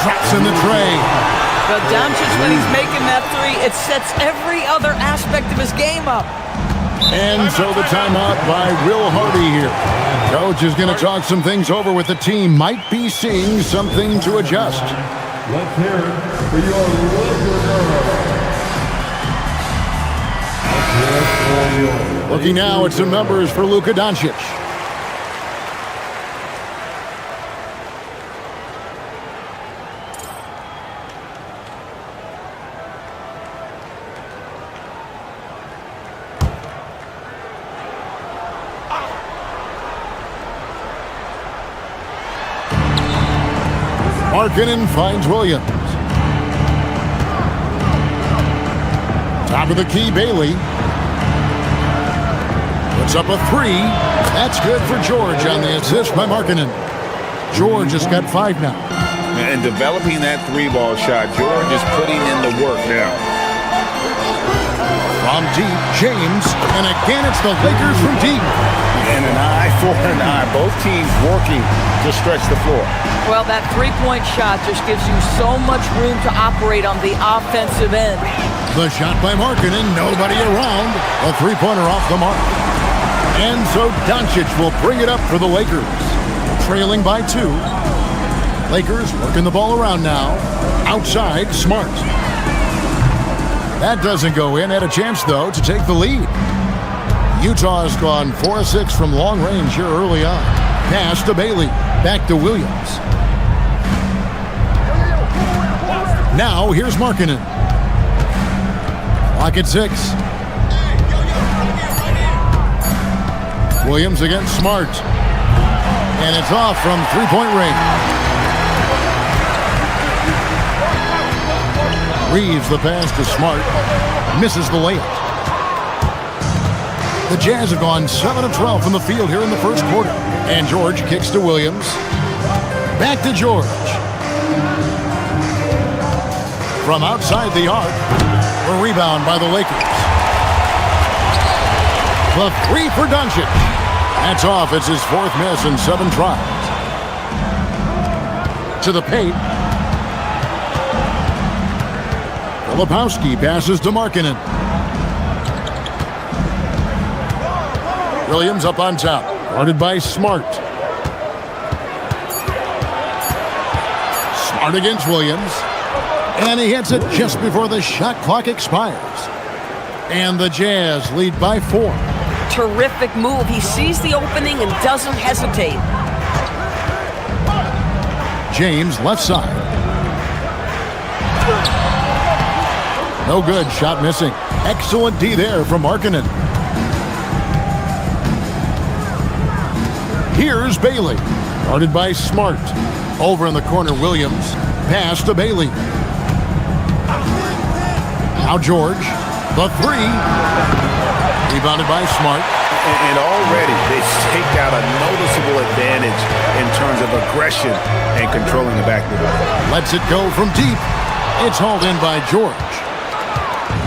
A: Drops in the tray.
N: But Doncic, when he's making that 3, it sets every other aspect of his game up.
A: And so the timeout by Will Hardy here. Coach is going to talk some things over with the team. Might be seeing something to adjust.
E: Let's hear it for your Luka.
A: Looking now at some numbers for Luka Doncic. Markkanen finds Williams. Top of the key, Bailey. Puts up a 3. That's good for George on the assist by Markkanen. George has got 5 now.
D: And developing that 3-ball shot, George is putting in the work now.
A: From deep, James. And again, it's the Lakers from deep.
D: And an eye for an eye. Both teams working to stretch the floor.
N: Well, that 3-point shot just gives you so much room to operate on the offensive end.
A: The shot by Markkanen, nobody around. A 3-pointer off the mark. And so Doncic will bring it up for the Lakers. Trailing by 2. Lakers working the ball around now. Outside, Smart. That doesn't go in. Had a chance, though, to take the lead. Utah has gone 4 of 6 from long range here early on. Pass to Bailey. Back to Williams. Now, here's Markkanen. Clock at 6. Williams against Smart. And it's off from 3-point range. Reeves the pass to Smart. Misses the layup. The Jazz have gone 7 of 12 from the field here in the first quarter. And George kicks to Williams. Back to George. From outside the arc. A rebound by the Lakers. The 3 for Doncic. That's off. It's his 4th miss in 7 tries. To the paint. Filipowski passes to Markkanen. Williams up on top. Guarded by Smart. Smart against Williams. And he hits it just before the shot clock expires. And the Jazz lead by 4.
N: Terrific move. He sees the opening and doesn't hesitate.
A: James left side. No good. Shot missing. Excellent D there from Markkanen. Here's Bailey. Guarded by Smart. Over in the corner, Williams. Pass to Bailey. Now George. The 3. Rebounded by Smart.
D: And already they've staked out a noticeable advantage in terms of aggression and controlling the backboard.
A: Lets it go from deep. It's hauled in by George.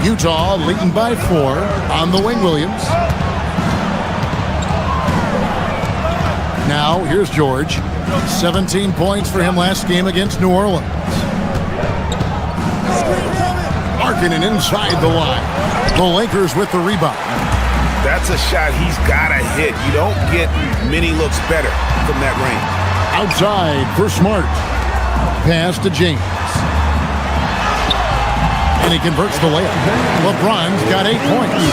A: Utah leading by 4 on the wing, Williams. Now, here's George. 17 points for him last game against New Orleans. Markkanen inside the line. The Lakers with the rebound.
D: That's a shot he's got to hit. You don't get many looks better from that range.
A: Outside for Smart. Pass to James. And he converts the layup. LeBron's got 8 points.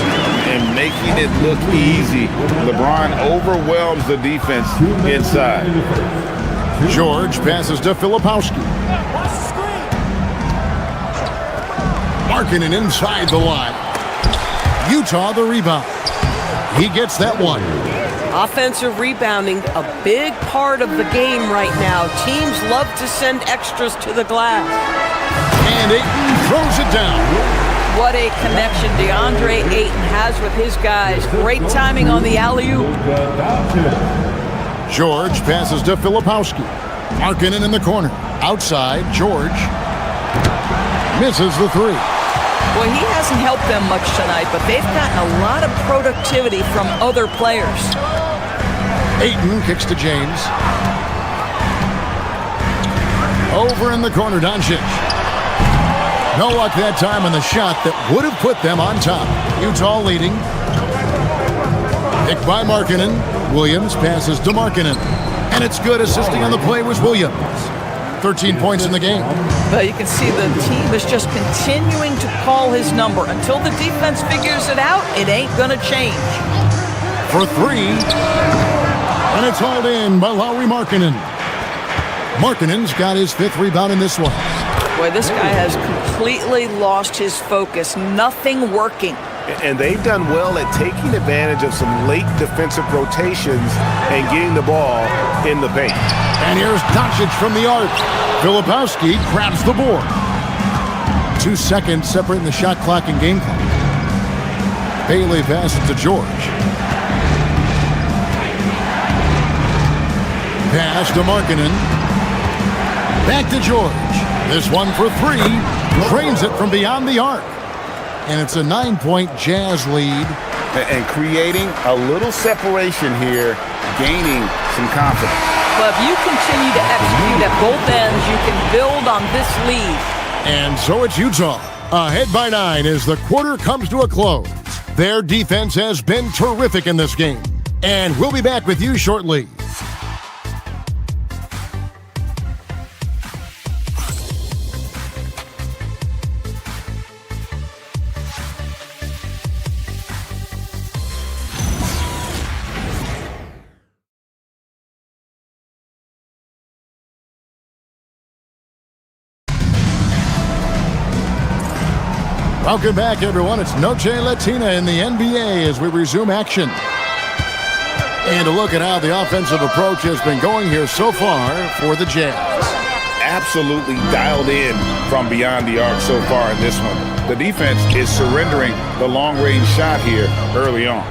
D: And making it look easy. LeBron overwhelms the defense inside.
A: George passes to Filipowski. Markkanen inside the line. Utah the rebound. He gets that one.
N: Offensive rebounding, a big part of the game right now. Teams love to send extras to the glass.
A: And Ayton throws it down.
N: What a connection DeAndre Ayton has with his guys. Great timing on the alley-oop.
A: George passes to Filipowski. Markkanen in the corner. Outside, George misses the 3.
N: Boy, he hasn't helped them much tonight, but they've gotten a lot of productivity from other players.
A: Ayton kicks to James. Over in the corner, Doncic. No luck that time on the shot that would have put them on top. Utah leading. Picked by Markkanen. Williams passes to Markkanen. And it's good. Assisting on the play was Williams. 13 points in the game.
N: But you can see the team is just continuing to call his number. Until the defense figures it out, it ain't going to change.
A: For 3. And it's hauled in by Lauri Markkanen. Markkanen's got his 5th rebound in this one.
N: Boy, this guy has completely lost his focus. Nothing working.
D: And they've done well at taking advantage of some late defensive rotations and getting the ball in the paint.
A: And here's Doncic from the arc. Filipowski grabs the board. 2 seconds separating the shot clock and game clock. Bailey passes to George. Pass to Markkanen. Back to George. This one for 3. Drains it from beyond the arc. And it's a 9-point Jazz lead.
D: And creating a little separation here, gaining some confidence.
N: But if you continue to execute at both ends, you can build on this lead.
A: And so it's Utah, ahead by 9 as the quarter comes to a close. Their defense has been terrific in this game. And we'll be back with you shortly. Welcome back, everyone. It's Noche Latina in the NBA as we resume action. And a look at how the offensive approach has been going here so far for the Jazz.
D: Absolutely dialed in from beyond the arc so far in this one. The defense is surrendering the long-range shot here early on.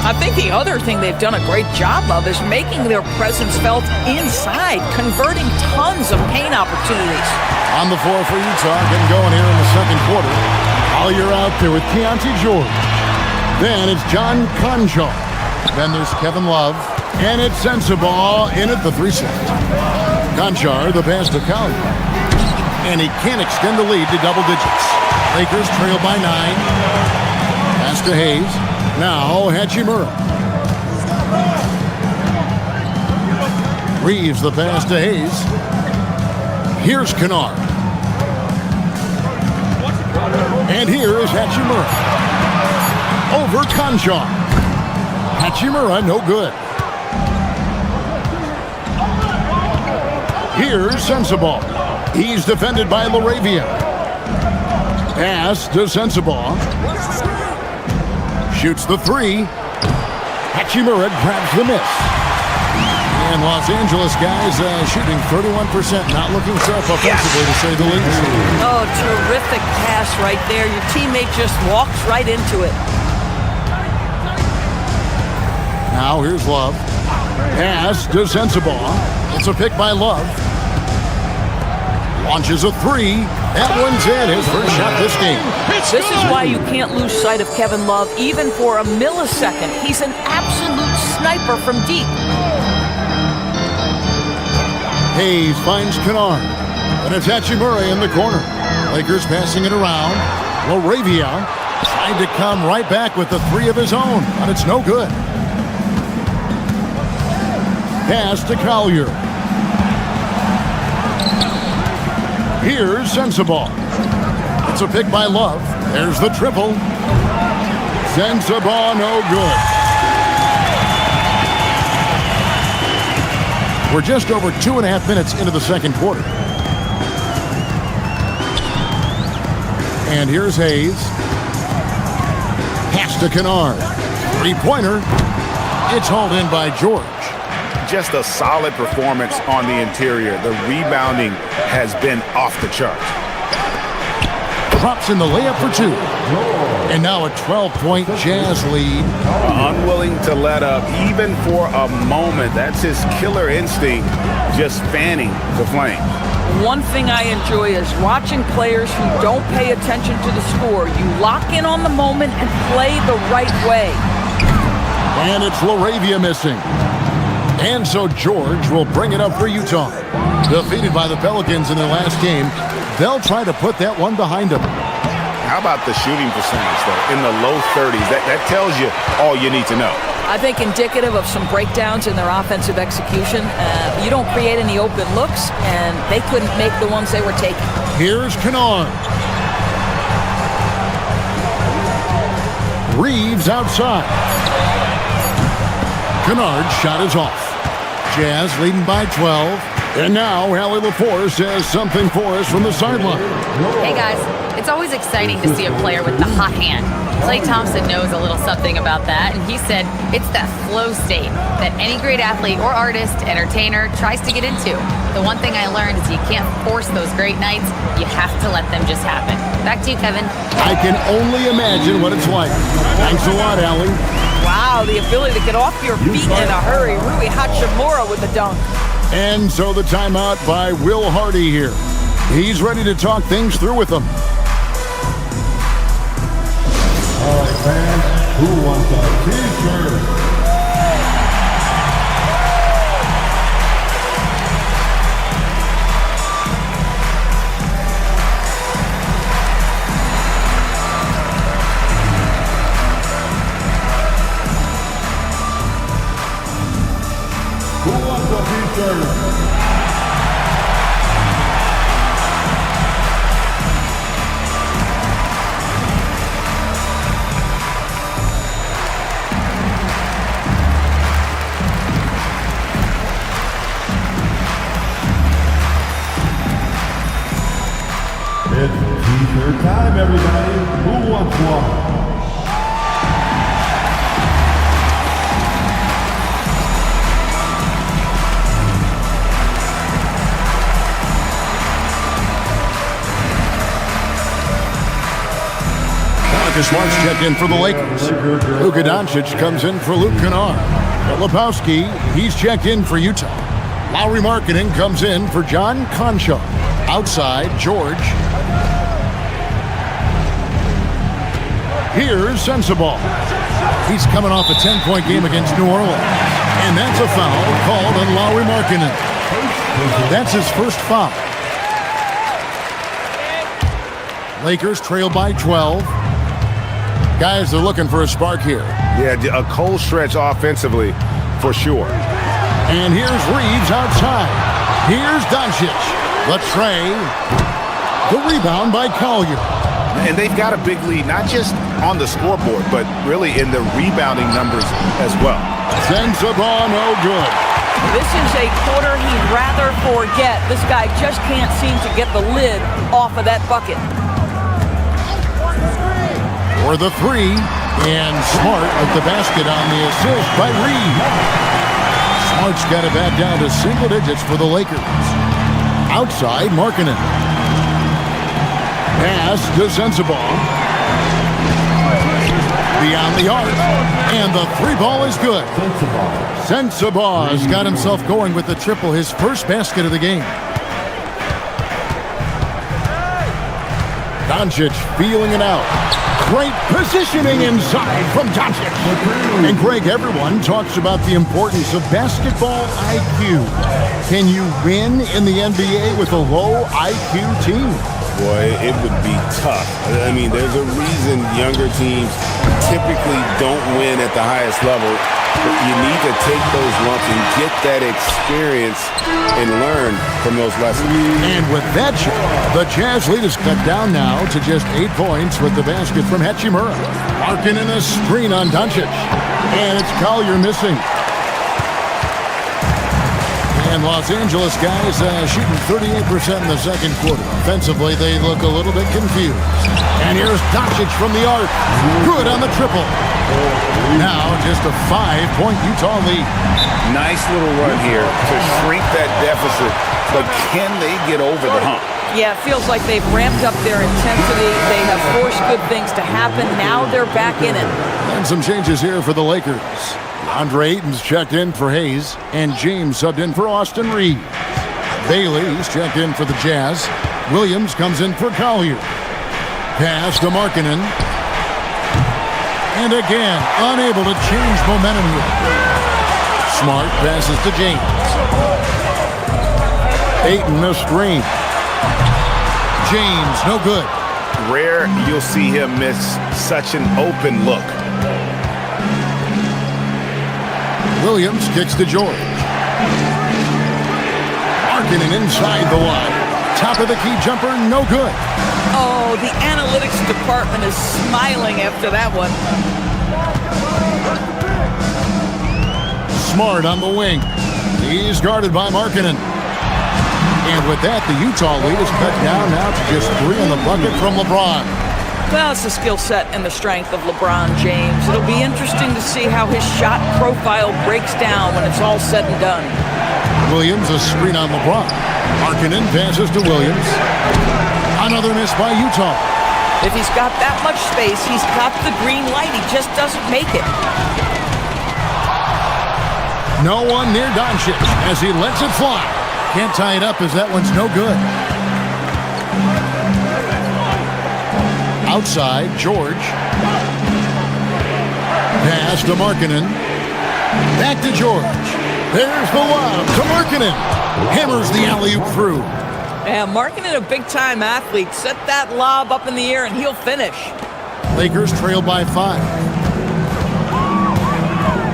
N: I think the other thing they've done a great job of is making their presence felt inside, converting tons of paint opportunities.
A: On the floor for Utah, getting going here in the second quarter. Collier out there with Keontae George. Then it's John Konchar. Then there's Kevin Love. And it's Sensabaugh in at the 3 set. Konchar, the pass to Collier. And he can't extend the lead to double digits. Lakers trail by 9. Pass to Hayes. Now Hachimura. Reeves the pass to Hayes. Here's Kennard. And here is Hachimura. Over Konchar. Hachimura, no good. Here's Sensabaugh. He's defended by LaRavia. Pass to Sensabaugh. Shoots the 3. Hachimura grabs the miss. And Los Angeles guys shooting 31%, not looking sharp offensively to say the least.
N: Oh, terrific pass right there. Your teammate just walks right into it.
A: Now here's Love. Pass to Sensabaugh. It's a pick by Love. Launches a three. That one's in. His first shot this game.
N: This is why you can't lose sight of Kevin Love even for a millisecond. He's an absolute sniper from deep.
A: Hayes finds Kennard. And it's Hachimura in the corner. Lakers passing it around. LaRavia tried to come right back with the three of his own, but it's no good. Pass to Collier. Here's Sensabaugh. It's a pick by Love. There's the triple. Sensabaugh, no good. We're just over 2.5 minutes into the second quarter. And here's Hayes. Pass to Kennard. Three-pointer. It's hauled in by George.
D: Just a solid performance on the interior. The rebounding has been off the charts.
A: Drops in the layup for two. And now a 12-point Jazz lead.
D: Unwilling to let up even for a moment. That's his killer instinct, just fanning the flame.
N: One thing I enjoy is watching players who don't pay attention to the score. You lock in on the moment and play the right way.
A: And it's LaRavia missing. And so George will bring it up for Utah. Defeated by the Pelicans in their last game, they'll try to put that one behind them.
D: How about the shooting percentage, though? In the low 30s. That tells you all you need to know.
N: I think indicative of some breakdowns in their offensive execution. You don't create any open looks, and they couldn't make the ones they were taking.
A: Here's Kennard. Reeves outside. Kennard's shot is off. Jazz leading by 12. And now Allie LaForce has something for us from the sideline.
F: Hey guys, it's always exciting to see a player with the hot hand. Klay Thompson knows a little something about that, and he said it's that flow state that any great athlete or artist, entertainer tries to get into. The one thing I learned is you can't force those great nights. You have to let them just happen. Back to you, Kevin.
A: I can only imagine what it's like. Thanks a lot, Allie.
N: Wow, the ability to get off your feet in a hurry. Rui Hachimura with the dunk.
A: And so the timeout by Will Hardy here. He's ready to talk things through with them.
E: All right, fans, who wants a t-shirt? Who wants a t-shirt? It's t-shirt time, everybody. Who wants one?
A: Marcus Smart's checked in for the Lakers. Luka Doncic comes in for Luke Kennard. Filipowski, he's checked in for Utah. Lauri Markkanen comes in for John Concha. Outside, George. Here's Sensabaugh. He's coming off a 10-point game against New Orleans. And that's a foul called on Lauri Markkanen. That's his first foul. Lakers trail by 12. Guys, they're looking for a spark here.
D: Yeah, a cold stretch offensively, for sure.
A: And here's Reeves outside. Here's Doncic. The tray. The rebound by Collier.
D: And they've got a big lead, not just on the scoreboard, but really in the rebounding numbers as well.
A: Sensabaugh, no good.
N: This is a quarter he'd rather forget. This guy just can't seem to get the lid off of that bucket.
A: For the three, and Smart with the basket on the assist by Reeves. Smart's got it back down to single digits for the Lakers. Outside, Markkanen. Pass to Sensabaugh. Beyond the arc, and the three ball is good. Sensabaugh's got himself going with the triple, his first basket of the game. Doncic feeling it out. Great positioning inside from Doncic. And Greg, everyone talks about the importance of basketball IQ. Can you win in the NBA with a low IQ team?
B: Boy, it would be tough. I mean, there's a reason younger teams typically don't win at the highest level. But you need to take those lumps and get that experience and learn from those lessons.
A: And with that shot, the Jazz lead is cut down now to just 8 points with the basket from Hachimura. Markkanen a screen on Doncic. And it's Collier missing. And Los Angeles guys shooting 38% in the second quarter. Offensively, they look a little bit confused. And here's Doncic from the arc. Good on the triple. Now just a 5-point Utah lead.
D: Nice little run here to shrink that deficit. But can they get over the hump?
N: Yeah, it feels like they've ramped up their intensity. They have forced good things to happen. Now they're back in it.
A: And some changes here for the Lakers. Andre Ayton's checked in for Hayes, and James subbed in for Austin Reeves. Bailey's checked in for the Jazz. Williams comes in for Collier. Pass to Markkanen. And again, unable to change momentum here. Smart passes to James. Ayton a screen. James, no good.
D: Rare you'll see him miss such an open look.
A: Williams kicks to George. Markkanen inside the line. Top of the key jumper, no good.
N: Oh, the analytics department is smiling after that one.
A: Smart on the wing. He's guarded by Markkanen. And with that, the Utah lead is cut down now to just 3 on the bucket from LeBron.
N: Well, it's the skill set and the strength of LeBron James. It'll be interesting to see how his shot profile breaks down when it's all said and done.
A: Williams a screen on LeBron. Markkanen passes to Williams. Another miss by Utah.
N: If he's got that much space, he's got the green light. He just doesn't make it.
A: No one near Doncic as he lets it fly. Can't tie it up as that one's no good. Outside, George. Pass to Markkanen. Back to George. There's the lob to Markkanen. Hammers the alley-oop through.
N: Yeah, Markkanen, a big-time athlete. Set that lob up in the air and he'll finish.
A: Lakers trail by 5.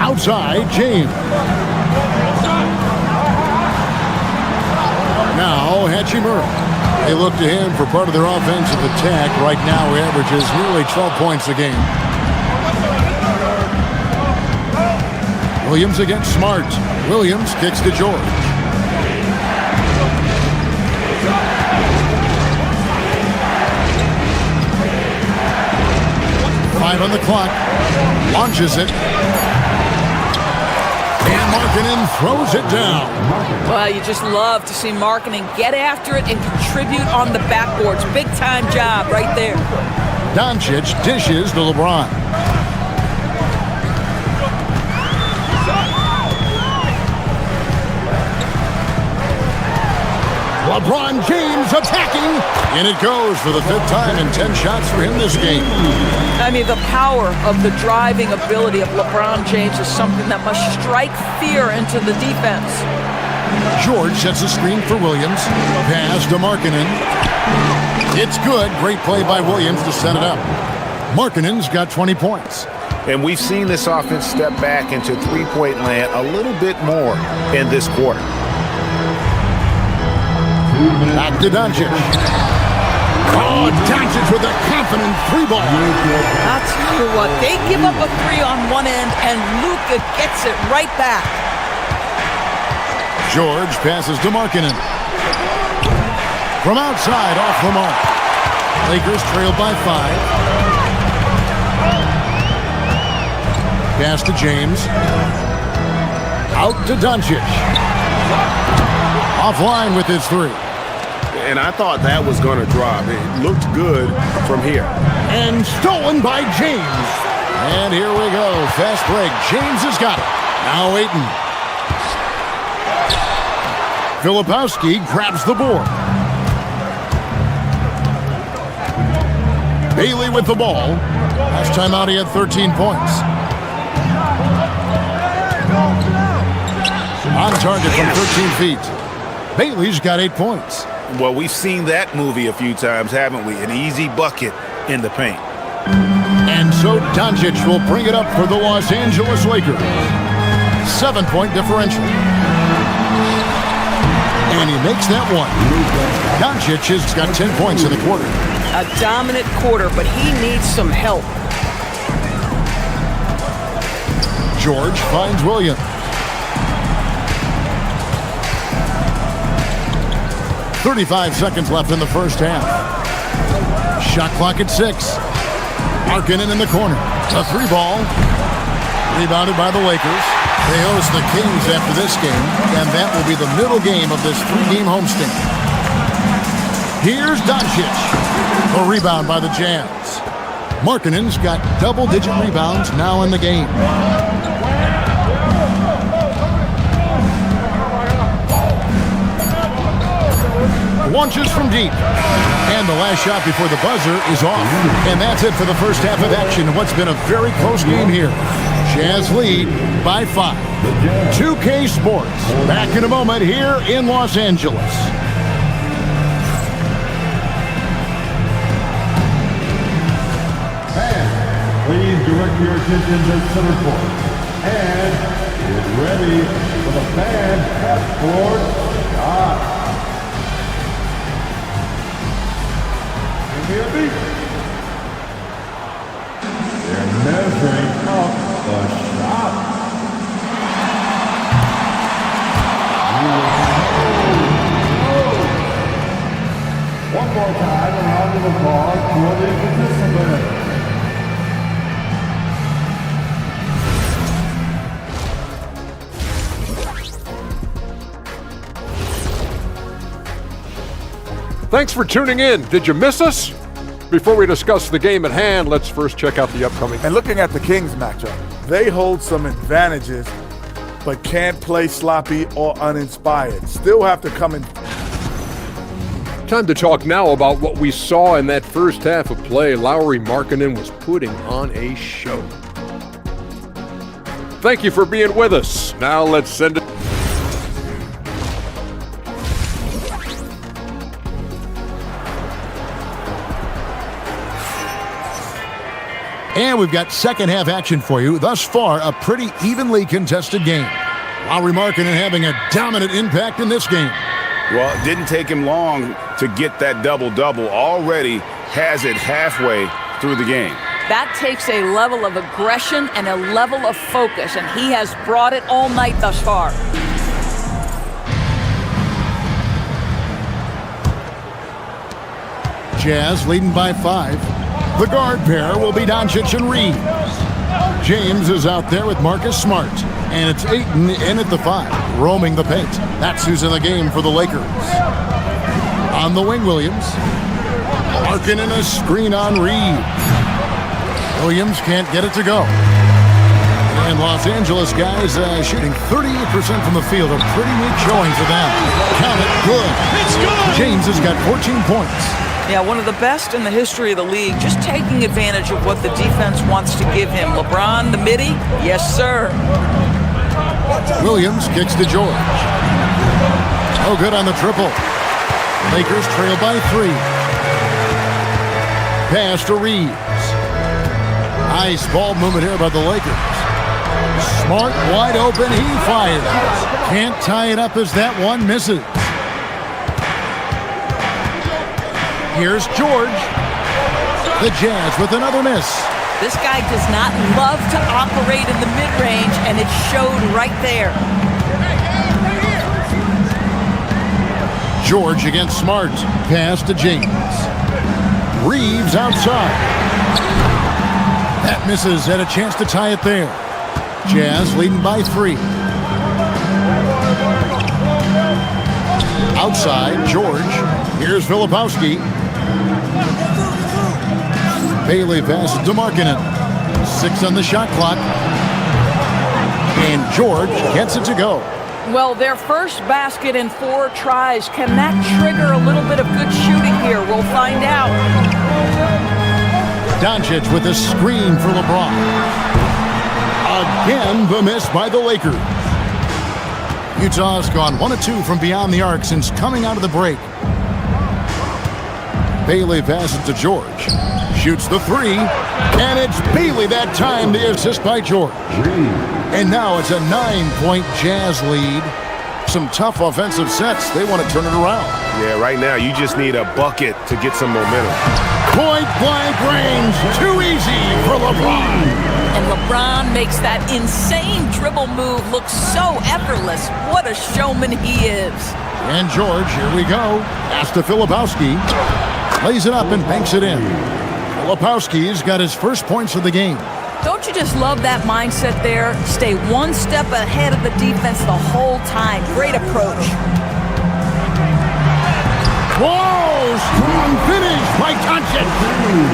A: Outside, James. Now, Hachimura. They look to him for part of their offensive attack. Right now, he averages nearly 12 points a game. Williams against Smart. Williams kicks to George. Five on the clock. Launches it. And Markkanen throws it down.
N: Well, you just love to see Markkanen get after it and contribute on the backboards. Big-time job right there.
A: Doncic dishes to LeBron. LeBron James attacking, and it goes for the 5th time in 10 shots for him this game.
N: I mean, the power of the driving ability of LeBron James is something that must strike fear into the defense.
A: George sets a screen for Williams. Pass to Markkanen. It's good. Great play by Williams to set it up. Markkanen's got 20 points.
D: And we've seen this offense step back into three-point land a little bit more in this quarter.
A: Back to Doncic. Oh, Doncic with a confident 3-ball.
N: I'll tell you what, they give up a 3 on one end, and Luka gets it right back.
A: George passes to Markkanen. From outside, off the mark. Lakers trail by 5. Pass to James. Out to Doncic. Offline with his 3.
B: And I thought that was going to drop. It looked good from here.
A: And stolen by James. And here we go. Fast break. James has got it. Now Ayton. Filipowski grabs the board. Bailey with the ball. Last time out, he had 13 points. On target from 13 feet. Bailey's got 8 points.
D: Well, we've seen that movie a few times, haven't we? An easy bucket in the paint.
A: And so Doncic will bring it up for the Los Angeles Lakers. 7-point differential. And he makes that one. Doncic has got 10 points in the quarter.
N: A dominant quarter, but he needs some help.
A: George finds Williams. 35 seconds left in the first half. Shot clock at 6. Markkanen in the corner. A 3-ball. Rebounded by the Lakers. They host the Kings after this game, and that will be the middle game of this 3-game homestand. Here's Doncic. A rebound by the Jazz. Markkanen's got double-digit rebounds now in the game. Launches from deep. And the last shot before the buzzer is off. And that's it for the first half of action in what's been a very close game here. Jazz lead by 5. 2K Sports. Back in a moment here in Los Angeles.
E: And please direct your attention to center court. And get ready for the fan half-court shot. They're measuring up the shot. One more time, a round of applause for the participants.
H: Thanks for tuning in. Did you miss us? Before we discuss the game at hand, let's first check out the upcoming.
I: And looking at the Kings matchup, they hold some advantages, but can't play sloppy or uninspired. Still have to come in.
H: Time to talk now about what we saw in that first half of play. Lauri Markkanen was putting on a show. Thank you for being with us. Now let's send it.
A: And we've got second half action for you. Thus far, a pretty evenly contested game. Lauri Markkanen having a dominant impact in this game.
D: Well, it didn't take him long to get that double-double. Already has it halfway through the game.
N: That takes a level of aggression and a level of focus, and he has brought it all night thus far.
A: Jazz leading by 5. The guard pair will be Doncic and Reeves. James is out there with Marcus Smart. And it's Ayton in at the 5, roaming the paint. That's who's in the game for the Lakers. On the wing, Williams. Markkanen a screen on Reeves. Williams can't get it to go. And Los Angeles guys shooting 38% from the field. A pretty weak showing for them. Count it, good.
K: It's good.
A: James has got 14 points.
N: Yeah, one of the best in the history of the league, just taking advantage of what the defense wants to give him. LeBron, the midi? Yes, sir.
A: Williams kicks to George. Oh, good on the triple. Lakers trail by 3. Pass to Reeves. Nice ball movement here by the Lakers. Smart, wide open, he fires. Can't tie it up as that one misses. Here's George. The Jazz with another miss.
N: This guy does not love to operate in the mid-range, and it showed right there.
A: George against Smart. Pass to James. Reeves outside. That misses. Had a chance to tie it there. Jazz leading by 3. Outside, George. Here's Filipowski. Bailey passes to Markkanen. 6 on the shot clock. And George gets it to go.
N: Well, their first basket in 4 tries. Can that trigger a little bit of good shooting here? We'll find out.
A: Doncic with a screen for LeBron. Again, the miss by the Lakers. Utah's gone 1 of 2 from beyond the arc since coming out of the break. Bailey passes to George. Shoots the 3. And it's Bailey that time, the assist by George. And now it's a 9-point Jazz lead. Some tough offensive sets. They want to turn it around.
O: Yeah, right now you just need a bucket to get some momentum.
A: Point-blank range. Too easy for LeBron.
N: And LeBron makes that insane dribble move look so effortless. What a showman he is.
A: And George, here we go. Pass to Filipowski. Lays it up and banks it in. Filipowski's got his first points of the game.
N: Don't you just love that mindset there? Stay one step ahead of the defense the whole time. Great approach.
A: Whoa! Strong finish by Doncic.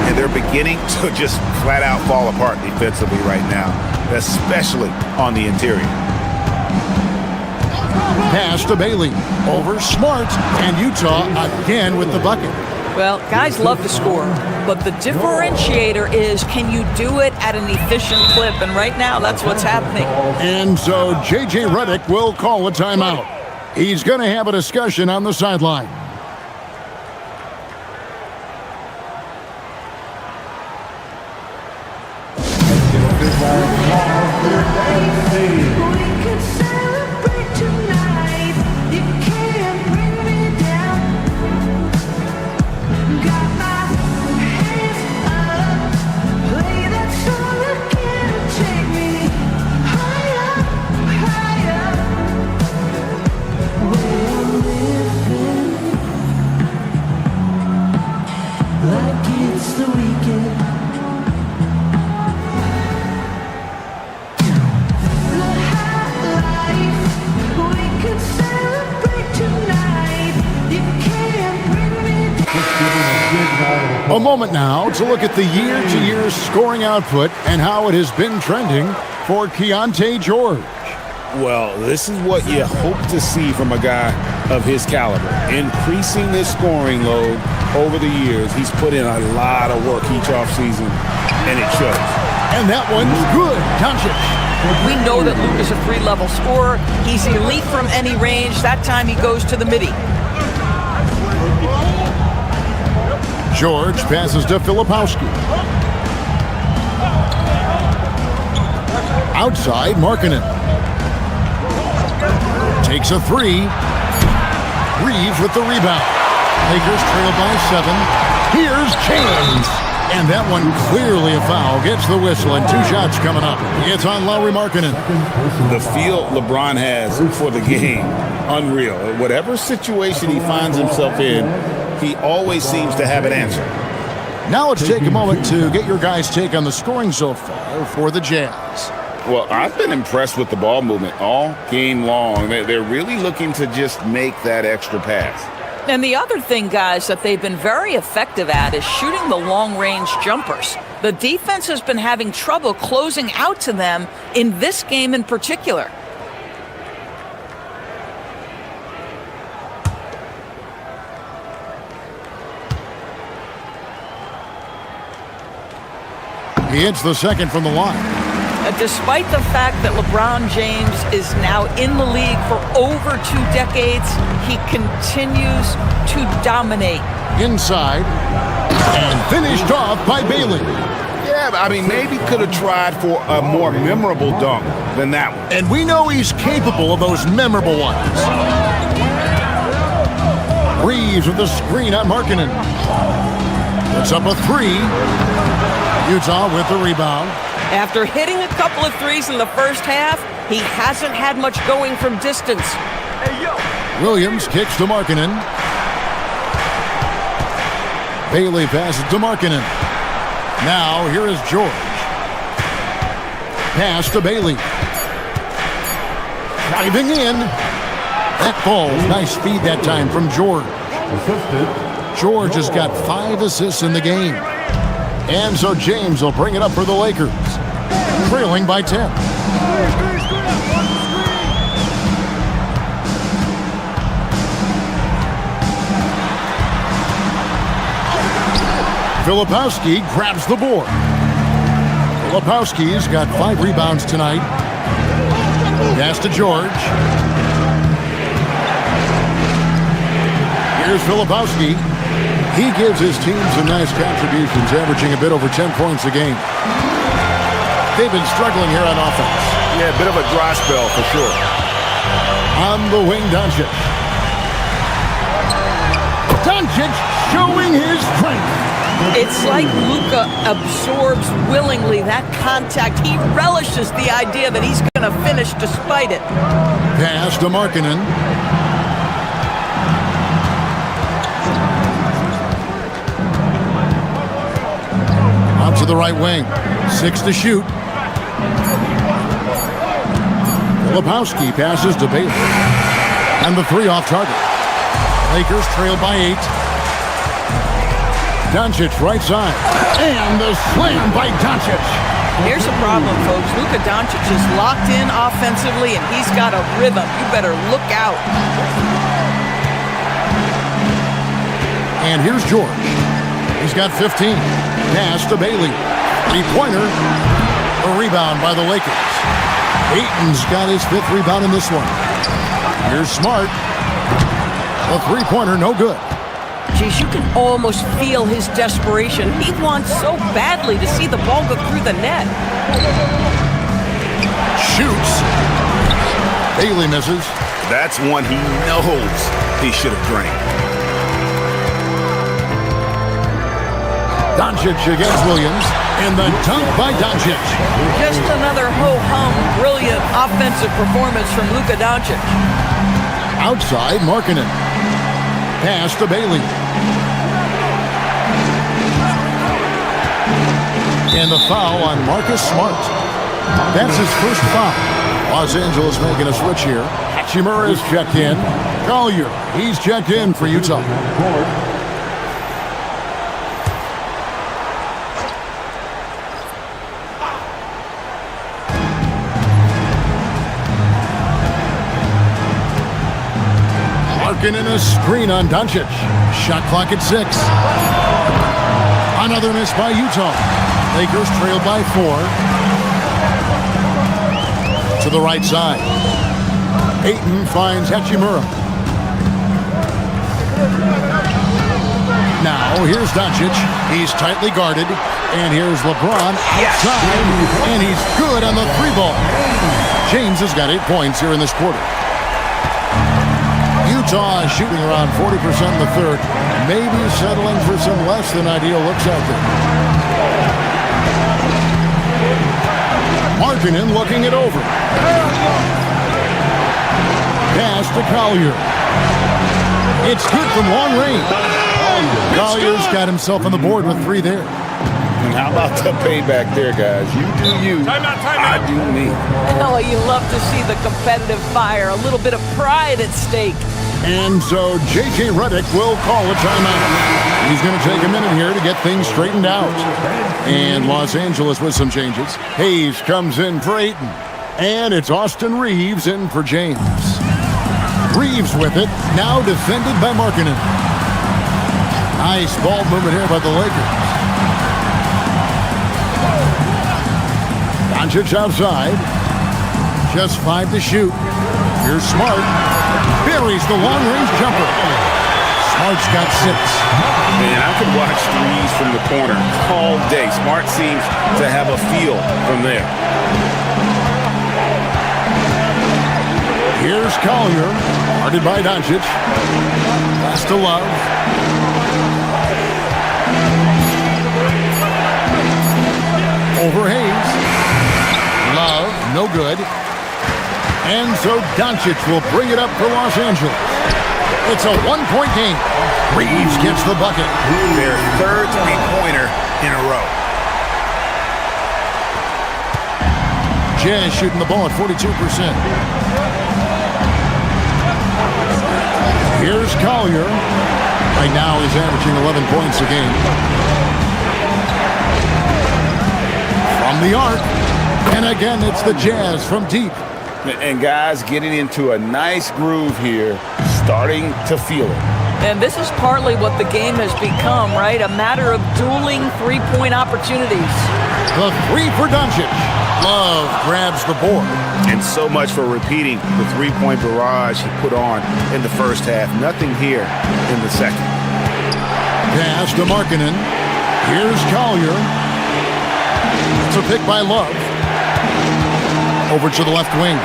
D: And they're beginning to just flat out fall apart defensively right now, especially on the interior.
A: Pass to Bailey. Over Smart. And Utah again with the bucket.
N: Well, guys love to score, but the differentiator is, can you do it at an efficient clip? And right now, that's what's happening.
A: And so J.J. Redick will call a timeout. He's going to have a discussion on the sideline. A moment now to look at the year-to-year scoring output and how it has been trending for Keontae George.
B: Well, this is what you hope to see from a guy of his caliber. Increasing his scoring load over the years. He's put in a lot of work each offseason, and it shows.
A: And that one's good. Doncic.
N: We know that Luke is a 3-level scorer. He's elite from any range. That time he goes to the midi.
A: George passes to Filipowski. Outside, Markkanen. Takes a 3. Reeves with the rebound. Lakers trail by 7. Here's James. And that one clearly a foul. Gets the whistle and 2 shots coming up. It's on Lauri Markkanen.
B: The feel LeBron has for the game, unreal. Whatever situation he finds himself in, he always seems to have an answer.
A: Now let's take a moment to get your guys' take on the scoring so far for the Jazz.
B: Well, I've been impressed with the ball movement all game long. They're really looking to just make that extra pass.
N: And the other thing, guys, that they've been very effective at is shooting the long-range jumpers. The defense has been having trouble closing out to them in this game in particular.
A: He hits the second from the line.
N: Despite the fact that LeBron James is now in the league for over 2 decades, he continues to dominate.
A: Inside, and finished off by Bailey.
D: Yeah, I mean, maybe could have tried for a more memorable dunk than that one.
A: And we know he's capable of those memorable ones. Reeves with the screen on Markkanen. Puts up a 3. Utah with the rebound.
N: After hitting a couple of threes in the first half, he hasn't had much going from distance.
A: Williams kicks to Markkanen. Bailey passes to Markkanen. Now here is George. Pass to Bailey. Driving in. That falls. Nice speed that time from George. George has got 5 assists in the game. And so James will bring it up for the Lakers, trailing by 10. Filipowski grabs the board. Filipowski's got 5 rebounds tonight. Pass to George. Here's Filipowski. He gives his team some nice contributions, averaging a bit over 10 points a game. They've been struggling here on offense.
D: Yeah, a bit of a dry spell for sure.
A: On the wing, Doncic. Doncic showing his strength.
N: It's like Luka absorbs willingly that contact. He relishes the idea that he's going to finish despite it.
A: Pass to Markkanen. Out to the right wing. 6 to shoot. Filipowski passes to Baylor. And the 3 off target. Lakers trail by 8. Doncic right side. And the slam by Doncic.
N: Here's the problem, folks. Luka Doncic is locked in offensively, and he's got a rhythm. You better look out.
A: And here's George. He's got 15. Pass to Bailey. 3-pointer. A rebound by the Lakers. Ayton's got his 5th rebound in this one. Here's Smart. A 3-pointer, no good.
N: Geez, you can almost feel his desperation. He wants so badly to see the ball go through the net.
A: Shoots. Bailey misses.
D: That's one he knows he should have drained.
A: Doncic against Williams. And the dunk by Doncic.
N: Just another ho-hum, brilliant offensive performance from Luka Doncic.
A: Outside, Markkanen. Pass to Bailey. And the foul on Marcus Smart. That's his first foul. Los Angeles making a switch here. Hachimura is checked in. Collier, he's checked in for Utah. Markkanen a screen on Doncic. Shot clock at 6. Another miss by Utah. Lakers trail by 4. To the right side. Ayton finds Hachimura. Now here's Doncic. He's tightly guarded. And here's LeBron outside. And he's good on the 3-ball. James has got 8 points here in this quarter. Utah is shooting around 40% in the third. Maybe settling for some less than ideal looks out there. Markkanen looking it over. Pass to Collier. It's good from long range. Collier's got himself on the board with 3 there.
D: And how about the payback there, guys? You do you, I do me.
N: Oh, you love to see the competitive fire. A little bit of pride at stake.
A: And so J.J. Redick will call a timeout. He's going to take a minute here to get things straightened out. And Los Angeles with some changes. Hayes comes in for Ayton. And it's Austin Reeves in for James. Reeves with it, now defended by Markkanen. Nice ball movement here by the Lakers. Doncic outside. Just 5 to shoot. Here's Smart. Buries the long-range jumper. Smart's got 6.
D: Man, I could watch threes from the corner all day. Smart seems to have a feel from there.
A: Here's Collier. Guarded by Doncic. Pass to Love. Over Hayes. Love, no good. And so Doncic will bring it up for Los Angeles. It's a 1-point game. Reeves gets the bucket.
D: Their third three-pointer in a row.
A: Jazz shooting the ball at 42%. Here's Collier. Right now he's averaging 11 points a game. From the arc. And again, it's the Jazz from deep.
D: And guys getting into a nice groove here, starting to feel it.
N: And this is partly what the game has become, right? A matter of dueling three-point opportunities.
A: The three for Doncic. Love grabs the board.
D: And so much for repeating the three-point barrage he put on in the first half. Nothing here in the second.
A: Pass to Markkanen. Here's Collier. It's a pick by Love. Over to the left wing.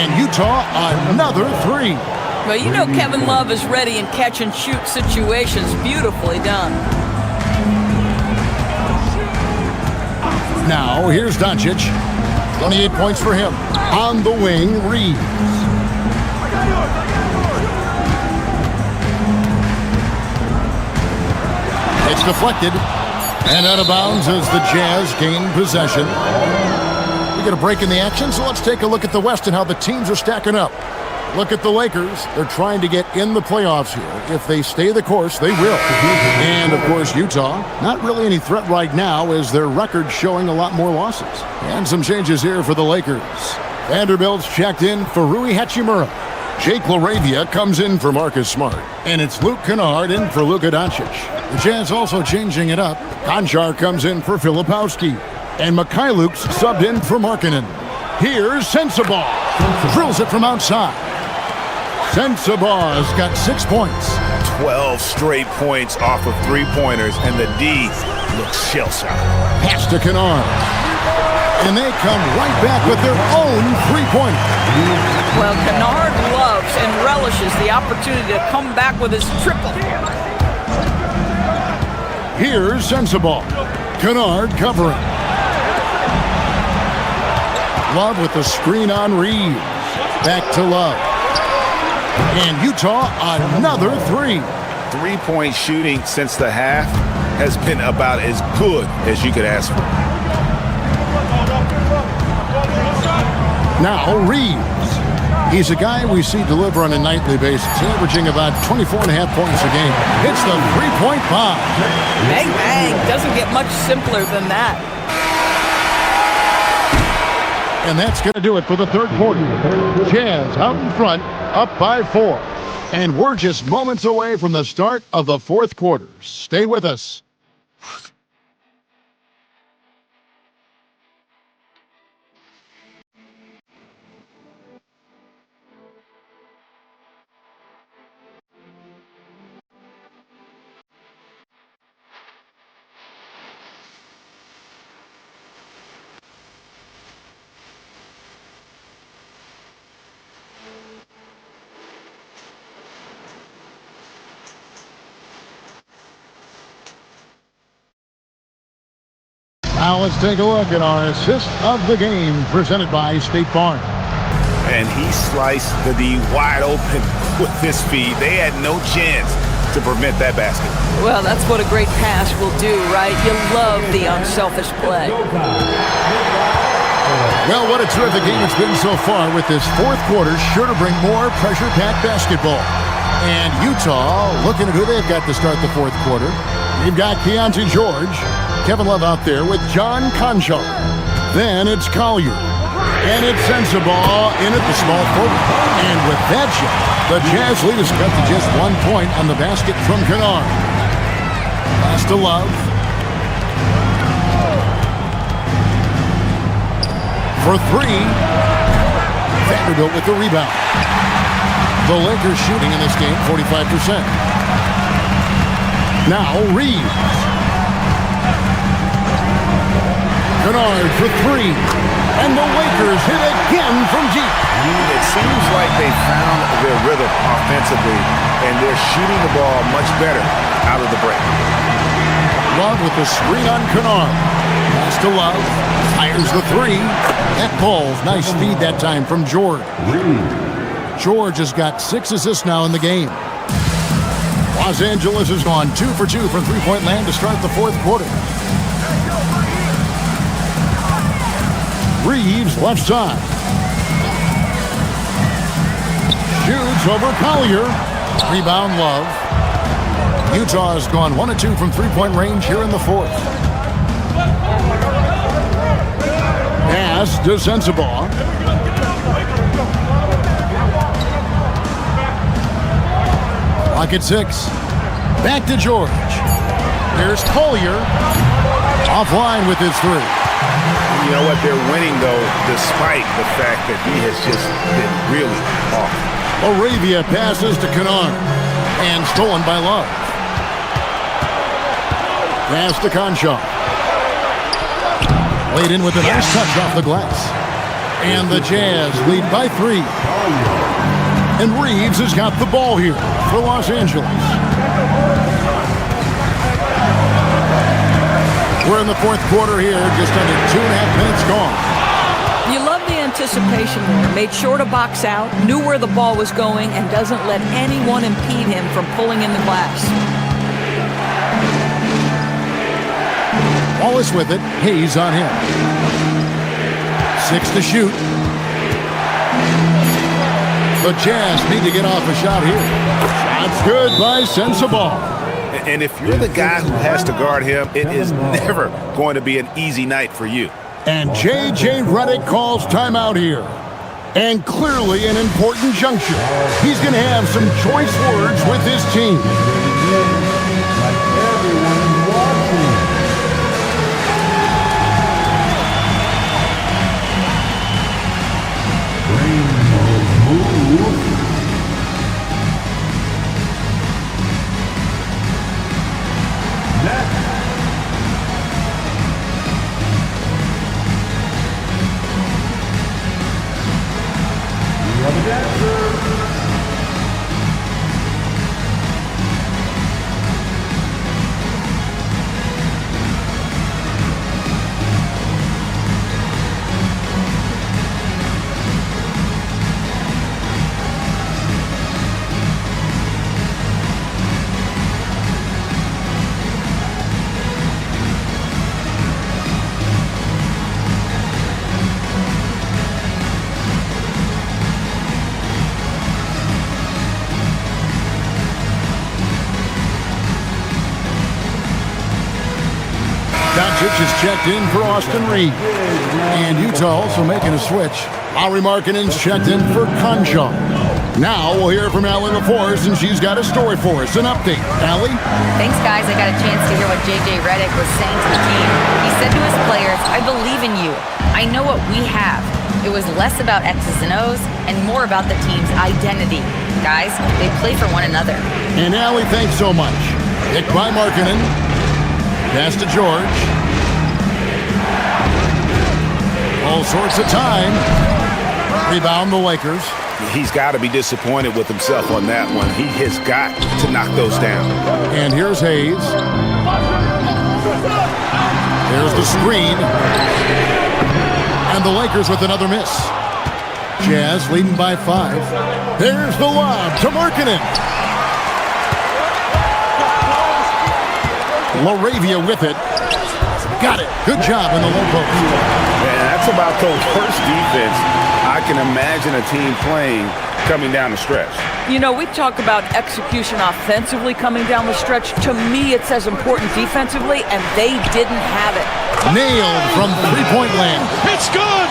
A: And Utah, another three.
N: Well, you know Kevin Love is ready in catch-and-shoot situations. Beautifully done.
A: Now, here's Doncic. 28 points for him. On the wing, Reeves. It's deflected. And out of bounds as the Jazz gain possession. We get a break in the action, so let's take a look at the West and how the teams are stacking up. Look at the Lakers. They're trying to get in the playoffs here. If they stay the course, they will. And, of course, Utah, not really any threat right now as their record showing a lot more losses. And some changes here for the Lakers. Vanderbilt's checked in for Rui Hachimura. Jake LaRavia comes in for Marcus Smart. And it's Luke Kennard in for Luka Doncic. The Jazz also changing it up. Konchar comes in for Filipowski. And Mikhailuk's subbed in for Markkanen. Here's Sensabaugh. Drills it from outside. Sensabaugh's got 6 points.
D: 12 straight points off of three-pointers, and the D looks shell-shocked.
A: Pass to Kennard. And they come right back with their own three-pointer.
N: Well, Kennard loves and relishes the opportunity to come back with his triple.
A: Here's Sensabaugh. Kennard covering. Love with the screen on Reeves. Back to Love. And Utah, another three.
D: Three-point shooting since the half has been about as good as you could ask for.
A: Now Reeves. He's a guy we see deliver on a nightly basis, averaging about 24.5 points a game. It's the three-point bomb.
N: Bang, bang. Doesn't get much simpler than that.
A: And that's going to do it for the third quarter. Jazz out in front, up by 4. And we're just moments away from the start of the fourth quarter. Stay with us. Now let's take a look at our assist of the game presented by State Farm.
D: And he sliced the D wide open with his speed. They had no chance to prevent that basket.
N: Well, that's what a great pass will do, right? You love the unselfish play.
A: Well, what a terrific game it's been so far with this fourth quarter. Sure to bring more pressure-packed basketball. And Utah, looking at who they've got to start the fourth quarter. They've got Keontae George. Kevin Love out there with John Konchar. Then it's Collier. And it's Sensabaugh in at the small forward. And with that shot, the Jazz lead is cut to just 1 point on the basket from Kennard. Pass to Love. For three. Vanderbilt with the rebound. The Lakers shooting in this game 45%. Now Reeves. Kennard for three. And the Lakers hit again from deep.
D: It seems like they found their rhythm offensively, and they're shooting the ball much better out of the break.
A: Love with the screen on Kennard. Pass to Love. Fires the three. That calls. Nice feed that time from George. George has got 6 assists now in the game. Los Angeles has gone 2 for 2 from three-point land to start the fourth quarter. Reeves left side. Shoots over Collier. Rebound Love. Utah has gone 1 of 2 from three-point range here in the fourth. Pass to Sensabaugh. Clock at 6. Back to George. Here's Collier. Offline with his 3.
D: You know what? They're winning, though, despite the fact that he has just been really off.
A: Laravia passes to Kennard. And stolen by Love. Pass to Conchal. Laid in with a nice touch off the glass. And the Jazz lead by 3. And Reeves has got the ball here for Los Angeles. We're in the fourth quarter here, just under 2.5 minutes gone.
N: You love the anticipation there. Made sure to box out, knew where the ball was going, and doesn't let anyone impede him from pulling in the glass.
A: Wallace with it. Hayes on him. 6 to shoot. The Jazz need to get off a shot here. Shot's good by Sensabaugh.
D: And if you're the guy who has to guard him, it is never going to be an easy night for you.
A: And J.J. Redick calls timeout here. And clearly an important juncture. He's going to have some choice words with his team. Doncic is checked in for Austin Reeves. And Utah also making a switch. Lauri Markkanen's checked in for Conchal. Now we'll hear from Allie LaForce, and she's got a story for us. An update. Allie?
F: Thanks, guys. I got a chance to hear what J.J. Redick was saying to the team. He said to his players, I believe in you. I know what we have. It was less about X's and O's and more about the team's identity. Guys, they play for one another.
A: And Allie, thanks so much. Pick by Markkanen. Pass to George. All sorts of time. Rebound the Lakers.
D: He's got to be disappointed with himself on that one. He has got to knock those down.
A: And here's Hayes. There's the screen. And the Lakers with another miss. Jazz leading by 5. There's the lob to Markkanen. Laravia with it. Got it. Good job in the low post.
D: Man, that's about the worst defense I can imagine a team playing coming down the stretch.
N: You know, we talk about execution offensively coming down the stretch. To me, it's as important defensively, and they didn't have it.
A: Nailed from three-point land.
K: It's good!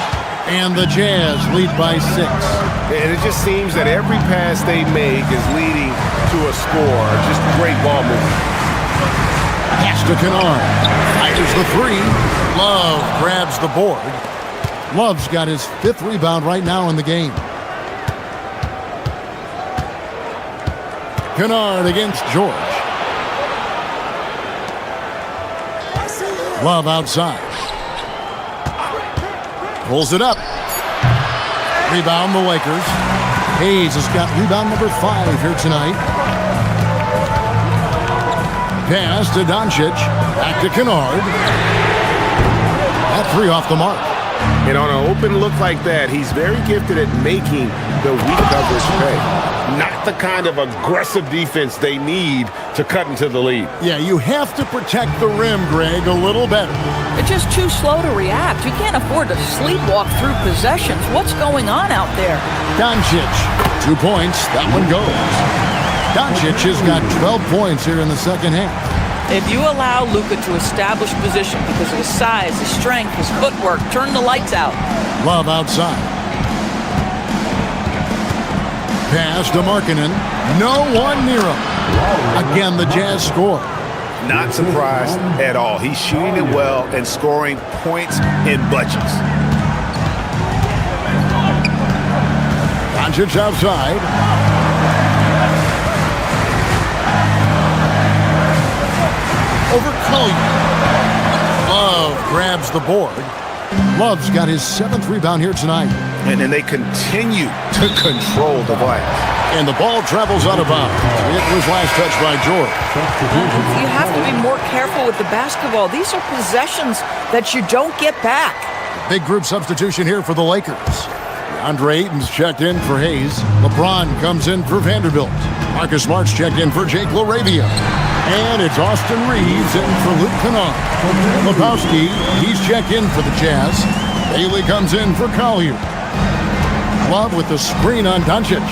A: And the Jazz lead by 6.
O: And it just seems that every pass they make is leading to a score. Just great ball movement.
A: Pass to Kennard. Fires the 3. Love grabs the board. Love's got his 5th rebound right now in the game. Kennard against George. Love outside. Pulls it up. Rebound the Lakers. Hayes has got rebound number 5 here tonight. Pass to Doncic. Back to Kennard. That 3 off the mark.
O: And on an open look like that, he's very gifted at making the weak coverage pay. Not the kind of aggressive defense they need to cut into the lead.
A: Yeah, you have to protect the rim, Greg, a little better.
N: They're just too slow to react. You can't afford to sleepwalk through possessions. What's going on out there?
A: Doncic, 2 points. That one goes. Doncic has got 12 points here in the second half.
N: If you allow Luka to establish position because of his size, his strength, his footwork, turn the lights out.
A: Love outside. Pass to Markkanen. No one near him. Again, the Jazz score.
D: Not surprised at all. He's shooting it well and scoring points in bunches.
A: Doncic outside. Over Collier. Love grabs the board. Love's got his 7th rebound here tonight.
D: And then they continue to control the glass.
A: And the ball travels out of bounds. It was last touched by George.
N: You have to be more careful with the basketball. These are possessions that you don't get back.
A: Big group substitution here for the Lakers. Andre Ayton's checked in for Hayes. LeBron comes in for Vanderbilt. Marcus Smart's checked in for Jake LaRavia. And it's Austin Reeves in for Luke Kennard. Lebowski, he's checked in for the Jazz. Bailey comes in for Collier. Love with the screen on Doncic.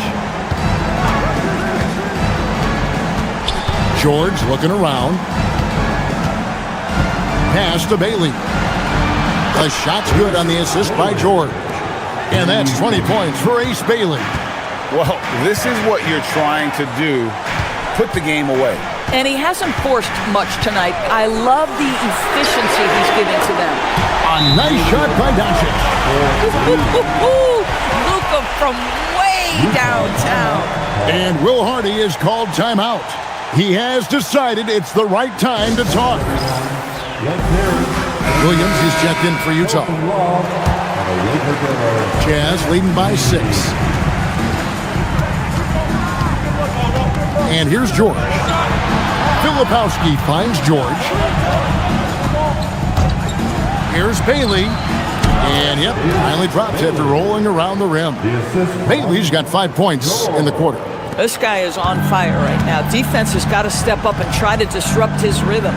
A: George looking around. Pass to Bailey. The shot's good on the assist by George. And that's 20 points for Ace Bailey.
D: Well, this is what you're trying to do. Put the game away.
N: And he hasn't forced much tonight. I love the efficiency he's giving to them.
A: A nice shot by Doncic.
N: Luka from way downtown.
A: And Will Hardy is called timeout. He has decided it's the right time to talk. Williams is checked in for Utah. Jazz leading by 6. And here's George. Filipowski finds George. Here's Bailey. And yep, finally drops after rolling around the rim. Bailey's got 5 points in the quarter.
N: This guy is on fire right now. Defense has got to step up and try to disrupt his rhythm.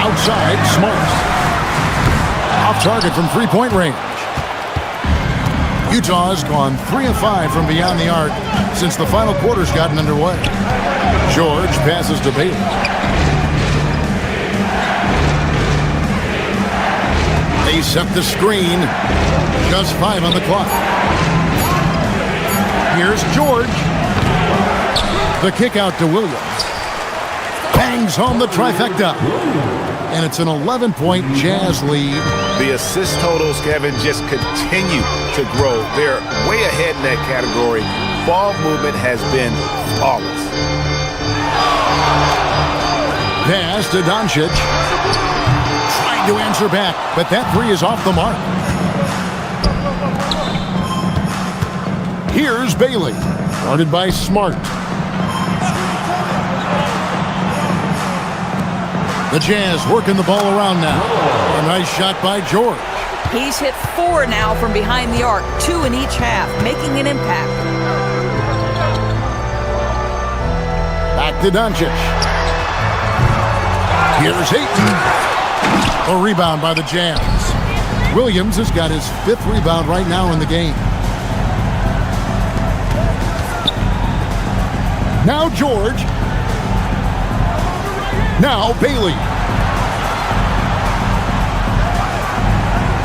A: Outside, Smart. Off target from three-point range. Utah has gone 3 of 5 from beyond the arc since the final quarter's gotten underway. George passes to Bailey. They set the screen. Just 5 on the clock. Here's George. The kick out to Williams. Bangs home the trifecta. And it's an 11-point Jazz lead.
D: The assist totals, Kevin, just continue to grow. They're way ahead in that category. Ball movement has been flawless.
A: Pass to Doncic. Trying to answer back, but that three is off the mark. Here's Bailey, guarded by Smart. The Jazz working the ball around now. A nice shot by George.
N: He's hit 4 now from behind the arc, 2 in each half, making an impact.
A: Back to Doncic. Here's Ayton. A rebound by the Jazz. Williams has got his 5th rebound right now in the game. Now George. Now Bailey.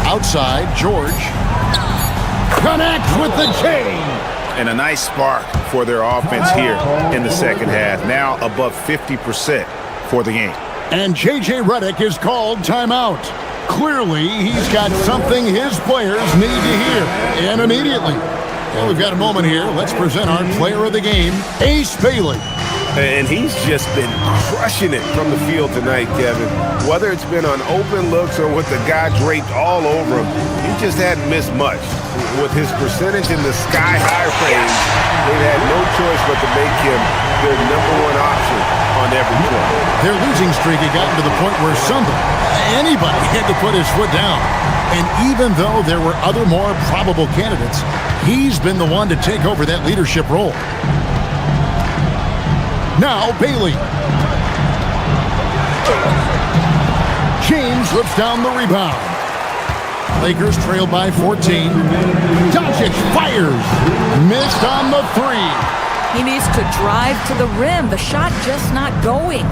A: Outside, George. Connects with the chain.
D: And a nice spark for their offense here in the second half. Now above 50% for the game.
A: And J.J. Redick is called timeout. Clearly, he's got something his players need to hear. And immediately. Well, we've got a moment here. Let's present our player of the game, Ace Bailey.
O: And he's just been crushing it from the field tonight, Kevin. Whether it's been on open looks or with the guy draped all over him, he just hadn't missed much. With his percentage in the sky-high range, they've had no choice but to make him their #1 option on every play.
A: Their losing streak had gotten to the point where anybody had to put his foot down. And even though there were other more probable candidates, he's been the one to take over that leadership role. Now Bailey. James rips down the rebound. Lakers trail by 14. Doncic fires. Missed on the 3.
N: He needs to drive to the rim. The shot just not going.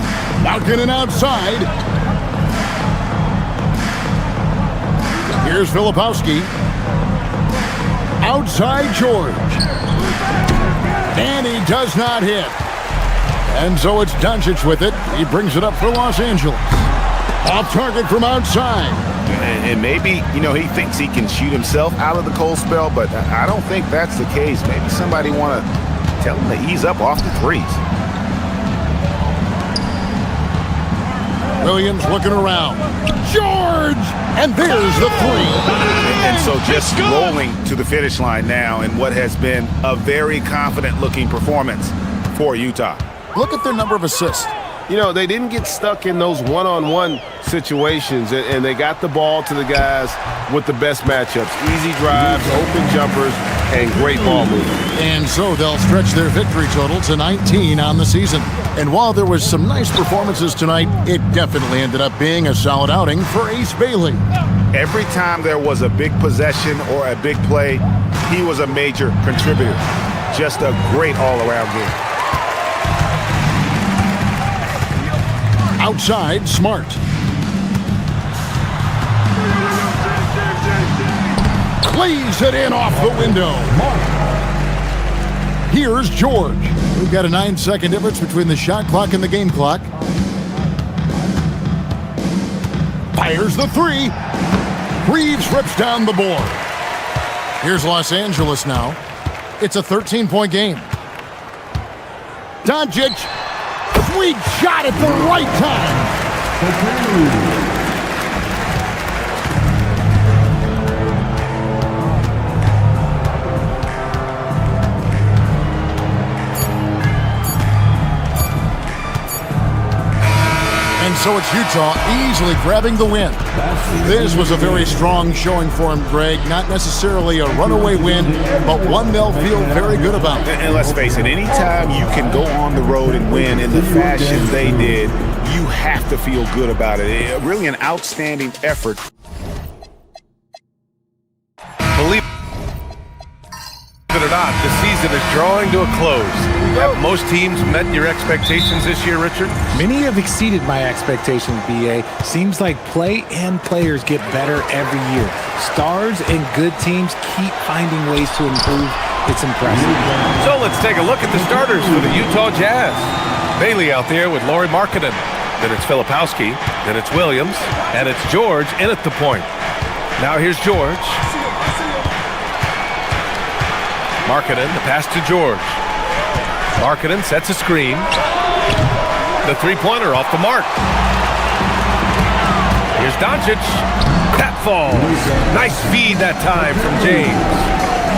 A: Markkanen outside. Here's Filipowski. Outside George. And he does not hit. And so it's Doncic with it. He brings it up for Los Angeles. Off target from outside.
D: And maybe, he thinks he can shoot himself out of the cold spell, but I don't think that's the case. Maybe somebody want to tell him to ease up off the threes.
A: Williams looking around. George! And there's the three.
D: And so just rolling to the finish line now in what has been a very confident-looking performance for Utah.
A: Look at their number of assists.
O: They didn't get stuck in those one-on-one situations, and they got the ball to the guys with the best matchups. Easy drives, open jumpers, and great ball movement.
A: And so they'll stretch their victory total to 19 on the season. And while there was some nice performances tonight, it definitely ended up being a solid outing for Ace Bailey.
D: Every time there was a big possession or a big play, he was a major contributor. Just a great all-around game.
A: Outside, Smart. Cleaves it in off the window. Here's George. We've got a 9-second difference between the shot clock and the game clock. Fires the three. Reeves rips down the board. Here's Los Angeles now. It's a 13-point game. Doncic. Sweet shot at the right time. And so it's Utah easily grabbing the win. This was a very strong showing for him, Greg. Not necessarily a runaway win, but one they'll feel very good about.
D: And let's face it, anytime you can go on the road and win in the fashion they did, you have to feel good about it. Really an outstanding effort.
J: Believe it or not, the season is drawing to a close. Have most teams met your expectations this year, Richard?
P: Many have exceeded my expectations, BA. Seems like play and players get better every year. Stars and good teams keep finding ways to improve. It's impressive.
J: So let's take a look at the starters for the Utah Jazz. Bailey out there with Lauri Markkanen. Then it's Filipowski. Then it's Williams. And it's George in at the point. Now here's George. Markkanen, the pass to George. Markkanen sets a screen. The three-pointer off the mark. Here's Doncic. That falls. Nice feed that time from James.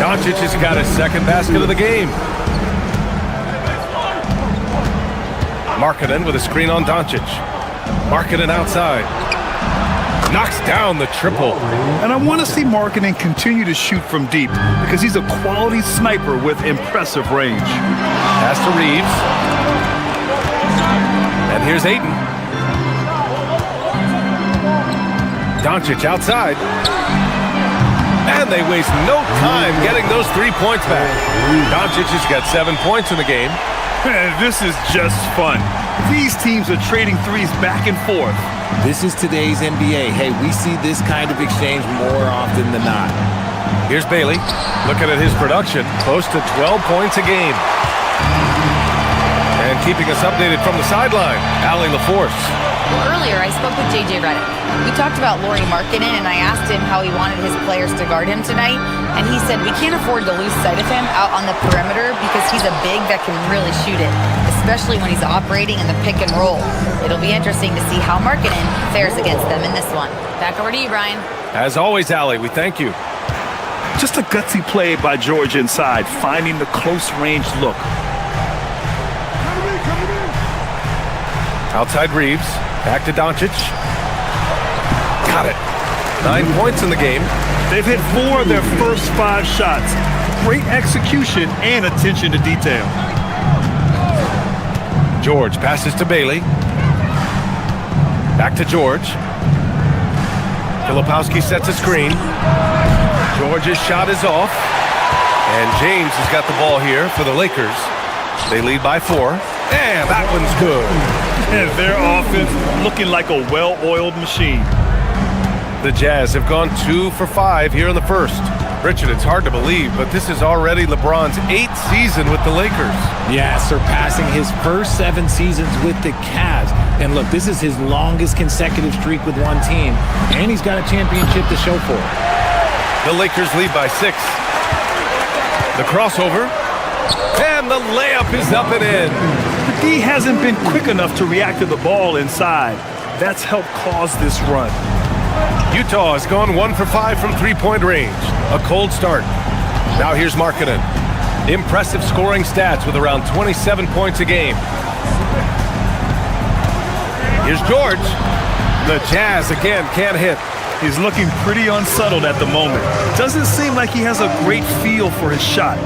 J: Doncic has got his second basket of the game. Markkanen with a screen on Doncic. Markkanen outside. Knocks down the triple.
K: And I want to see Markkanen continue to shoot from deep because he's a quality sniper with impressive range.
J: Pass to Reeves. And here's Ayton. Doncic outside. And they waste no time getting those 3 points back. Doncic has got 7 points in the game.
K: This is just fun. These teams are trading threes back and forth.
P: This is today's NBA. Hey, we see this kind of exchange more often than not.
J: Here's Bailey. Looking at his production, close to 12 points a game. And keeping us updated from the sideline, Allie LaForce.
F: Well, earlier I spoke with J.J. Redick. We talked about Lauri Markkanen, and I asked him how he wanted his players to guard him tonight. And he said, we can't afford to lose sight of him out on the perimeter because he's a big that can really shoot it, especially when he's operating in the pick and roll. It'll be interesting to see how Markkanen fares against them in this one. Back over to you, Brian.
J: As always, Allie, we thank you.
K: Just a gutsy play by George inside, finding the close-range look.
J: Outside Reeves. Back to Doncic. Got it. 9 points in the game.
K: They've hit 4 of their first 5 shots. Great execution and attention to detail.
J: George passes to Bailey. Back to George. Filipowski sets a screen. George's shot is off. And James has got the ball here for the Lakers. They lead by 4. And that one's good.
K: And their offense looking like a well-oiled machine.
J: The Jazz have gone 2 for 5 here in the first. Richard, it's hard to believe, but this is already LeBron's 8th season with the Lakers.
P: Yeah, surpassing his first 7 seasons with the Cavs. And look, this is his longest consecutive streak with one team, and he's got a championship to show for it.
J: The Lakers lead by 6. The crossover, and the layup is up and in.
K: The D hasn't been quick enough to react to the ball inside. That's helped cause this run.
J: Utah has gone 1 for 5 from three-point range. A cold start. Now here's Markkanen. Impressive scoring stats with around 27 points a game. Here's George. The Jazz again can't hit.
K: He's looking pretty unsettled at the moment. Doesn't seem like he has a great feel for his shot.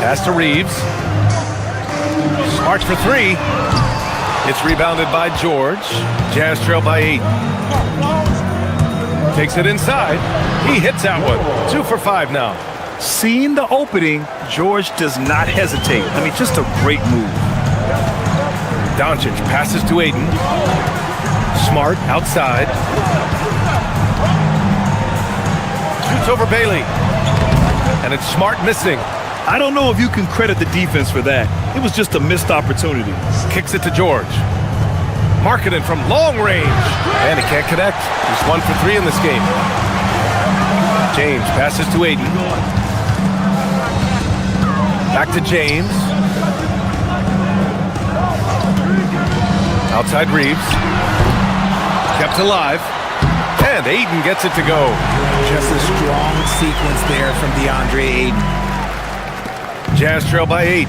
J: Pass to Reeves. Smart for 3. It's rebounded by George. Jazz trail by 8. Takes it inside. He hits that one. 2 for 5 now.
K: Seeing the opening, George does not hesitate. I mean, just a great move.
J: Doncic passes to Ayton. Smart outside. Shoots over Bailey. And it's Smart missing.
K: I don't know if you can credit the defense for that. It was just a missed opportunity.
J: Kicks it to George. Markkanen from long range. And he can't connect. He's 1 for 3 in this game. James passes to Ayton. Back to James. Outside Reeves. Kept alive. And Ayton gets it to go.
P: Just a strong sequence there from DeAndre Ayton.
J: Jazz trail by 8.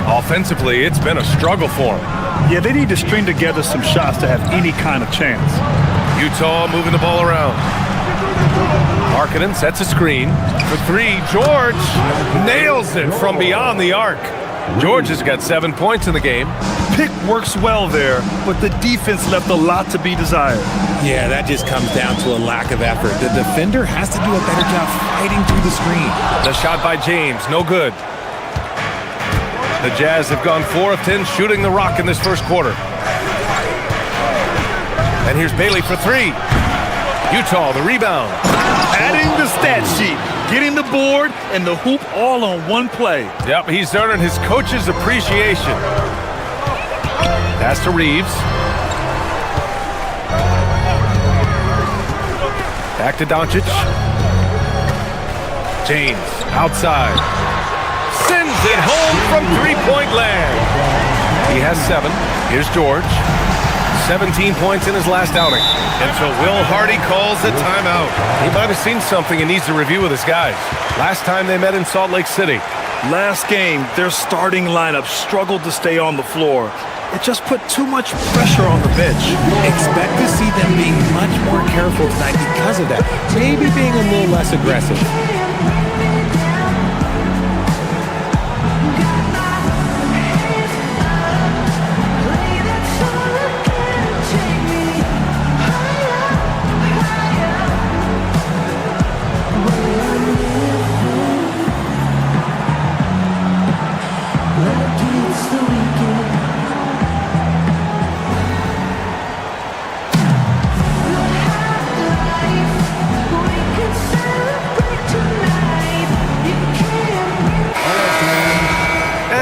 J: Offensively, it's been a struggle for him.
K: Yeah, they need to string together some shots to have any kind of chance.
J: Utah moving the ball around. Markkanen sets a screen for 3. George nails it from beyond the arc. George has got 7 points in the game.
K: Pick works well there, but the defense left a lot to be desired.
P: Yeah, that just comes down to a lack of effort. The defender has to do a better job fighting through the screen.
J: The shot by James, no good. The Jazz have gone 4 of 10 shooting the rock in this first quarter. And here's Bailey for 3. Utah, the rebound.
K: Adding the stat sheet, getting the board and the hoop all on one play.
J: Yep, he's earning his coach's appreciation. Pass to Reeves. Back to Doncic. James, outside. Sends it home from three-point land. He has 7. Here's George. 17 points in his last outing. And so Will Hardy calls a timeout. He might have seen something and needs to review with his guys. Last time they met in Salt Lake City.
K: Last game, their starting lineup struggled to stay on the floor. It just put too much pressure on the bench.
P: Expect to see them being much more careful tonight because of that. Maybe being a little less aggressive.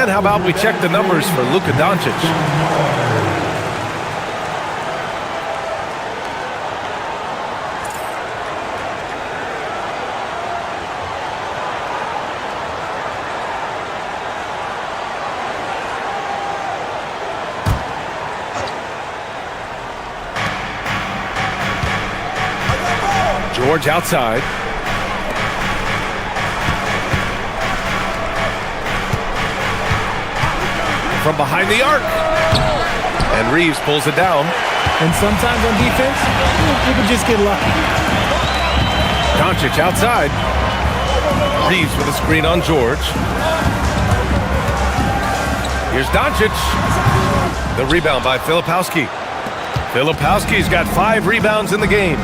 J: How about we check the numbers for Luka Doncic? George outside. From behind the arc. And Reeves pulls it down.
P: And sometimes on defense, you can just get lucky.
J: Doncic outside. Reeves with a screen on George. Here's Doncic. The rebound by Filipowski. Filipowski's got 5 rebounds in the game.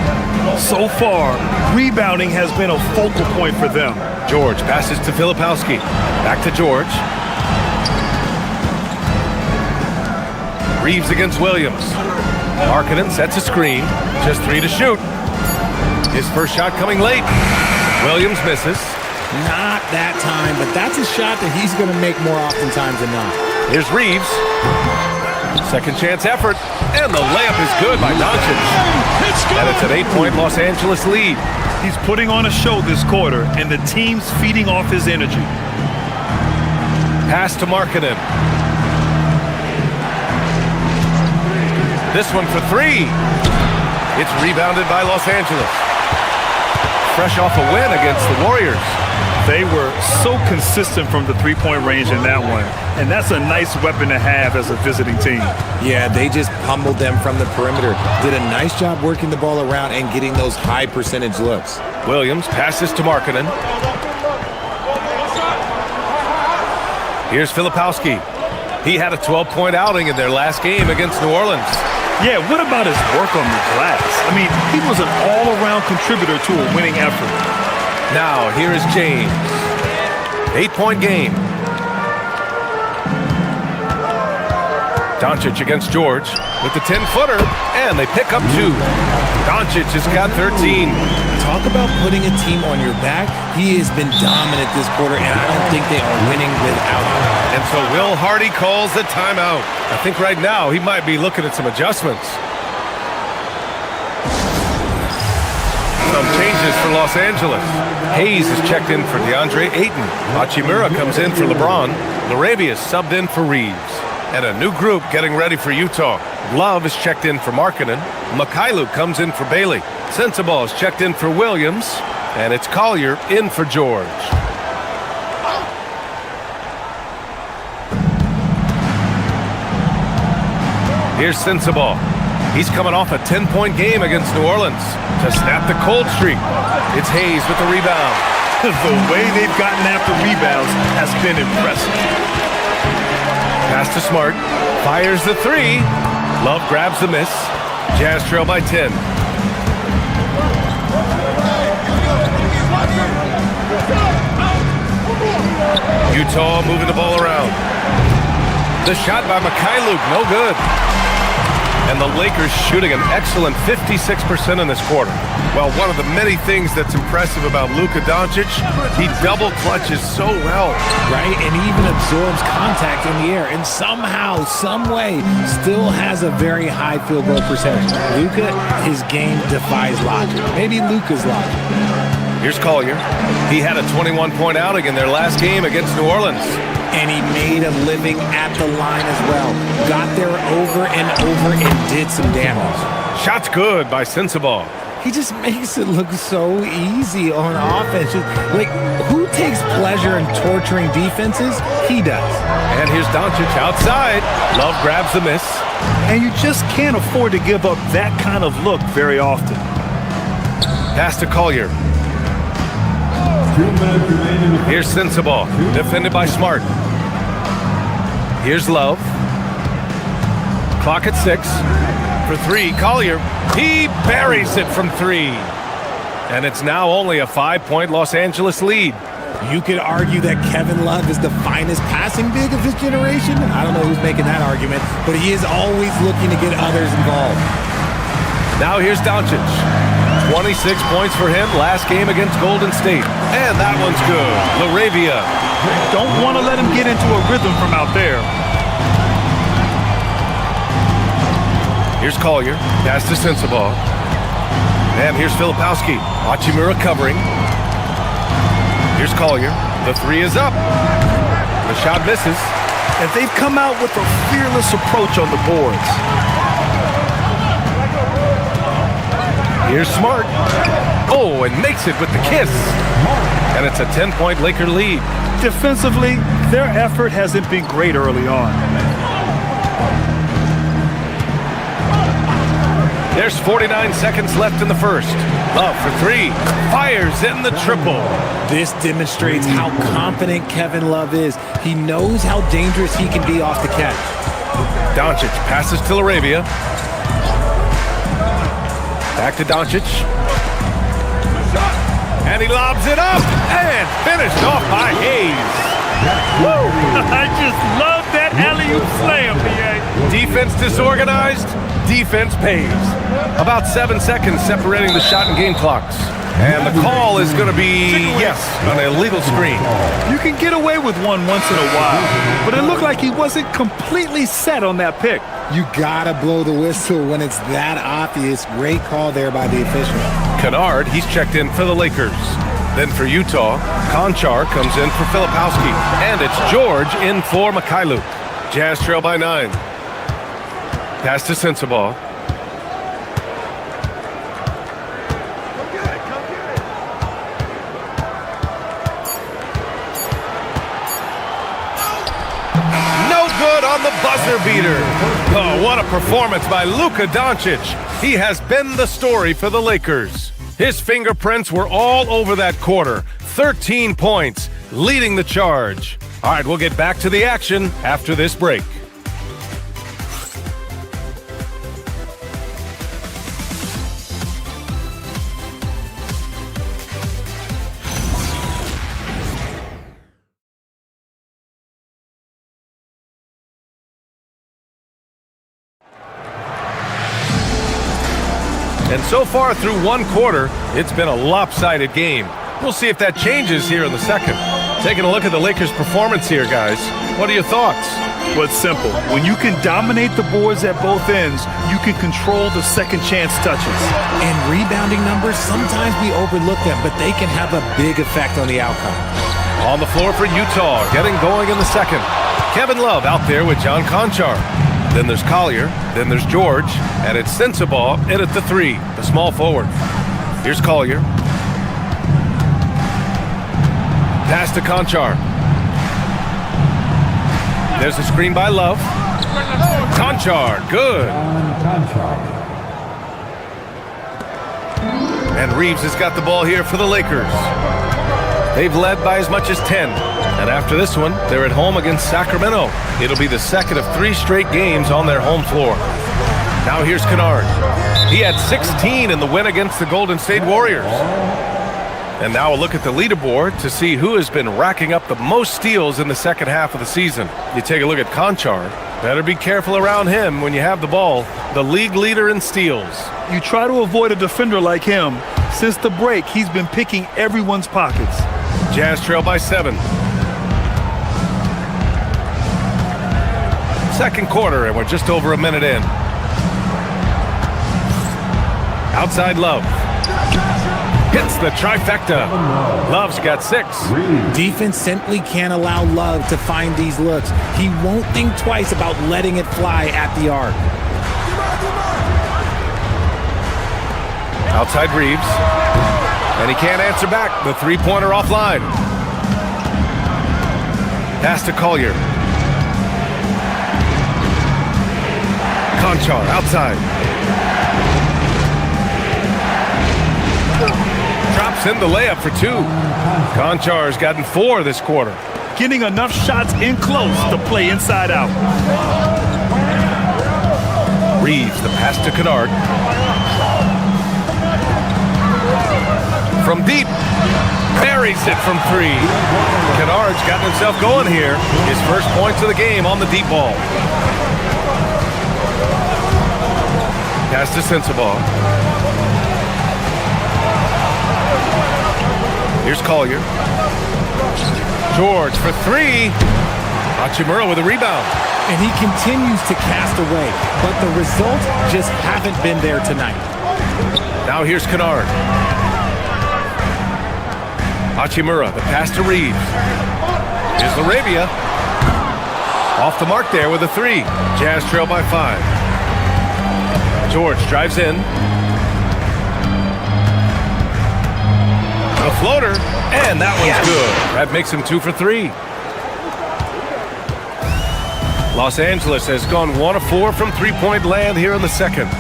K: So far, rebounding has been a focal point for them.
J: George passes to Filipowski. Back to George. Reeves against Williams. Markkanen sets a screen. Just 3 to shoot. His first shot coming late. Williams misses.
P: Not that time, but that's a shot that he's going to make more oftentimes than not.
J: Here's Reeves. Second chance effort. And the layup is good by Doncic. And it's an 8-point Los Angeles lead.
K: He's putting on a show this quarter, and the team's feeding off his energy.
J: Pass to Markkanen. This one for three. It's rebounded by Los Angeles. Fresh off a win against the Warriors.
K: They were so consistent from the three-point range in that one, and that's a nice weapon to have as a visiting team.
P: Yeah, they just pummeled them from the perimeter. Did a nice job working the ball around and getting those high percentage looks.
J: Williams passes to Markkanen. Here's Filipowski. He had a 12-point outing in their last game against New Orleans.
K: Yeah, what about his work on the glass? I mean, he was an all-around contributor to a winning effort.
J: Now, here is James. 8-point game. Doncic against George with the 10-footer, and they pick up 2. Doncic has got 13.
P: Talk about putting a team on your back. He has been dominant this quarter, and I don't think they are winning without him.
J: And so Will Hardy calls the timeout. I think right now he might be looking at some adjustments. Some changes for Los Angeles. Hayes is checked in for DeAndre Ayton. Hachimura comes in for LeBron. LaRavia is subbed in for Reeves. And a new group getting ready for Utah. Love is checked in for Markkanen. Mikhailuk comes in for Bailey. Sensabaugh is checked in for Williams. And it's Collier in for George. Here's Sensabaugh. He's coming off a 10-point game against New Orleans to snap the cold streak. It's Hayes with the rebound.
K: The way they've gotten after rebounds has been impressive.
J: Pass to Smart. Fires the three. Love grabs the miss. Jazz trail by 10. Utah moving the ball around. The shot by Mikhailuk, no good. And the Lakers shooting an excellent 56% in this quarter. Well, one of the many things that's impressive about Luka Doncic, he double clutches so well.
P: Right, and even absorbs contact in the air, and somehow, some way, still has a very high field goal percentage. Luka, his game defies logic. Maybe Luka's logic.
J: Here's Collier. He had a 21-point outing in their last game against New Orleans.
P: And he made a living at the line as well. Got there over and over and did some damage.
J: Shot's good by Sensabaugh.
P: He just makes it look so easy on offense. Like, who takes pleasure in torturing defenses? He does.
J: And here's Doncic outside. Love grabs the miss.
K: And you just can't afford to give up that kind of look very often.
J: Pass to Collier. Here's Sensabaugh, defended by Smart. Here's Love. Clock at 6. For three, Collier. He buries it from 3. And it's now only a 5-point Los Angeles lead.
P: You could argue that Kevin Love is the finest passing big of his generation. I don't know who's making that argument, but he is always looking to get others involved.
J: Now here's Doncic. 26 points for him last game against Golden State. And that one's good. LaRavia.
K: Don't want to let him get into a rhythm from out there.
J: Here's Collier. Pass to Sensabaugh. And here's Filipowski. Hachimura covering. Here's Collier. The 3 is up. The shot misses.
K: And they've come out with a fearless approach on the boards.
J: Here's Smart. Oh, and makes it with the kiss. And it's a 10-point Laker lead.
K: Defensively, their effort hasn't been great early on.
J: There's 49 seconds left in the first. Love for 3. Fires in the triple.
P: This demonstrates how confident Kevin Love is. He knows how dangerous he can be off the catch.
J: Doncic passes to LaRavia. Back to Doncic. And he lobs it up. And finished off by Hayes.
K: Woo! I just love that alley-oop slam, B.A.
J: Defense disorganized. Defense pays. About 7 seconds separating the shot and game clocks. And the call is going to be, yes, an illegal screen.
K: You can get away with one once in a while, but it looked like he wasn't completely set on that pick.
P: You gotta blow the whistle when it's that obvious. Great call there by the official.
J: Kennard, he's checked in for the Lakers. Then for Utah, Konchar comes in for Filipowski. And it's George in for Mikhailuk. Jazz trail by 9. Pass to Sensabaugh. On the buzzer beater. Oh, what a performance by Luka Doncic. He has been the story for the Lakers. His fingerprints were all over that quarter. 13 points, leading the charge. All right, we'll get back to the action after this break. And so far through one quarter, it's been a lopsided game. We'll see if that changes here in the second. Taking a look at the Lakers' performance here, guys. What are your thoughts?
K: Well, it's simple. When you can dominate the boards at both ends, you can control the second chance touches.
P: And rebounding numbers, sometimes we overlook them, but they can have a big effect on the outcome.
J: On the floor for Utah, getting going in the second. Kevin Love out there with John Konchar. Then there's Collier, then there's George, and it's Sensabaugh in at the 3, the small forward. Here's Collier. Pass to Konchar. There's a screen by Love. Konchar, good. And Reeves has got the ball here for the Lakers. They've led by as much as 10. And after this one, they're at home against Sacramento. It'll be the second of 3 straight games on their home floor. Now here's Kennard. He had 16 in the win against the Golden State Warriors. And now a look at the leaderboard to see who has been racking up the most steals in the second half of the season. You take a look at Konchar. Better be careful around him when you have the ball. The league leader in steals.
K: You try to avoid a defender like him. Since the break, he's been picking everyone's pockets.
J: Jazz trail by 7. Second quarter, and we're just over a minute in. Outside Love. Hits the trifecta. Love's got 6.
P: Defense simply can't allow Love to find these looks. He won't think twice about letting it fly at the arc.
J: Outside Reeves. And he can't answer back. The three-pointer offline. Pass to Collier. Konchar outside. Drops in the layup for 2. Konchar's gotten 4 this quarter.
K: Getting enough shots in close to play inside out.
J: Reeves, the pass to Kennard. From deep. Buries it from 3. Kennard's gotten himself going here. His first points of the game on the deep ball. Pass to Sensabaugh. Here's Collier. George for 3. Hachimura with a rebound.
P: And he continues to cast away, but the results just haven't been there tonight.
J: Now here's Kennard. Hachimura, the pass to Reeves. Here's Laravia. Off the mark there with a 3. Jazz trail by 5. George drives in. A floater, and that one's good. That makes him 2 for 3. Los Angeles has gone 1 of 4 from three-point land here in the second.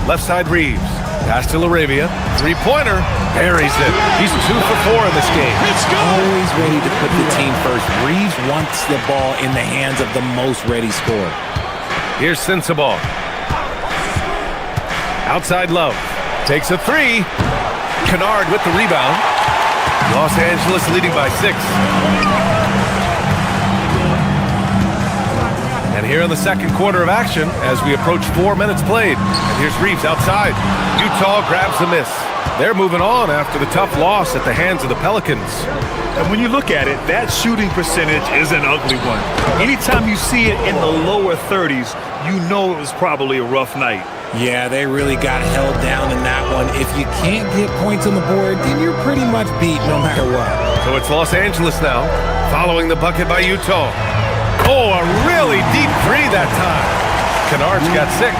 J: Left side Reeves. Pass to Laravia. Three-pointer. Buries it. He's 2 for 4 in this game.
P: Always ready to put the team first. Reeves wants the ball in the hands of the most ready scorer.
J: Here's Sensabaugh. Outside Love. Takes a 3. Kennard with the rebound. Los Angeles leading by 6. And And here in the second quarter of action, as we approach 4 minutes played. And here's Reeves outside. Utah grabs the miss. They're moving on after the tough loss at the hands of the Pelicans.
K: And when you look at it, that shooting percentage is an ugly one. Anytime you see it in the lower 30s, you know it was probably a rough night.
P: Yeah, they really got held down in that one. If you can't get points on the board, then you're pretty much beat no matter what.
J: So it's Los Angeles now, following the bucket by Utah. Oh, a really deep three that time. Kennard's got 6.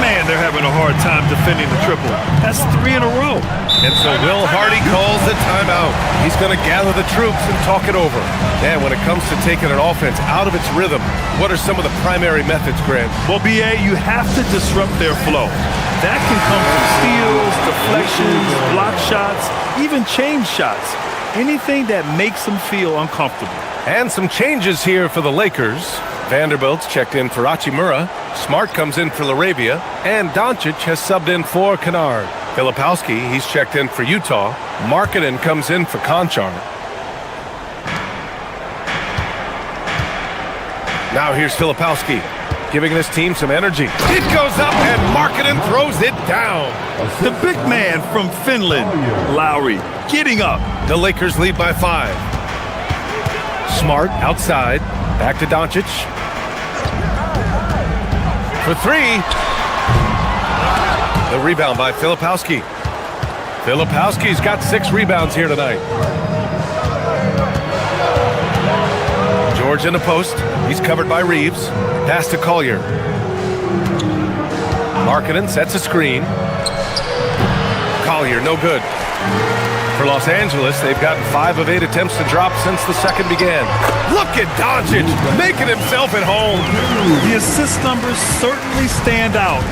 K: Man, they're having a hard time defending the triple. That's 3 in a row.
J: And so Will Hardy calls the timeout. He's going to gather the troops and talk it over. And when it comes to taking an offense out of its rhythm, what are some of the primary methods, Grant?
K: Well, B.A., you have to disrupt their flow. That can come from steals, deflections, block shots, even change shots. Anything that makes them feel uncomfortable.
J: And some changes here for the Lakers. Vanderbilt's checked in for Hachimura. Smart comes in for LaRavia. And Doncic has subbed in for Kennard. Filipowski, he's checked in for Utah. Markkanen comes in for Conchar. Now here's Filipowski, giving this team some energy. It goes up and Markkanen throws it down.
K: The big man from Finland, Lowry, getting up.
J: The Lakers lead by 5. Smart outside. Back to Doncic. For 3. The rebound by Filipowski. Filipowski's got 6 rebounds here tonight. George in the post. He's covered by Reeves. Pass to Collier. Markkanen sets a screen. Collier, no good. For Los Angeles, they've gotten 5 of 8 attempts to drop since the second began. Look at Doncic making himself at home.
K: The assist numbers certainly stand out.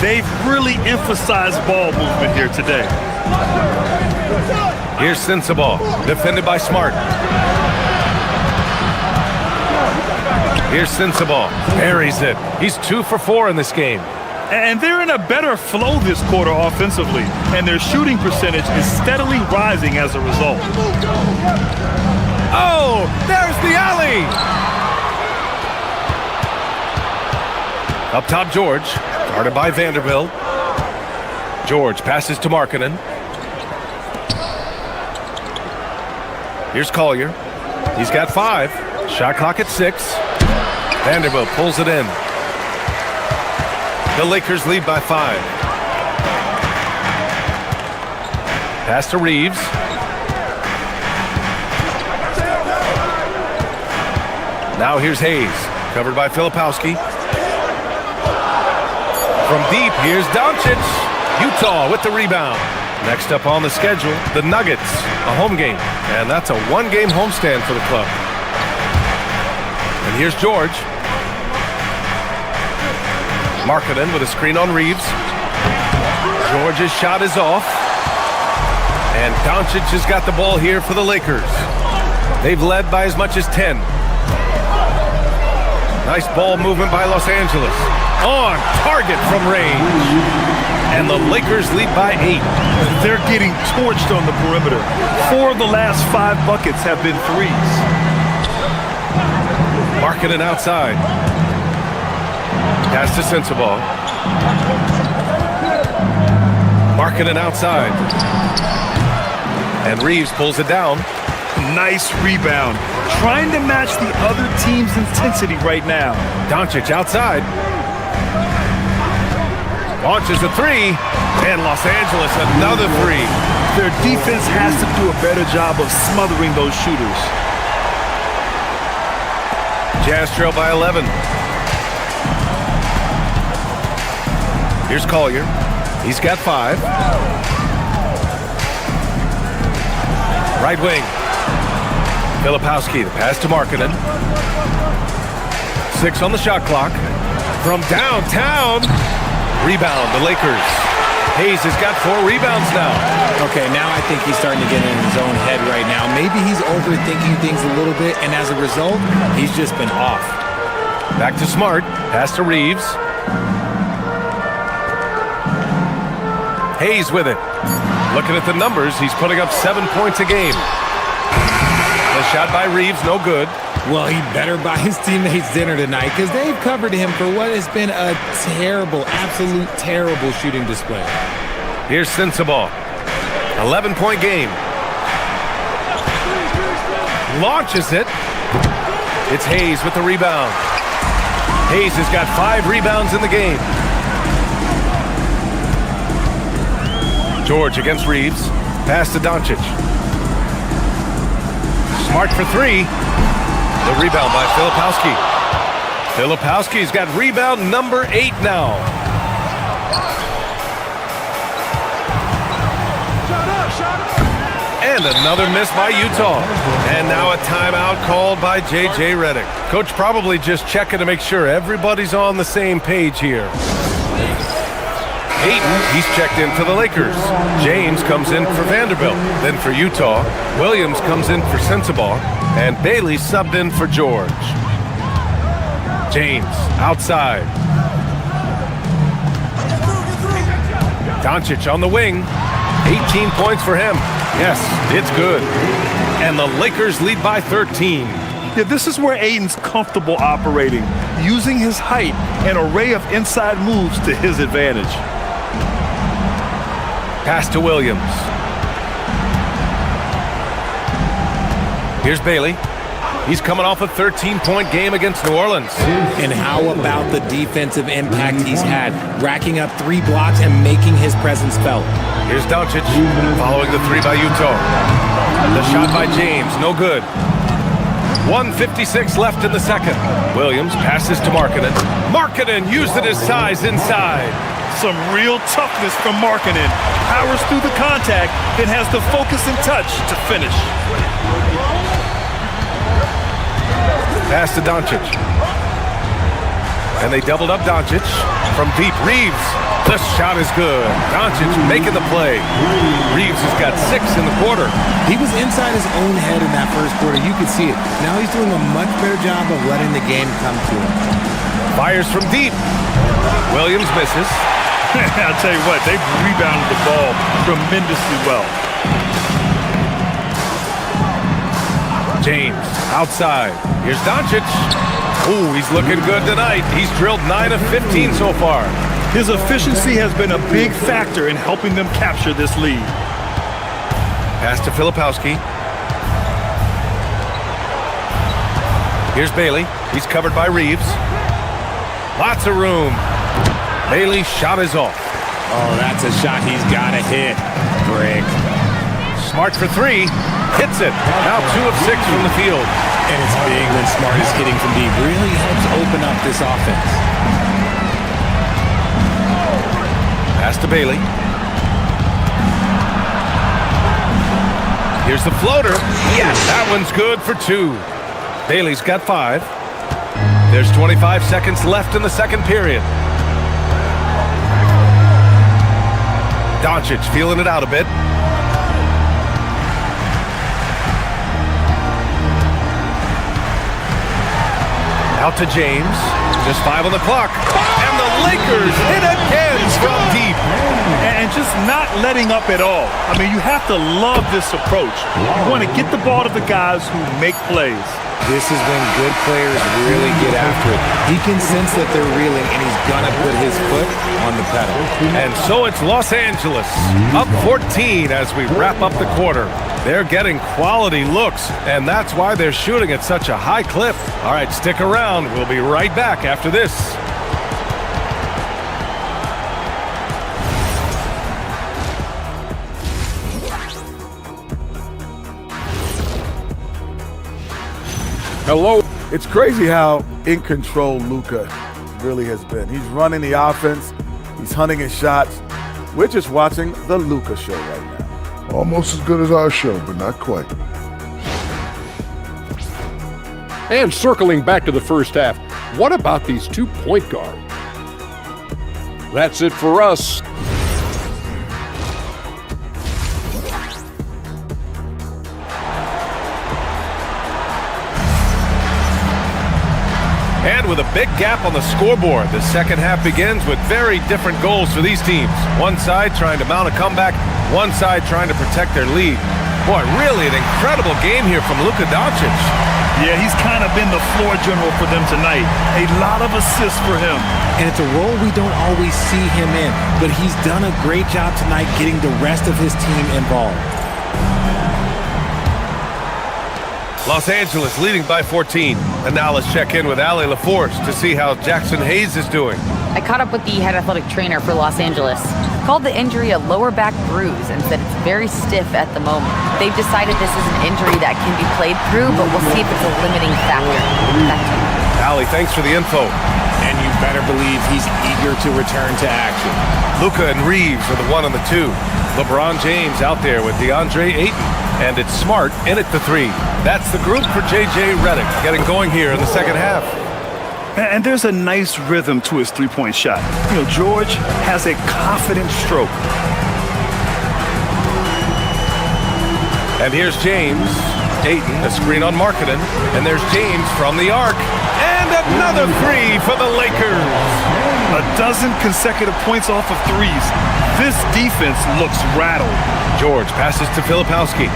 K: They've really emphasized ball movement here today.
J: Here's Sensabaugh, defended by Smart. Here's Sensabaugh, buries it. He's 2 for 4 in this game.
K: And they're in a better flow this quarter offensively, and their shooting percentage is steadily rising as a result.
J: Oh, there's the alley! Up top, George, guarded by Vanderbilt. George passes to Markkanen. Here's Collier. He's got 5. Shot clock at 6. Vanderbilt pulls it in. The Lakers lead by 5. Pass to Reeves. Now here's Hayes, covered by Filipowski. From deep, here's Doncic. Utah with the rebound. Next up on the schedule, the Nuggets, a home game. And that's a 1-game homestand for the club. And here's George. Markkanen with a screen on Reeves. George's shot is off. And Doncic has got the ball here for the Lakers. They've led by as much as 10. Nice ball movement by Los Angeles. On target from range. And the Lakers lead by 8.
K: They're getting torched on the perimeter. 4 of the last 5 buckets have been threes.
J: Markkanen outside. Pass to Sensabaugh. Markkanen outside. And Reeves pulls it down.
K: Nice rebound. Trying to match the other team's intensity right now.
J: Doncic outside. Launches a 3. And Los Angeles another 3.
K: Their defense has to do a better job of smothering those shooters.
J: Jazz trail by 11. Here's Collier. He's got 5. Right wing. Filipowski, the pass to Markkanen. 6 on the shot clock. From downtown. Rebound, the Lakers. Hayes has got 4 rebounds now.
P: Okay, now I think he's starting to get in his own head right now. Maybe he's overthinking things a little bit, and as a result, he's just been off.
J: Back to Smart. Pass to Reeves. Hayes with it. Looking at the numbers, he's putting up 7 points a game. The shot by Reeves, no good.
P: Well, he better buy his teammates dinner tonight because they've covered him for what has been a terrible, absolute terrible shooting display.
J: Here's Sensabaugh. 11-point game. Launches it. It's Hayes with the rebound. Hayes has got 5 rebounds in the game. George against Reeves. Pass to Doncic. Smart for 3. The rebound by Filipowski. Filipowski's got rebound number 8 now. And another miss by Utah. And now a timeout called by J.J. Redick. Coach probably just checking to make sure everybody's on the same page here. Ayton, he's checked in for the Lakers. James comes in for Vanderbilt. Then for Utah, Williams comes in for Sensabaugh. And Bailey subbed in for George. James, outside. Doncic on the wing. 18 points for him. Yes, it's good. And the Lakers lead by 13.
K: Yeah, this is where Ayton's comfortable operating, using his height and array of inside moves to his advantage.
J: Pass to Williams. Here's Bailey. He's coming off a 13-point game against New Orleans.
P: And how about the defensive impact he's had, racking up 3 blocks and making his presence felt.
J: Here's Doncic following the 3 by Utah. The shot by James, no good. 1:56 left in the second. Williams passes to Markkanen. Markkanen using his size inside.
K: Some real toughness from Markkanen. Powers through the contact, then has the focus and touch to finish.
J: Pass to Doncic. And they doubled up Doncic from deep. Reeves, the shot is good. Doncic making the play. Reeves has got 6 in the quarter.
P: He was inside his own head in that first quarter. You could see it. Now he's doing a much better job of letting the game come to him.
J: Fires from deep. Williams misses.
K: I'll tell you what, they've rebounded the ball tremendously well.
J: James, outside. Here's Doncic. Ooh, he's looking good tonight. He's drilled 9 of 15 so far.
K: His efficiency has been a big factor in helping them capture this lead.
J: Pass to Filipowski. Here's Bailey. He's covered by Reeves. Lots of room. Bailey's shot is off.
P: Oh, that's a shot he's got to hit. Brick.
J: Smart for 3. Hits it. Now 2 of 6 from the field.
P: And it's big when Smart is hitting from deep. Really helps open up this offense.
J: Pass to Bailey. Here's the floater. Yes, that one's good for 2. Bailey's got 5. There's 25 seconds left in the second period. Doncic feeling it out a bit. Out to James. Just 5 on the clock. And the Lakers hit again from deep.
K: And just not letting up at all. I mean, you have to love this approach. You want to get the ball to the guys who make plays.
P: This is when good players really get after it. He can sense that they're reeling, and he's going to put his foot on the pedal.
J: And so it's Los Angeles, up 14 as we wrap up the quarter. They're getting quality looks, and that's why they're shooting at such a high clip. All right, stick around. We'll be right back after this.
H: Hello.
I: It's crazy how in control Luka really has been. He's running the offense. He's hunting his shots. We're just watching the Luka show right now.
G: Almost as good as our show, but not quite.
H: And circling back to the first half, what about these 2 point guards? That's it for us.
J: And with a big gap on the scoreboard, the second half begins with very different goals for these teams. One side trying to mount a comeback, one side trying to protect their lead. Boy, really an incredible game here from Luka Doncic.
K: Yeah, he's kind of been the floor general for them tonight. A lot of assists for him.
P: And it's a role we don't always see him in, but he's done a great job tonight getting the rest of his team involved.
J: Los Angeles leading by 14. And now let's check in with Allie LaForce to see how Jackson Hayes is doing.
F: I caught up with the head athletic trainer for Los Angeles. Called the injury a lower back bruise and said it's very stiff at the moment. They've decided this is an injury that can be played through, but we'll see if it's a limiting factor. Back to you.
J: Allie, thanks for the info.
Q: And you better believe he's eager to return to action.
J: Luka and Reeves are the 1 and the 2. LeBron James out there with DeAndre Ayton. And it's Smart in at the 3. That's the group for J.J. Redick getting going here in the second half.
K: And there's a nice rhythm to his three-point shot. You know, George has a confident stroke.
J: And here's James. Ayton, a screen on Markkanen. And there's James from the arc. And another 3 for the Lakers.
K: A dozen consecutive points off of threes. This defense looks rattled.
J: George passes to Filipowski.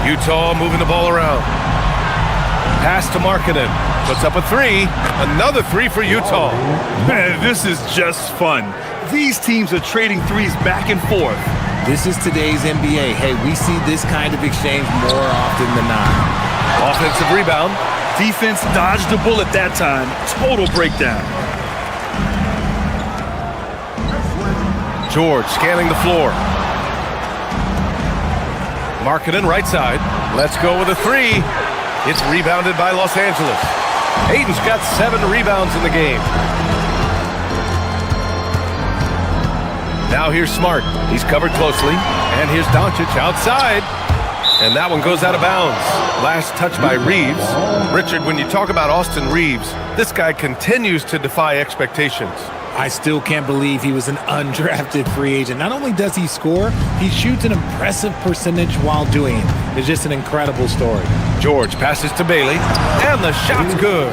J: Utah moving the ball around. Pass to Markkanen. Puts up a 3. Another 3 for Utah.
K: Man, this is just fun. These teams are trading threes back and forth.
P: This is today's NBA. Hey, we see this kind of exchange more often than not.
J: Offensive rebound.
K: Defense dodged the bullet that time. Total breakdown.
J: George scanning the floor. Markkanen right side. Let's go with a 3. It's rebounded by Los Angeles. Ayton's got 7 rebounds in the game. Now here's Smart. He's covered closely. And here's Doncic outside. And that one goes out of bounds. Last touch by Reeves. Richard, when you talk about Austin Reeves, this guy continues to defy expectations.
P: I still can't believe he was an undrafted free agent. Not only does he score, he shoots an impressive percentage while doing it. It's just an incredible story.
J: George passes to Bailey, and the shot's good.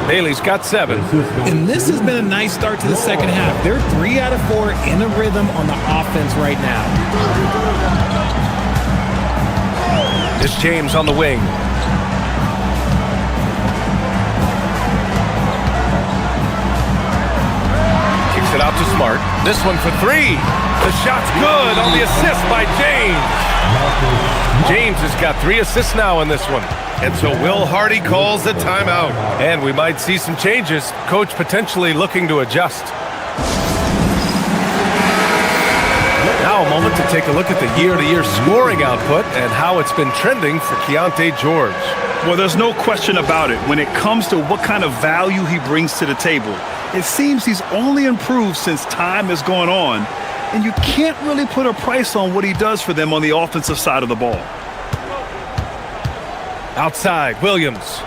J: Bailey's got 7.
P: And this has been a nice start to the second half. They're 3 out of 4 in a rhythm on the offense right now.
J: It's James on the wing. Kicks it out to Smart. This one for 3. The shot's good on the assist by James. James has got 3 assists now in this one. And so Will Hardy calls the timeout. And we might see some changes. Coach potentially looking to adjust. Now a moment to take a look at the year-to-year scoring output and how it's been trending for Keontae George.
K: Well, there's no question about it. When it comes to what kind of value he brings to the table, it seems he's only improved since time has gone on, and you can't really put a price on what he does for them on the offensive side of the ball.
J: Outside, Williams.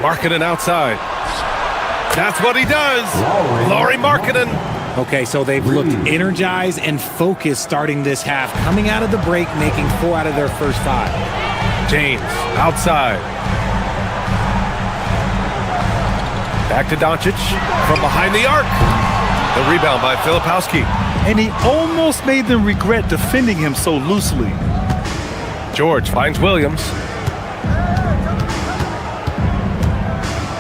J: Markkanen outside. That's what he does. Lauri Markkanen.
P: Okay, so they've looked energized and focused starting this half, coming out of the break, making 4 out of their first 5.
J: James outside. Back to Doncic from behind the arc. The rebound by Filipowski.
K: And he almost made them regret defending him so loosely.
J: George finds Williams.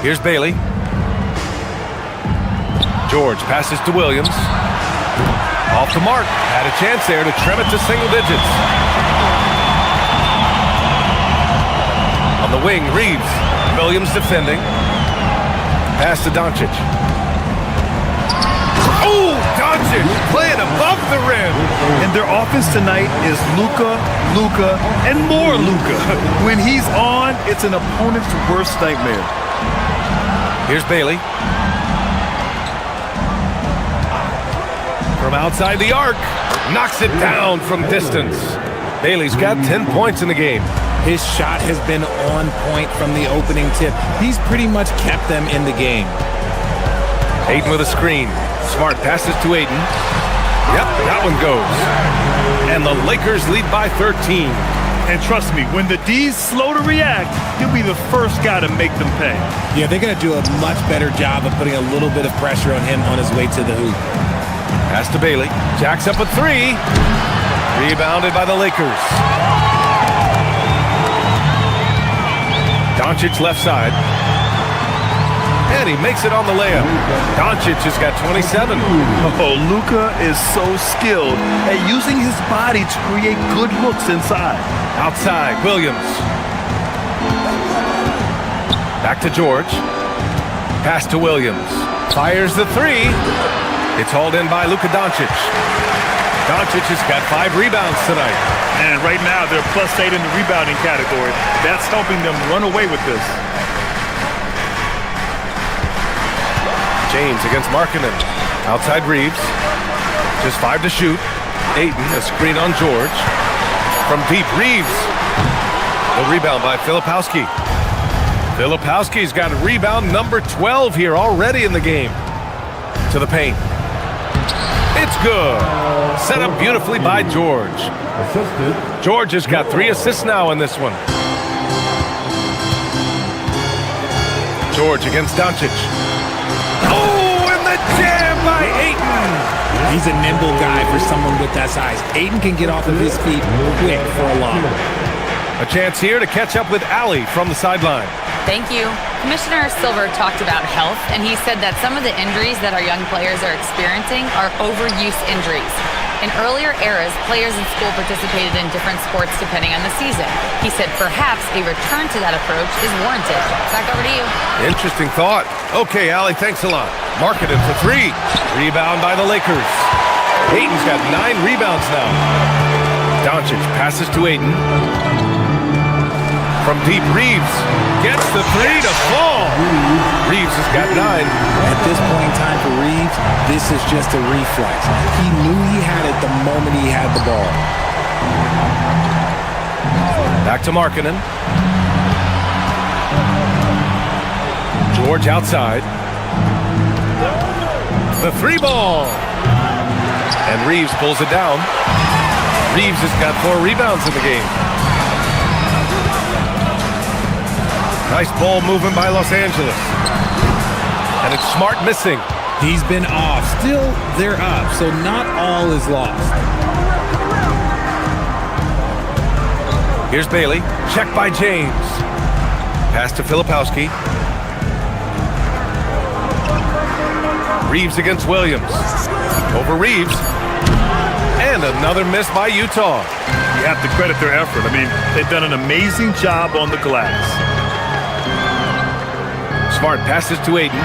J: Here's Bailey. George passes to Williams. Off to Mark. Had a chance there to trim it to single digits. On the wing, Reeves. Williams defending. Pass to Doncic. Oh, Doncic playing above the rim.
K: And their offense tonight is Luka, and more Luka. When he's on, it's an opponent's worst nightmare.
J: Here's Bailey. From outside the arc. Knocks it down from distance. Bailey's got 10 points in the game.
P: His shot has been on point from the opening tip. He's pretty much kept them in the game.
J: Ayton with a screen. Smart passes to Ayton. Yep, that one goes. And the Lakers lead by 13.
K: And trust me, when the D's slow to react, he'll be the first guy to make them pay.
P: Yeah, they're going to do a much better job of putting a little bit of pressure on him on his way to the hoop.
J: Pass to Bailey. Jacks up a three. Rebounded by the Lakers. Doncic left side. And he makes it on the layup. Doncic has got 27.
K: Oh, Luka is so skilled at using his body to create good looks inside.
J: Outside, Williams. Back to George. Pass to Williams. Fires the three. It's hauled in by Luka Doncic. Doncic has got 5 rebounds tonight.
K: And right now, they're +8 in the rebounding category. That's helping them run away with this.
J: James against Markkanen. Outside Reeves. Just 5 to shoot. Ayton, a screen on George. From deep, Reeves. The rebound by Filipowski. Filipowski's got rebound number 12 here already in the game. To the paint. It's good. Set up beautifully by George. George has got 3 assists now in this one. George against Doncic. Oh, and the jam by Ayton.
P: He's a nimble guy for someone with that size. Ayton can get off of his feet quick for a lob.
J: A chance here to catch up with Allie from the sideline.
F: Thank you. Commissioner Silver talked about health, and he said that some of the injuries that our young players are experiencing are overuse injuries. In earlier eras, players in school participated in different sports depending on the season. He said perhaps a return to that approach is warranted. Back over to you.
J: Interesting thought. Okay, Allie, thanks a lot. Markkanen for 3. Rebound by the Lakers. Ayton's got 9 rebounds now. Doncic passes to Ayton. From deep, Reeves gets the 3 to fall. Reeves has got 9.
P: At this point in time for Reeves, this is just a reflex. He knew he had it the moment he had the ball.
J: Back to Markkanen. George outside. The 3 ball. And Reeves pulls it down. Reeves has got 4 rebounds in the game. Nice ball movement by Los Angeles. And it's Smart missing.
P: He's been off. Still, they're up, so not all is lost.
J: Here's Bailey. Check by James. Pass to Filipowski. Reeves against Williams. Over Reeves. And another miss by Utah.
K: You have to credit their effort. I mean, they've done an amazing job on the glass.
J: Smart passes to Ayton.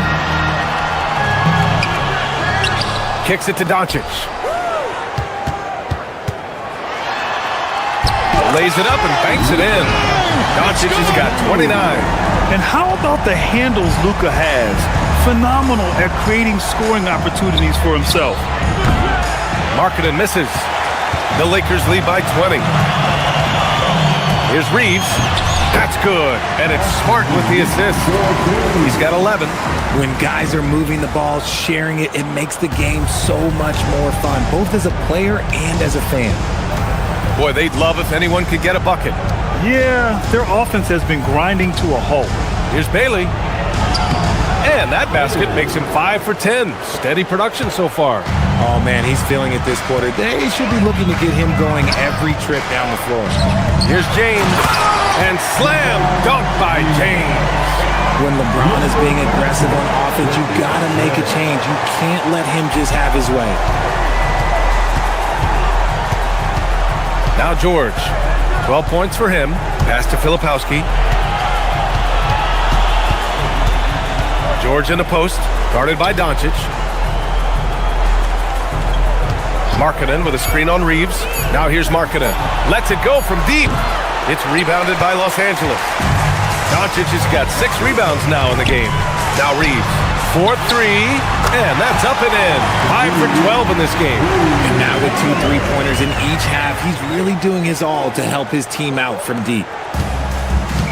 J: Kicks it to Doncic. Lays it up and banks it in. Doncic has got 29.
K: And how about the handles Luka has? Phenomenal at creating scoring opportunities for himself.
J: Markkanen misses. The Lakers lead by 20. Here's Reeves. That's good. And it's Smart with the assist. He's got 11.
P: When guys are moving the ball, sharing it, it makes the game so much more fun, both as a player and as a fan.
J: Boy, they'd love if anyone could get a bucket.
K: Yeah, their offense has been grinding to a halt.
J: Here's Bailey. And that basket makes him 5 for 10. Steady production so far.
P: Oh, man, he's feeling it this quarter. They should be looking to get him going every trip down the floor.
J: Here's James. And slam dunk by James.
P: When LeBron is being aggressive on offense, you got to make a change. You can't let him just have his way.
J: Now George. 12 points for him. Pass to Filipowski. George in the post. Guarded by Doncic. Markkanen with a screen on Reeves. Now here's Markkanen. Lets it go from deep. It's rebounded by Los Angeles. Doncic has got 6 rebounds now in the game. Now Reeves. 4-3. And that's up and in. 5 for 12 in this game.
P: And now with 2 3-pointers in each half, he's really doing his all to help his team out from deep.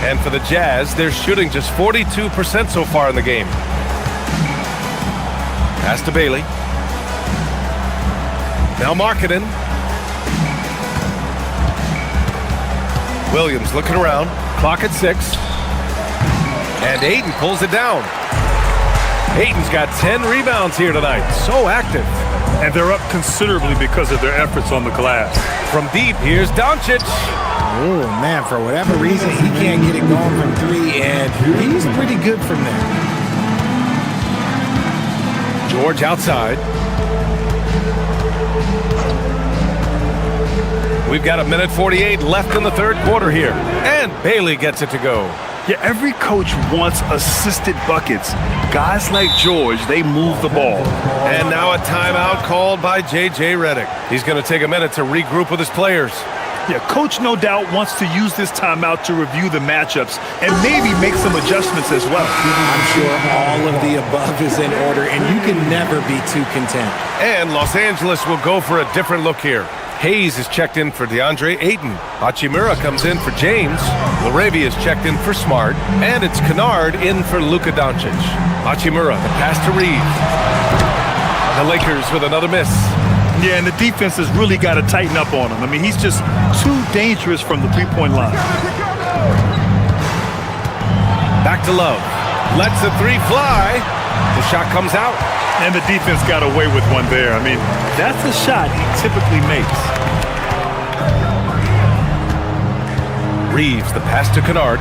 J: And for the Jazz, they're shooting just 42% so far in the game. Pass to Bailey. Now Markkanen. Williams looking around. Clock at 6. And Ayton pulls it down. Ayton's got 10 rebounds here tonight. So active.
K: and they're up considerably because of their efforts on the glass.
J: From deep, here's Doncic.
P: Oh, man, for whatever reason, he can't get it going from three, and he's pretty good from there.
J: George outside. We've got 1:48 left in the third quarter here. And Bailey gets it to go.
K: Yeah, every coach wants assisted buckets. Guys like George, they move the ball.
J: And now a timeout called by J.J. Redick. He's going to take a minute to regroup with his players.
K: Yeah, coach no doubt wants to use this timeout to review the matchups and maybe make some adjustments as well.
P: I'm sure all of the above is in order, and you can never be too content.
J: And Los Angeles will go for a different look here. Hayes is checked in for DeAndre Ayton. Hachimura comes in for James. Laravia is checked in for Smart. And it's Kennard in for Luka Doncic. Hachimura, the pass to Reeves. The Lakers with another miss.
K: Yeah, and the defense has really got to tighten up on him. I mean, he's just too dangerous from the three-point line.
J: Back to Love. Lets the three fly. The shot comes out.
K: And the defense got away with one there. I mean, that's a shot he typically makes.
J: Reeves, the pass to Kennard.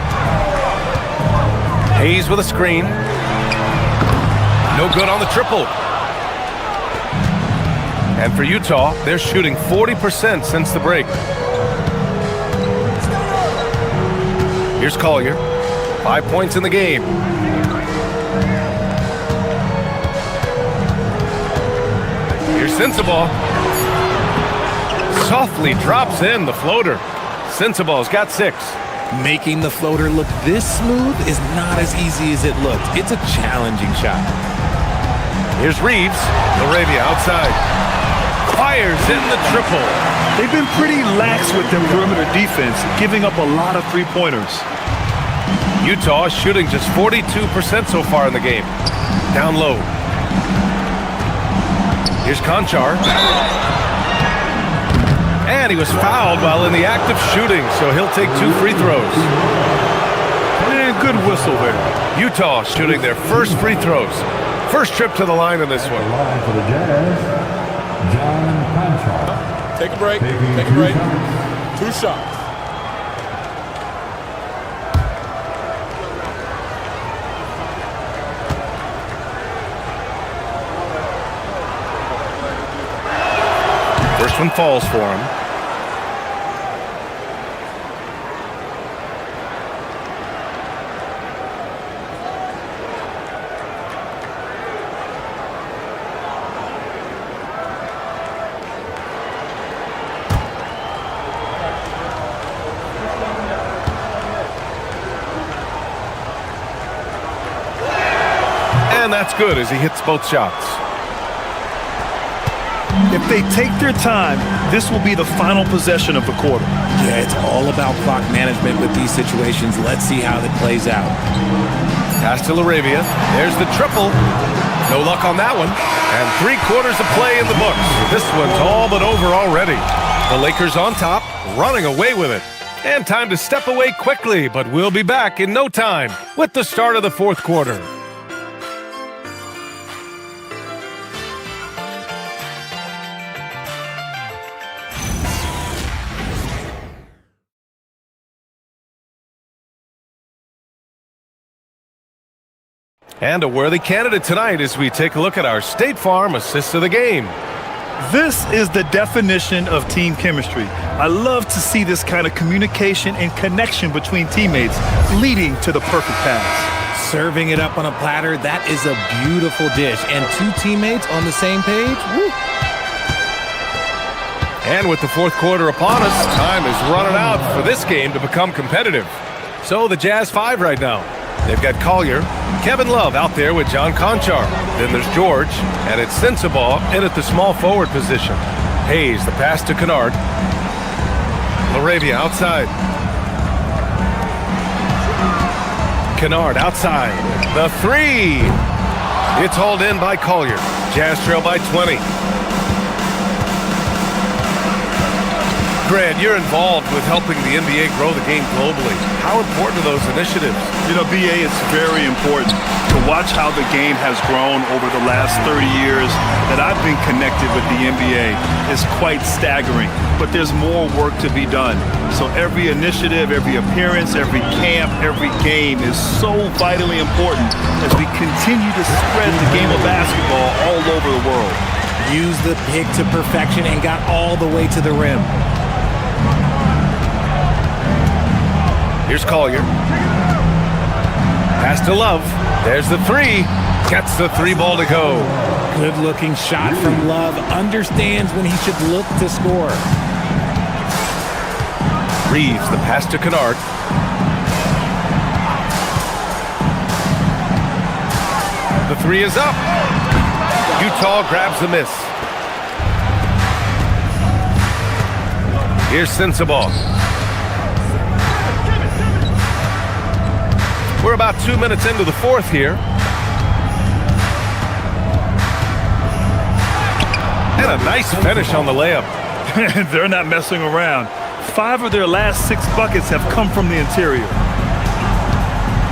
J: Hayes with a screen. No good on the triple. And for Utah, they're shooting 40% since the break. Here's Collier. 5 points in the game. Here's Sensabaugh. Softly drops in the floater. Sensabaugh's got 6.
P: Making the floater look this smooth is not as easy as it looks. It's a challenging shot.
J: Here's Reeves. Laravia outside. Fires in the triple.
K: They've been pretty lax with their perimeter defense, giving up a lot of three-pointers.
J: Utah is shooting just 42% so far in the game. Down low. Here's Conchar. And he was fouled while in the act of shooting, so he'll take 2 free throws.
K: And good whistle there.
J: Utah shooting their first free throws. First trip to the line in this one.
E: For the Jazz, John Conchar.
B: Take a break. Take a break. 2 shots.
J: First one falls for him. And that's good as he hits both shots.
K: If they take their time, this will be the final possession of the quarter.
P: Yeah, it's all about clock management with these situations. Let's see how that plays out.
J: Pass to Laravia. There's the triple. No luck on that one. And 3 quarters of play in the books. This one's all but over already. The Lakers on top, running away with it. And time to step away quickly, but we'll be back in no time with the start of the fourth quarter. And a worthy candidate tonight as we take a look at our State Farm assist of the game.
K: This is the definition of team chemistry. I love to see this kind of communication and connection between teammates leading to the perfect pass.
P: Serving it up on a platter, that is a beautiful dish. And 2 teammates on the same page, woo.
J: And with the fourth quarter upon us, time is running out for this game to become competitive. So the Jazz 5 right now. They've got Collier, Kevin Love out there with John Conchar. Then there's George, and it's Sensabaugh in at the small forward position. Hayes, the pass to Kennard. Laravia outside. Kennard outside. The 3. It's hauled in by Collier. Jazz trail by 20. Grant, you're involved with helping the NBA grow the game globally. How important are those initiatives?
K: You know, BA, it's very important to watch how the game has grown over the last 30 years that I've been connected with the NBA. Is quite staggering, but there's more work to be done. So every initiative, every appearance, every camp, every game is so vitally important as we continue to spread the game of basketball all over the world.
P: Used the pick to perfection and got all the way to the rim.
J: Here's Collier. Pass to Love. There's the three. Gets the three ball to go.
P: Good looking shot from Love. Understands when he should look to score.
J: Reeves, the pass to Kennard. The three is up. Utah grabs the miss. Here's Sensabaugh. We're about 2 minutes into the fourth here. And a nice finish on the layup.
K: They're not messing around. 5 of their last 6 buckets have come from the interior.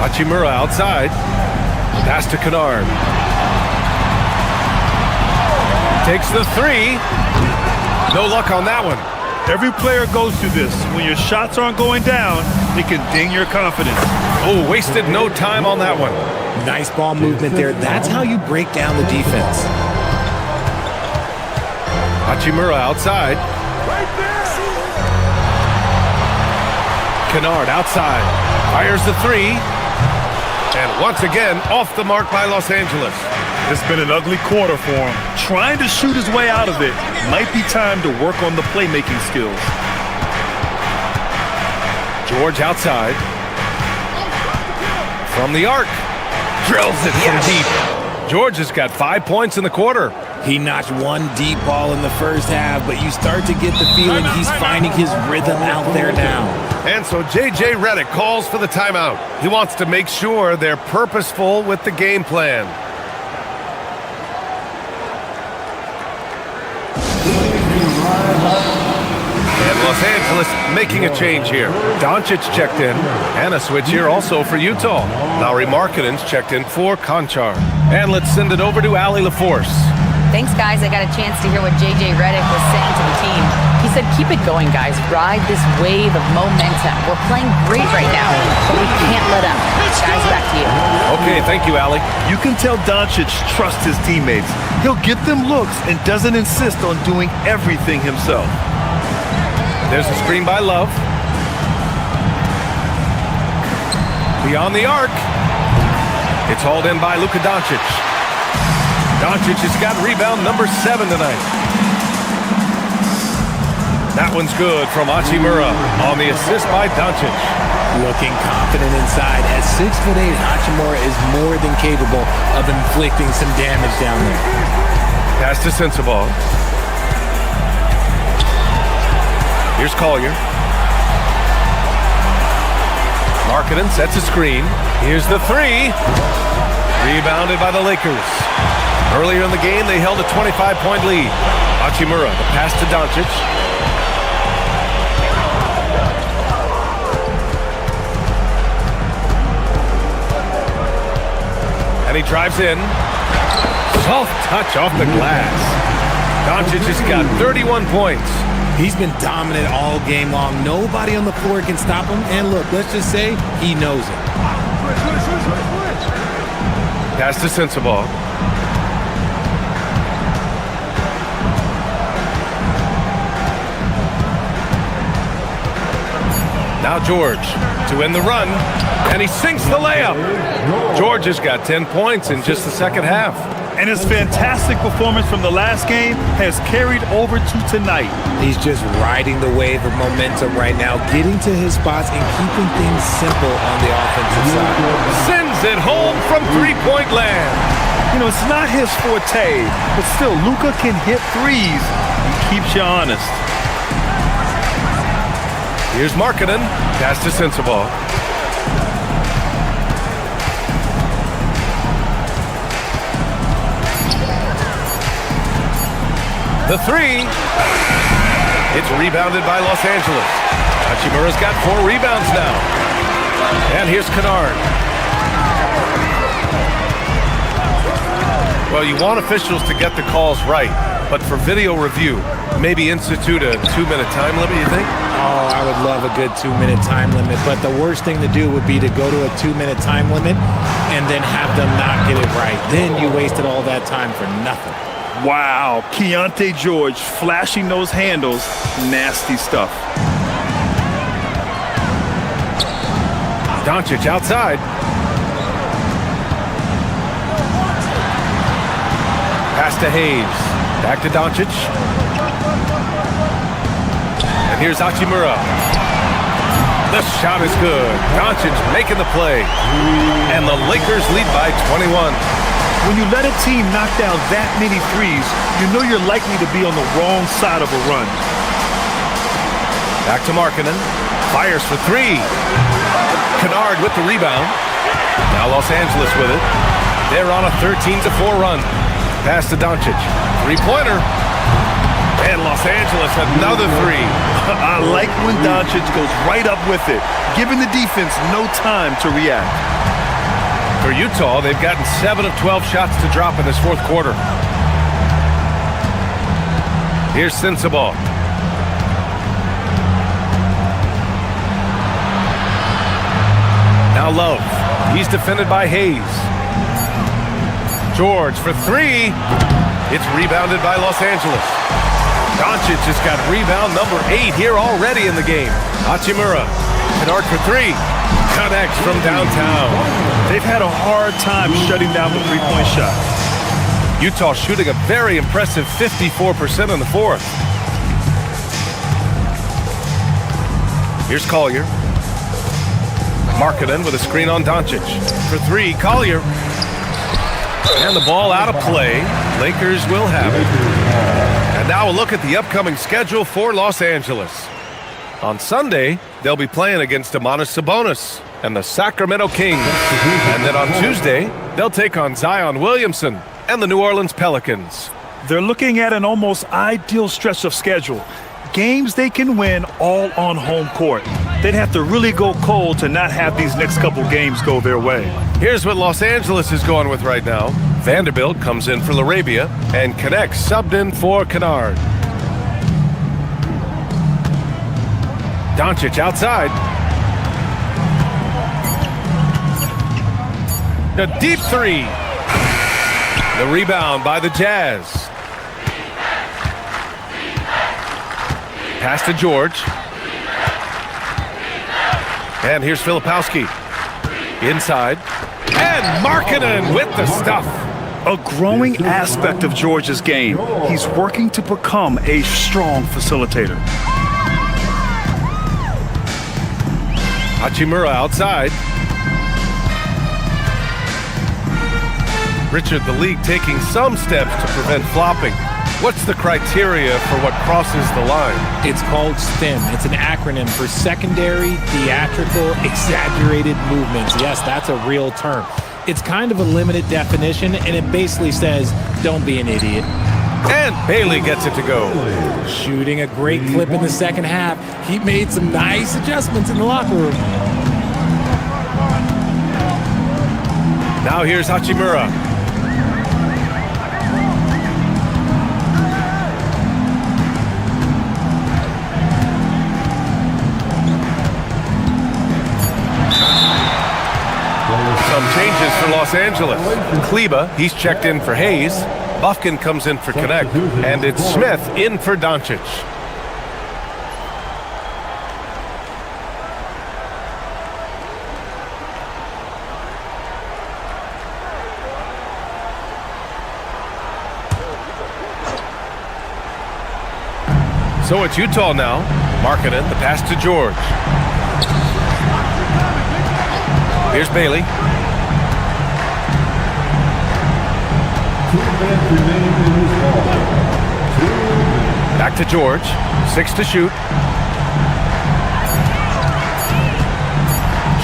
J: Hachimura outside. Pass to Kennard. Takes the three. No luck on that one.
K: Every player goes through this. When your shots aren't going down, it can ding your confidence.
J: Oh, wasted no time on that one.
P: Nice ball movement there. That's how you break down the defense.
J: Hachimura outside. Kennard outside. Fires the three. And once again, off the mark by Los Angeles.
K: It's been an ugly quarter for him. Trying to shoot his way out of it. Might be time to work on the playmaking skills.
J: George outside. From the arc. Drills it from deep. George has got 5 points in the quarter.
P: He notched one deep ball in the first half, but you start to get the feeling he's finding his rhythm out there now.
J: And so J.J. Redick calls for the timeout. He wants to make sure they're purposeful with the game plan. And Los Angeles making a change here. Doncic checked in, and a switch here also for Utah. Lauri Markkanen's checked in for Konchar. And let's send it over to Allie LaForce.
F: Thanks, guys. I got a chance to hear what J.J. Redick was saying to the team. He said, keep it going, guys. Ride this wave of momentum. We're playing great right now, but we can't let up. Guys, back to you.
J: Okay, thank you, Allie.
K: You can tell Doncic trusts his teammates. He'll get them looks and doesn't insist on doing everything himself.
J: There's a screen by Love. Beyond the arc. It's hauled in by Luka Doncic. Doncic has got rebound number 7 tonight. That one's good from Hachimura on the assist by Doncic.
P: Looking confident inside. At 6'8", Hachimura is more than capable of inflicting some damage down there.
J: Pass to Sensabaugh. Here's Collier. Markkanen sets a screen. Here's the three. Rebounded by the Lakers. Earlier in the game, they held a 25-point lead. Hachimura, the pass to Doncic. And he drives in. Soft touch off the glass. Doncic has got 31 points.
P: He's been dominant all game long. Nobody on the floor can stop him. And look, let's just say he knows it.
J: Pass to Sensabaugh. Now George to end the run, and he sinks the layup. George has got 10 points in just the second half.
K: And his fantastic performance from the last game has carried over to tonight.
P: He's just riding the wave of momentum right now, getting to his spots and keeping things simple on the offensive side.
J: Sends it home from three-point land.
K: You know, it's not his forte, but still, Luka can hit threes and keeps you honest.
J: Here's Markkanen. Pass to Sensabaugh. The three. It's rebounded by Los Angeles. Hachimura's got 4 rebounds now. And here's Kennard. Well, you want officials to get the calls right, but for video review, maybe institute a 2-minute time limit, you think?
P: Oh, I would love a good 2-minute time limit, but the worst thing to do would be to go to a 2-minute time limit and then have them not get it right. Then you wasted all that time for nothing.
K: Wow, Keontae George flashing those handles. Nasty stuff.
J: Doncic outside. Pass to Hayes. Back to Doncic. And here's Hachimura. The shot is good. Doncic making the play. And the Lakers lead by 21.
K: When you let a team knock down that many threes, you know you're likely to be on the wrong side of a run.
J: Back to Markkanen. Fires for 3. Kennard with the rebound. Now Los Angeles with it. They're on a 13-4 run. Pass to Doncic. 3-pointer. And Los Angeles another 3.
K: I like when Doncic goes right up with it, giving the defense no time to react.
J: For Utah, they've gotten 7 of 12 shots to drop in this fourth quarter. Here's Sensabaugh. Now Love. He's defended by Hayes. George for 3. It's rebounded by Los Angeles. Doncic just got rebound number 8 here already in the game. Hachimura. Kennard for 3. Connects from downtown.
K: They've had a hard time shutting down the three-point shot.
J: Utah shooting a very impressive 54% in the fourth. Here's Collier. Markkanen with a screen on Doncic. For 3, Collier. And the ball out of play. Lakers will have it. And now a look at the upcoming schedule for Los Angeles. On Sunday, they'll be playing against Domantas Sabonis and the Sacramento Kings. And then on Tuesday, they'll take on Zion Williamson and the New Orleans Pelicans.
K: They're looking at an almost ideal stretch of schedule. Games they can win all on home court. They'd have to really go cold to not have these next couple games go their way.
J: Here's what Los Angeles is going with right now. Vanderbilt comes in for LaRabia and connects subbed in for Kennard. Doncic outside. A deep 3. The rebound by the Jazz. Pass to George. And here's Filipowski. Inside. And Markkanen with the stuff.
K: A growing aspect of George's game. He's working to become a strong facilitator.
J: Hachimura outside. Richard, the league taking some steps to prevent flopping. What's the criteria for what crosses the line?
P: It's called STEM. It's an acronym for secondary, theatrical, exaggerated movements. Yes, that's a real term. It's kind of a limited definition, and it basically says, don't be an idiot.
J: And Bailey gets it to go.
P: Shooting a great clip in the second half. He made some nice adjustments in the locker room.
J: Now here's Hachimura. Some changes for Los Angeles. Kleber, he's checked in for Hayes. Bufkin comes in for Connect. And it's Smith in for Doncic. So it's Utah now. Markkanen, the pass to George. Here's Bailey. Back to George. 6 to shoot.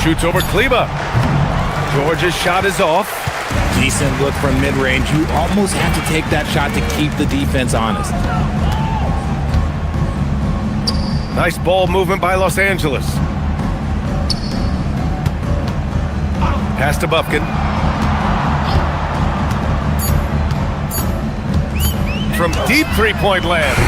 J: Shoots over Kleber. George's shot is off.
P: Decent look from mid-range. You almost have to take that shot to keep the defense honest.
J: Nice ball movement by Los Angeles. Pass to Bufkin. From deep three-point land.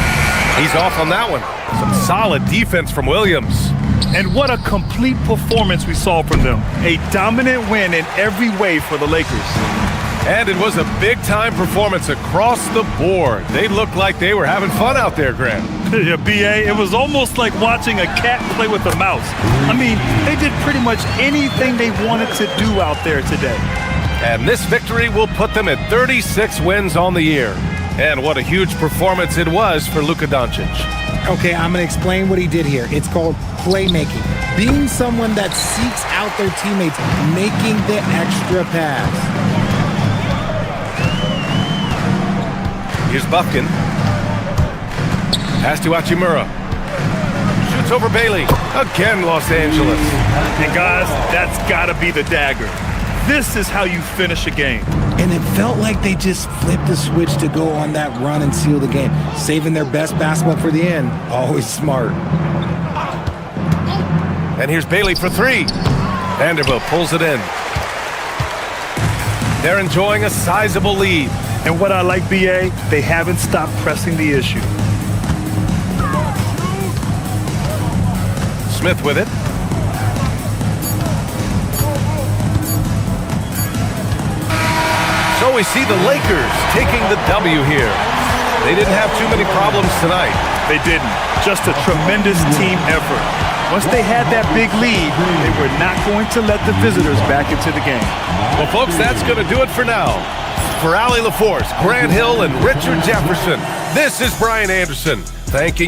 J: He's off on that one. Some solid defense from Williams.
K: And what a complete performance we saw from them. A dominant win in every way for the Lakers.
J: And it was a big-time performance across the board. They looked like they were having fun out there, Grant.
K: Yeah, B.A., it was almost like watching a cat play with a mouse. I mean, they did pretty much anything they wanted to do out there today.
J: And this victory will put them at 36 wins on the year. And what a huge performance it was for Luka Doncic.
P: Okay, I'm going to explain what he did here. It's called playmaking. Being someone that seeks out their teammates, making the extra pass.
J: Here's Bufkin. Pass to Hachimura. Shoots over Bailey. Again, Los Angeles.
K: And guys, that's got to be the dagger. This is how you finish a game.
P: And it felt like they just flipped the switch to go on that run and seal the game, saving their best basketball for the end. Always smart.
J: And here's Bailey for three. Vanderbilt pulls it in. They're enjoying a sizable lead.
K: And what I like, B.A., they haven't stopped pressing the issue.
J: Smith with it. So we see the Lakers taking the W here. They didn't have too many problems tonight.
K: They didn't. Just a tremendous team effort. Once they had that big lead, they were not going to let the visitors back into the game.
J: Well, folks, that's going to do it for now. For Allie LaForce, Grant Hill, and Richard Jefferson, this is Brian Anderson thanking